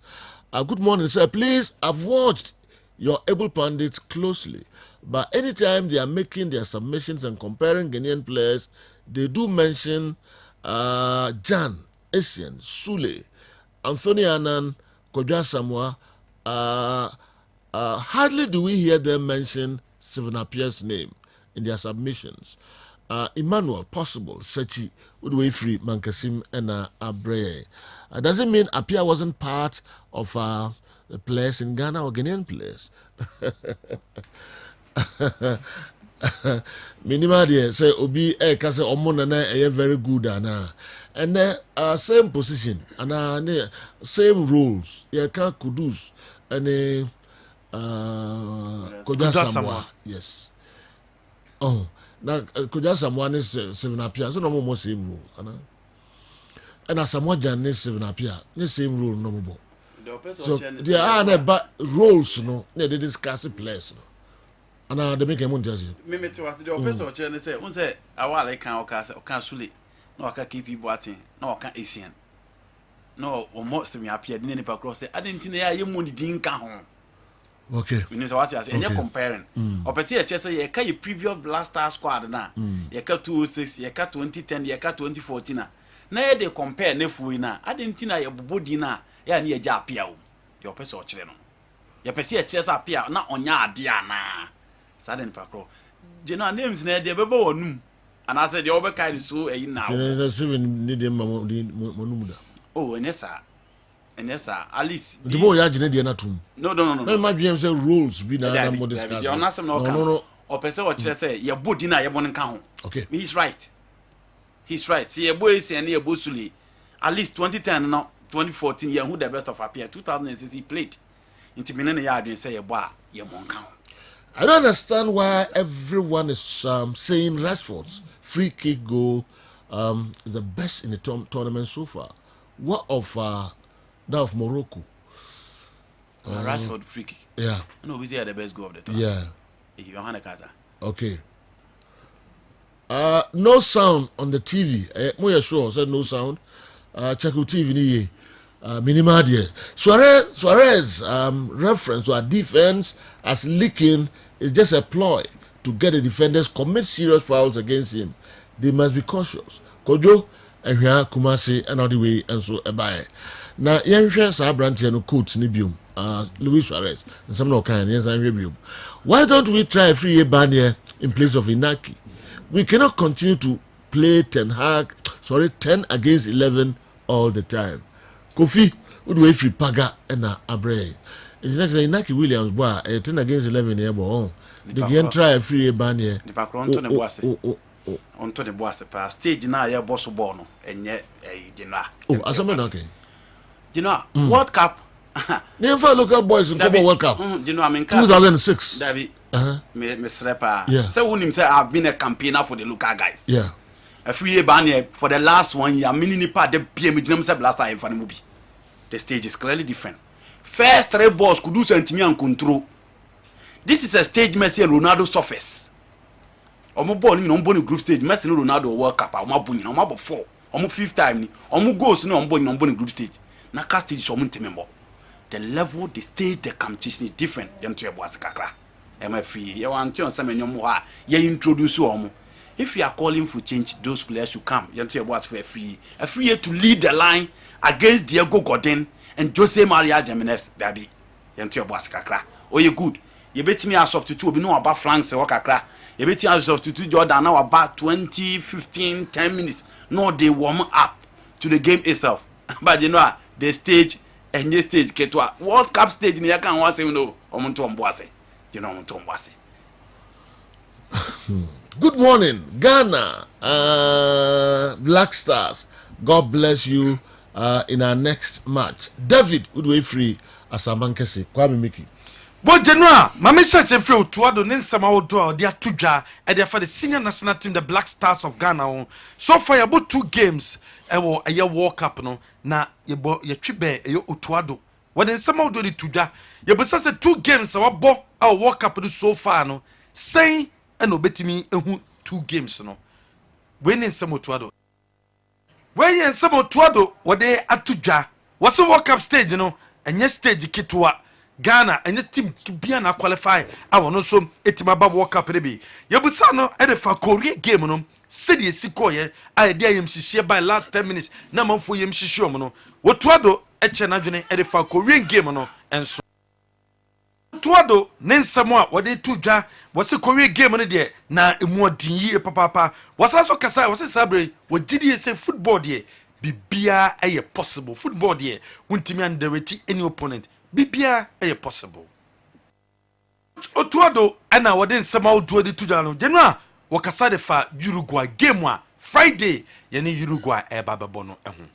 Good morning, sir. Please, I've watched your able pundits closely, but anytime they are making their submissions and comparing Ghanaian players, they do mention Jan, Essien, Sule, Anthony Annan, Kodja Samoa. Hardly do we hear them mention Stephen Appiah's name in their submissions. Emmanuel, possible, Sechi, Udway Free, Mankasim, and Abreye. Doesn't mean Appiah wasn't part of the players in Ghana or Ghanaian players. Minima dear say Obi kase omona na very good and then same position and same roles. You can Kudus and Kodja Samoa. Yes. Oh, now Kodja Samoa is 7 Appiah, so no more same rule. And as Samoa Jan is 7 Appiah, the same rule no more. So there are roles, no, they discuss the players. And they make a money. Me to what the person or chairman say, one say, I want like can or Sule, no, I can keep you boating, no, I can't Asian. No, or most of me appeared in any across. I didn't think you money didn't come home. Okay. You know what I say, and you're comparing. Or per se, Chester, you can previous Blaster squad now. You cut 2006, you cut 2010, you cut 2014. Now they compare Nefuina. I didn't think I body now, ya near Japia. Your person or channel. You per se, Chester appear not on your Diana. Sudden Pacro. General names near the Bebo and I said the over kind so now. Oh, and yes, sir. And yes, sir. At least the boy Argentina too. No. No, my GM rules be now more discussed. You're not some no. Or person what say, your body now, your one count. Okay. He's right. See, a boy is near Busuli. At least 2010, no, 2014, yeah, who the best of Appiah. 2006 he played. Into Minana Yard and say a bar, your one count. I don't understand why everyone is saying Rashford's free kick goal is the best in the tournament so far. What of that of Morocco? Rashford free kick. Yeah. No, we say the best goal of the tournament. Yeah. Okay. No sound on the TV. Moya sure said no sound. Check your TV ni minimal there. Suarez reference to our defense as leaking is just a ploy to get the defenders commit serious fouls against him. They must be cautious. Kojo and here Kumasi and all the way and so ebaye. Now Yenshwe sa branch no coach ni biom. Luis Suarez and some no kind yes and review. Why don't we try a free ban here in place of Inaki? We cannot continue to play 10 against 11 all the time. Kofi would wait for Paga and Abreye. It's next Inaki Williams boy 10 against 11 here but they can try a free ban here. The background to the boss. Onto the boss pass stage now ya boss bono and yet dinner. Oh, asama okay. Dinner World Cup. Never local boys in Global World Cup. Dinner I mean 2006. David. Miss Repa. Yeah. So when him say I've been a campaigner for the local guys. Yeah. A free ban here for the last 1 year. Mini part the PM say last time for the movie. The stage is clearly different. First 3 balls could do something and control. This is a stage Messi and Ronaldo surface. Omo ball ni on boni group stage Messi and Ronaldo World Cup omo boni omo abo 4 omo 5th time ni omo goals ni on boni group stage. Na cast stage so omo the level the stage the competition is different them to ebo asikakra. Am I free? You want to say you introduce omo. If you are calling for change, those players should come. You want to about free to lead the line against Diego Godin and Jose Maria Jimenez, baby. You want to about kakra. Oh, you good. You bet me as substitute. We know about flanks or kakra. You bet me as substitute Jordan now about 20, 15, 10 minutes. No, they warm up to the game itself. But you know the stage enye stage ketwa World Cup stage ni yaka want him no omuntu omboase you know omuntu omboase. Good morning, Ghana, Black Stars. God bless you in our next match. David, Udwe Free, Asamankesi, Kwame Miki. But Genoa, Mammy says if you to do Ninsama Odo, they are Tuja, and they are for the senior national team, the Black Stars of Ghana. So far, about 2 games, a year walk up, no, na your tribe, your Utuado. When in some of the Tuja, you but say 2 games, our bo, our walk up so far, no, say, and obey me 2 games, no. When in some Utuado. When in some Utuado, what they at Tuja, what's the walk up stage, you know, and yes, stage Kitua. Ghana and the team Biana qualify. I want also etimaba walk up rebi. Yabusano at a Korea game no. City Sikoye, I dare him share by last 10 minutes. Naman for him shishomono. What Tuado Echanajane at a Korean game no and so. Tuado nen samwa wade tuja was a Korean game on the day. Na more dingy papa was also Kasa was a sabre. What did he say football day? Bibia a possible football day. Wintimi underrate any opponent. Bibia a possible. Otuado ana wade nsema oduo de tudano. Jenwa wakasa de fa Uruguay game wa Friday yani Uruguay e bababo no ehun.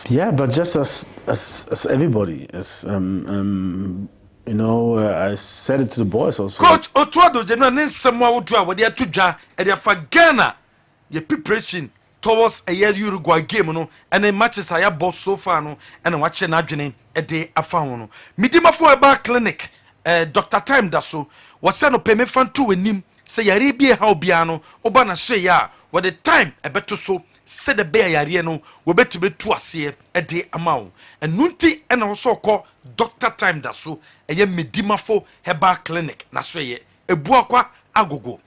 Yeah, but just as everybody, as you know, I said it to the boys also. Coach Otuado jenwa nsema oduo wade atudwa e de fa Ghana your preparation towards a year Uruguay game no and the matches I have both so far no and watching adwene e de afa no midima for a clinic Dr. Time Daso was sent up me fan to enim say yare bia ha obia no oba na hye ya what the time e beto so said the bear yare no we betime to ase e de amawo and nunti e na so call Dr. Time Daso e ye midima for herbal clinic na so ye ebuakwa agogo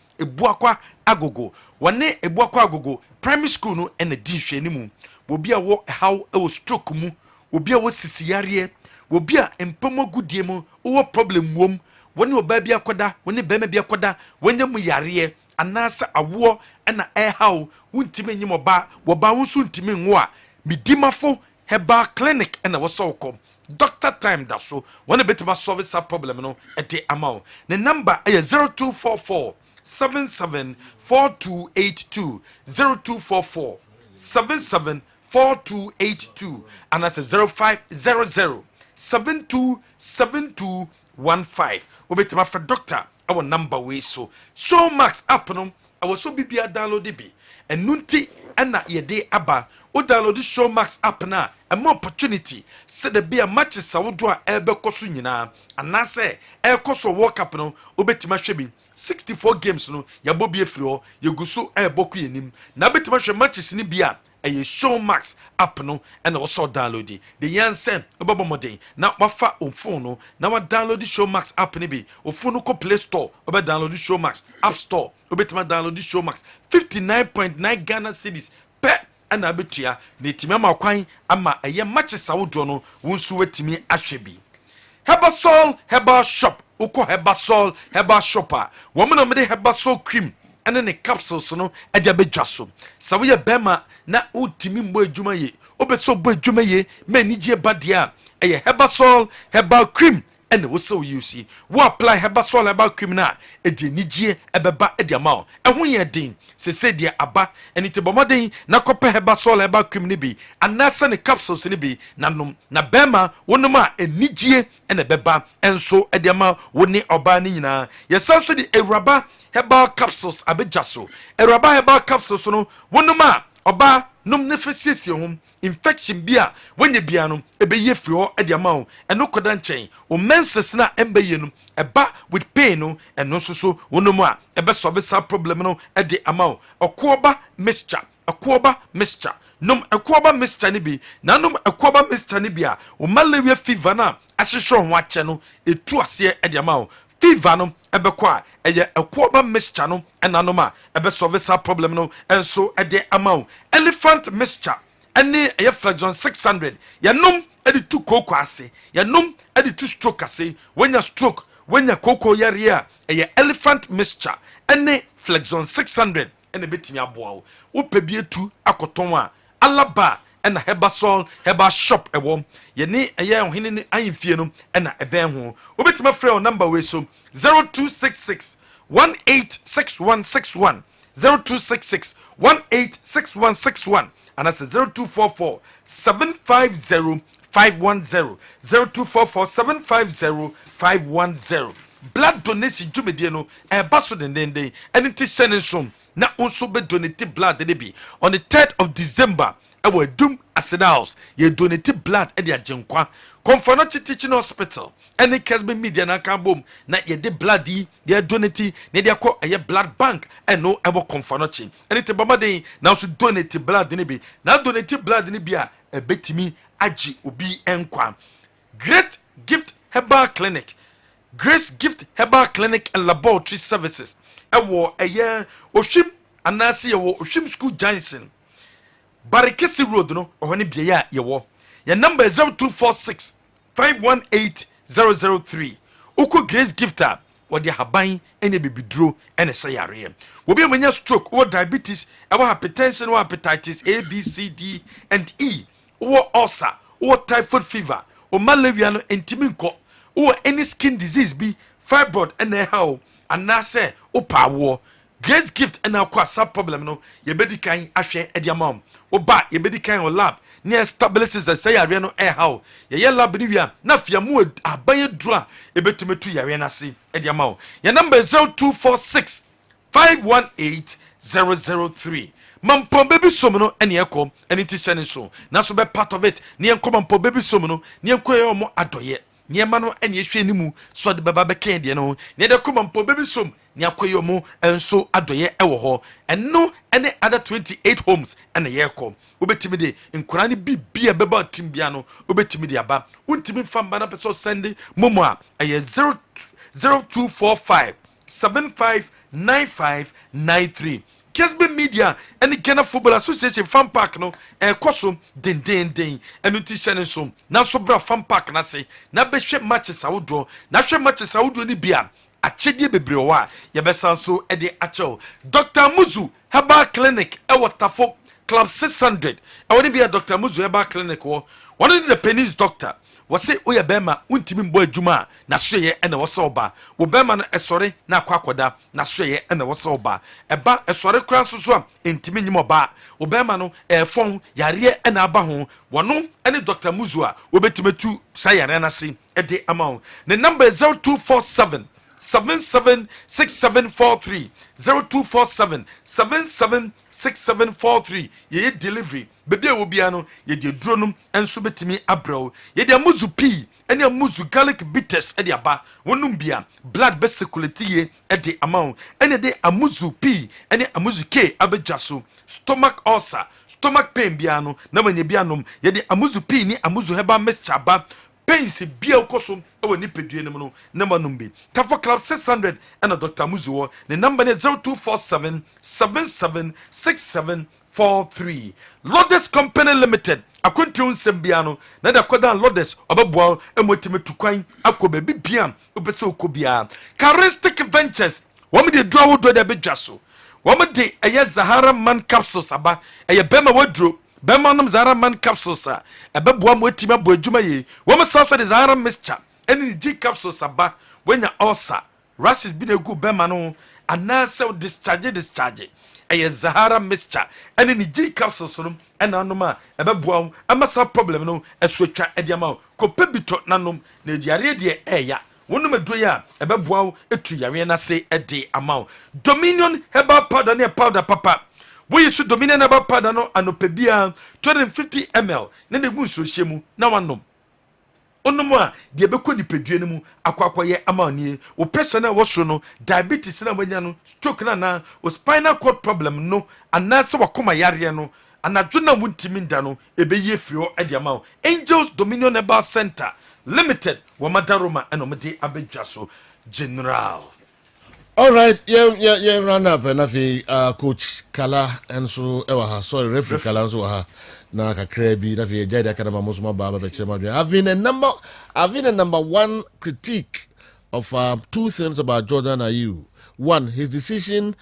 agogo wane ebuakwa agogo primary school no and the dinhwe ni mu obi a wo how e stroke mu obi a wo sisiyare obi a empamo gudie mu wo problem wom woni oba bia koda woni bema bia koda wonya mu yare anasa awo na how wuntime nyim oba wo ba wonso ntime nwo a midimafo herbal clinic na wo so kom Dr. Time Daso wona betima solve sa problem no e de amaw ne number e 0244 774282 0244 774282 and that's 0500 727215 obetima for doctor our number way so max app no I was so bibia download bi and nunti na ye de aba o download the show max app na a more opportunity said the be a matches sawodo a ebe koso nyina anase e koso world cup no obetima hwebi 64 games no ya bobi efiri ho ye guso e boku yenim na betima hwe matches ni bia a show max app no and also download the yansen obobo modern na wafa on phone no na wa download the show max app ni bi o phone no ko play store obe download the show max app store obetima download the show max 59.9 Ghana cedis per and abetua na etimi ma kwan ama eye matches awodo no wonsu wetimi ahwebi Herbal shop uko herbal shopper woman no me herbal cream ene ne capsules no e de abedwa so sa wo ye bema na utimi mbo adwuma ye obeso bo adwuma ye manije badia eye herbal cream ene wo so use wo apply herbal cream na e de nije ebeba e de amaw ehun ye den se de aba eni te bomoden na kope herbal cream ne bi anasa ne capsules ne bi nanom na bema wonum a enije ene beba enso e de amaw woni oba ne nyina ye sanso de ewraba herbal capsules abejaso eraba herbal capsules no wonum a oba num ne fesiesie hom infection bia wonye bia no ebeye firi ho e de amaw eno koda nchen o menses na embeye no eba with pain no eno so wonum a ebe sobe sa problem no e de amaw okoba mixture num ekoba mixture ni bi na num ekoba mixture ni bia o malaria fever na ahyehwe ho ache no etu ase e de amaw fever no ebekwa eye ekoba mixture no enanoma ebe solve sa problem no enso ede amaw elephant mixture ene eye flexon 600 yanum edi tu koko ase yanum edi tu stroke ase wenya stroke wenya koko yare a eye elephant mixture ene flexon 600 ene betimi aboa wo pebie tu akoton a alaba ɛna Herbasol Herba shop ɛwɔ yɛne ɛyɛ ɔhene ne ayimfie no ɛna ɛbɛn ho wobɛtuma frɛ o number we so 0266 186161 0266 186161 and that's 0244 750 510 0244 750 510 blood donation jumedie no ɛba so dendenden ɛne ti hyɛ ne nsom na nso be donate blood de bi on the 3rd of December ɛwɔ Adum Aseda House ye donate blood ɛde agyenkwa Comfort Teaching Hospital ɛne Kessben media na ka bom na ye de blood yi ye donate na de akɔ ɛyɛ blood bank ɛno ɛwɔ Comfort ɛne te bamaden na so donate blood ne bi na donate blood ne bi a ɛbɛtimi agye obi ɛnkwa Great Gift Herbal Clinic Grace Gift Herbal Clinic and Laboratory Services ɛwɔ ɛyɛ Oshim anase ɛwɔ Oshim School Junction Barikesi Road no ɔhɔ ne bia ya yɛwɔ your number is 0246 518 003 Oko Grace Gifter wɔde haban ɛne bibiduro ɛne sɛ yare obi amanya stroke or diabetes ɛwɔ hypertension or hepatitis A B C D and E or ulcer or typhoid fever or malaria no ntimi nkɔ or any skin disease be fibroid and how and na say opawo Grace Gift and akwa sub problem no ye bedi kan ahwe e dia mam oba ye bedi kan o lab near stabilizes say yare no how ye lab ni wia na fia mu abaye duru a e betumetu yare na se e dia mam your number is 0246 518 003 Mampo baby somno ene ekom ene ti sene so na so be part of it ne enkom mampo baby somno ne enkoye omo adoye niema no ene ehwe nimu so de baba be kan de no ne de kom mampo baby som ne akoye omo enso adoye ewo ho eno ene other 28 homes ene yekom obetimi de nkura ne bibia beba timbia no obetimi de aba untimi famba na person send momo a 0245 759593 Kessben Media and the Ghana Football Association Fan Park no koso den enu ti sene so na so bra fan park na se na be hwe matches awodo na hwe matches awodo ni bia achedie bebre wa ye be san so e de achew Dr. Muzu Herbal Clinic e Watafo Club 600 e woni bia Dr. Muzu Herbal Clinic wo one of the pennies doctor wose oya bema untimi mbo adwuma na soye ene wose oba wo bema no esore na akwakoda na soye ene wose oba eba esore kran soso am entimi nyim oba wo bema no efon yare ene aba ho wono ene Dr. Muzu a obetimetu sayare na se ede amount the number is 0247 776743 0247 776743 ye delivery bebe obia no ye de dronum enso betimi abraw ye de amuzu p ene amuzu garlic bitters e de aba wonum bia blood be circulate ye e de amount ene de amuzu p ene amuzu k abejaso stomach ulcer stomach pain bia no na manya bia nom ye de amuzu p ni amuzu heba mixture aba pains bia ukosom ewe ni pedue ne no na manumbi Tafo Club 600 and Dr. Muzu wo the number is 0247 776743 Lodes Company Limited akontiun sembia no na da kodan Lodes obeboa emotime tukwan akobe bibia obese okobia Charistic Ventures wom de draw do de bedwaso wom de eye Zahara Man capsules aba eye bema wadro bema nom Zahara Man capsules a ebeboa motime abo adwuma ye wom south de Zahara mixture eni G capsules aba wenya ulcer rashes bi na egu bema no anase discharge eye Zahara mixture eni ni G capsules no ena anoma ebeboa amasa problem no esuatwa ediama ko pebito nanom na diare de eya wonum adoya ebeboa etu yare na se ede amount Dominion Herbal Powder ne powder papa we use Dominion Herbal Powder no anopebia 250 ml ne de gunso hyemu na wanom onomu a de ebekọ ni pedue mu akwakoye amanie o pressure na wosoro no diabetes na wanya no stroke na o spinal cord problem no anase wakoma yare no anadwo na wuntimi nda no ebeye frio ade ama Angels Dominion Herbal Center Limited Wamadaroma and Omedi Abedjaso General. All right, yeah, run up and Coach Kala and so sorry, referee Kala and so na kakrebi na fi jada kana mosuma baba be chema. I've been a number one critique of two things about Jordan Ayew. One, his decision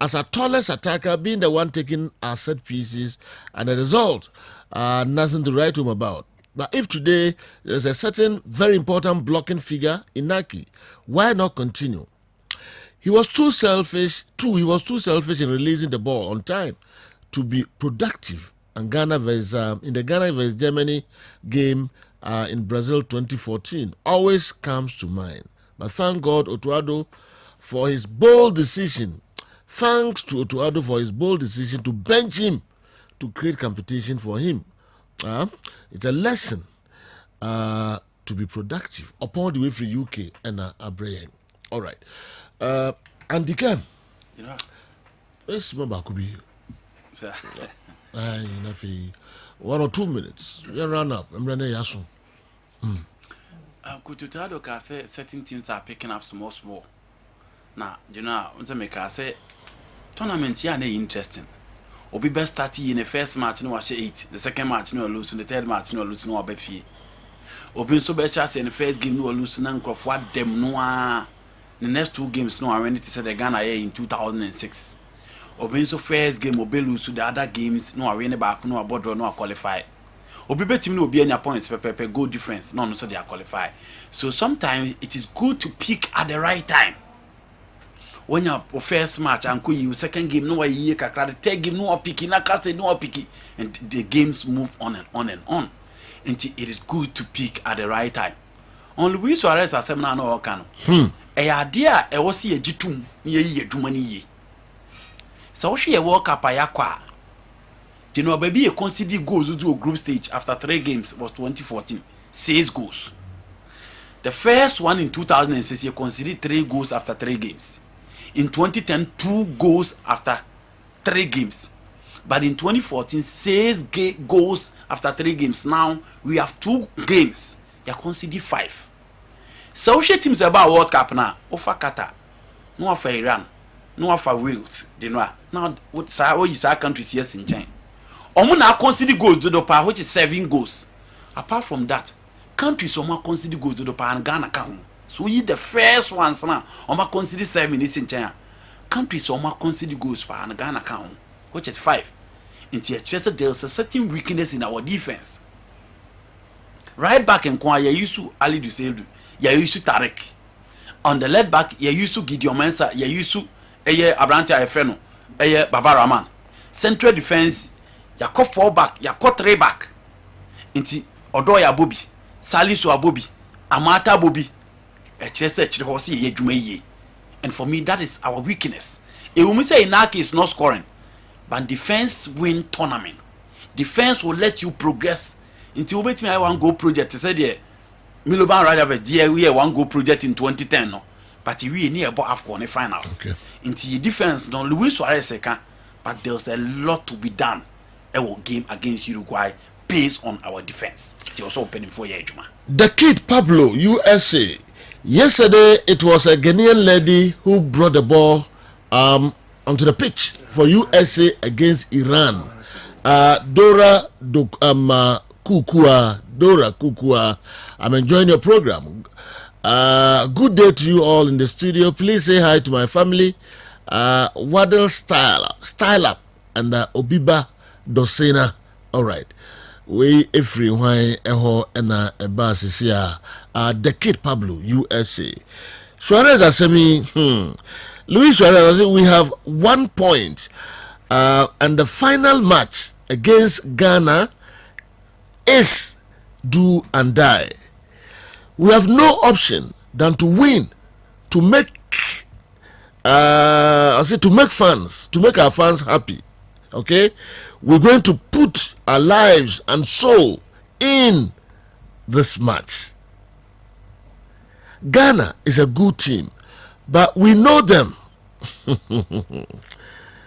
as a tallest attacker being the one taking our set pieces, and the result nothing to write home about. But if today there is a certain very important blocking figure, Inaki, why not continue? He was too selfish. He was too selfish in releasing the ball on time to be productive. And Ghana versus in the Ghana versus Germany game in Brazil 2014 always comes to mind. But thank God Otuado for his bold decision. Thanks to Otuado for his bold decision to bench him to create competition for him. It's a lesson to be productive upon the way for UK and Abraham. All right. And the game. Let's remember Kubi. Sir. 1 or 2 minutes. You run up. I'm running Yasun. Kututado can say certain teams are picking up small. Now, you know, I say tournament here is interesting. Obi best start in the first match, no watch 8. The second match, no lose. The third match, no lose. No be fee. Obi so best chance in the first game, no lose. No for them no. The next 2 games, no. I went to say the Ghana here in 2006. Obi so first game, Obi lose to the other games, no. I win back, no. About no qualify. Obi bet team no be any points per goal difference, no. So they are qualify. So sometimes it is good to pick at the right time. When your first match and you second game no ye kakra, the third game no picky, na cast no picky, and the games move on and on and on. Until it is good to pick at the right time. On Luis Suarez as seminar no can. A idea e was ye jitum ye dumani ye. So she walk up ayakwa. You know, baby, a consider goals to a group stage after 3 games was 2014. 6 goals. The first one in 2006, you considered 3 goals after 3 games. In 2010, 2 goals after 3 games. But in 2014, 6 goals after 3 games. Now, we have 2 games. You consider 5. So, she teams about World Cup now. Offer Qatar. No offer Iran. No offer Wales. You know. Now, what is our countries here in China? Omuna consider goals to the power, which is 7 goals. Apart from that, countries Oma consider goals to the power and Ghana count. So you the first ones now. Oma consider 7 in China. Countries Oma consider goals per and Ghana count, which is 5. In Chester, there's a certain weakness in our defense. Right back in Kwa, you used to Ali Duselu, you used to Tarek. On the left back, you used to Gideon Mensah, you used to Abrante Afeno, Baba Rahman. Central defense, you cut 4 back, you cut 3 back. Inti Odoya Bobby, Salisu Abobi, Amata Bobby. And for me, that is our weakness. It will say Inaki is not scoring, but defense win tournament. Defense will let you progress. Until we I one go project. I said, yeah, Milovan rather have a dear we one go project in 2010, no, but we near about AFCON finals. Okay. Into defense, no Luis Suarez second, but there's a lot to be done. Our game against Uruguay based on our defense. It's also opening for Yejuma. The kid Pablo, USA. Yesterday, it was a Ghanaian lady who brought the ball onto the pitch for USA against Iran. Dora Kukua, I'm enjoying your program. Good day to you all in the studio. Please say hi to my family. Waddle Style Up, and Obiba Dosena. All right. We every why eho ena eba sisia the kid Pablo USA. Suarez asemi Luis Suarez we have 1 point and the final match against Ghana is do and die. We have no option than to win, to make to make fans, to make our fans happy. Okay, we're going to put our lives and soul in this match. Ghana is a good team, but we know them.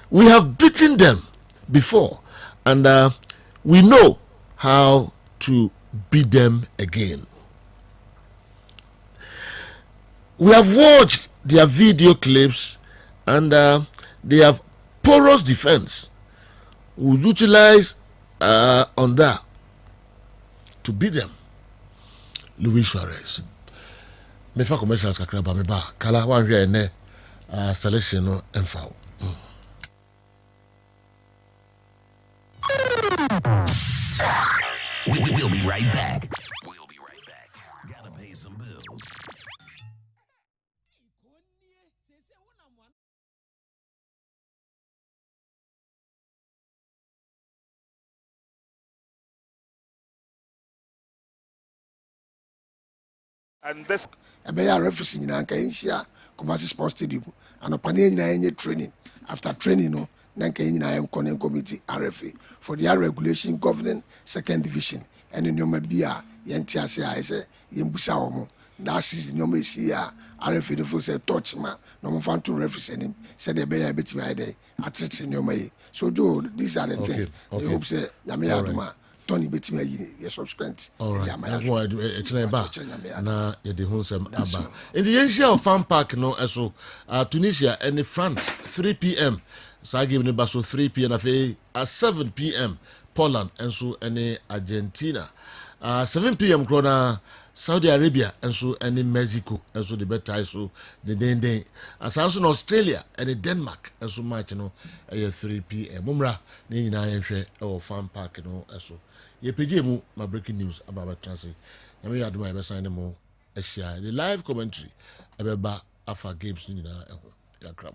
We have beaten them before, and we know how to beat them again. We have watched their video clips, and they have porous defense. We utilize on that to beat them. Luis Suarez. Me fa commercials kakra ba me ba kala wan hwe ene selection no emfa. We'll be right back. We'll be right back. Gotta pay some bills. And this ɛbɛyɛ referee nyinaa nka yɛnhyia Kumasi Sports Stadium anɔpa ne nyinaa yɛnyɛ training after training no na nka nyinaa yɛnkɔ ne committee RFA for their regulation governing second division ɛne nneɛma bi a yɛnte ase a ɛsɛ yɛmbusa wɔn that season nneɛma esi a RFA no fo sɛ touch ma na wɔn fa to referees anim sɛdeɛ ɛbɛyɛ ɛbɛtumi ayɛ dɛ akyerɛkyerɛ nneɛma yi so Joe these are the things I hope sɛ nyame yɛ adoma Tony betimi ayi ye subsequent ya ma ya ba na ye de ho sem aba enti yenhia of fan park no eso Tunisia and France 3 p.m. so I give ne ba so 3 p.m. afei at 7 p.m. Poland enso ene Argentina 7 p.m. krona Saudi Arabia enso ene Mexico enso the better so the den asanso na Australia and Denmark enso match no 3 p.m. mumra ne nyina yenhwe e fan park no eso ye page mu my breaking news about transit na me aduma be sign mo a share the live commentary ebeba afa games ni na eho ya kram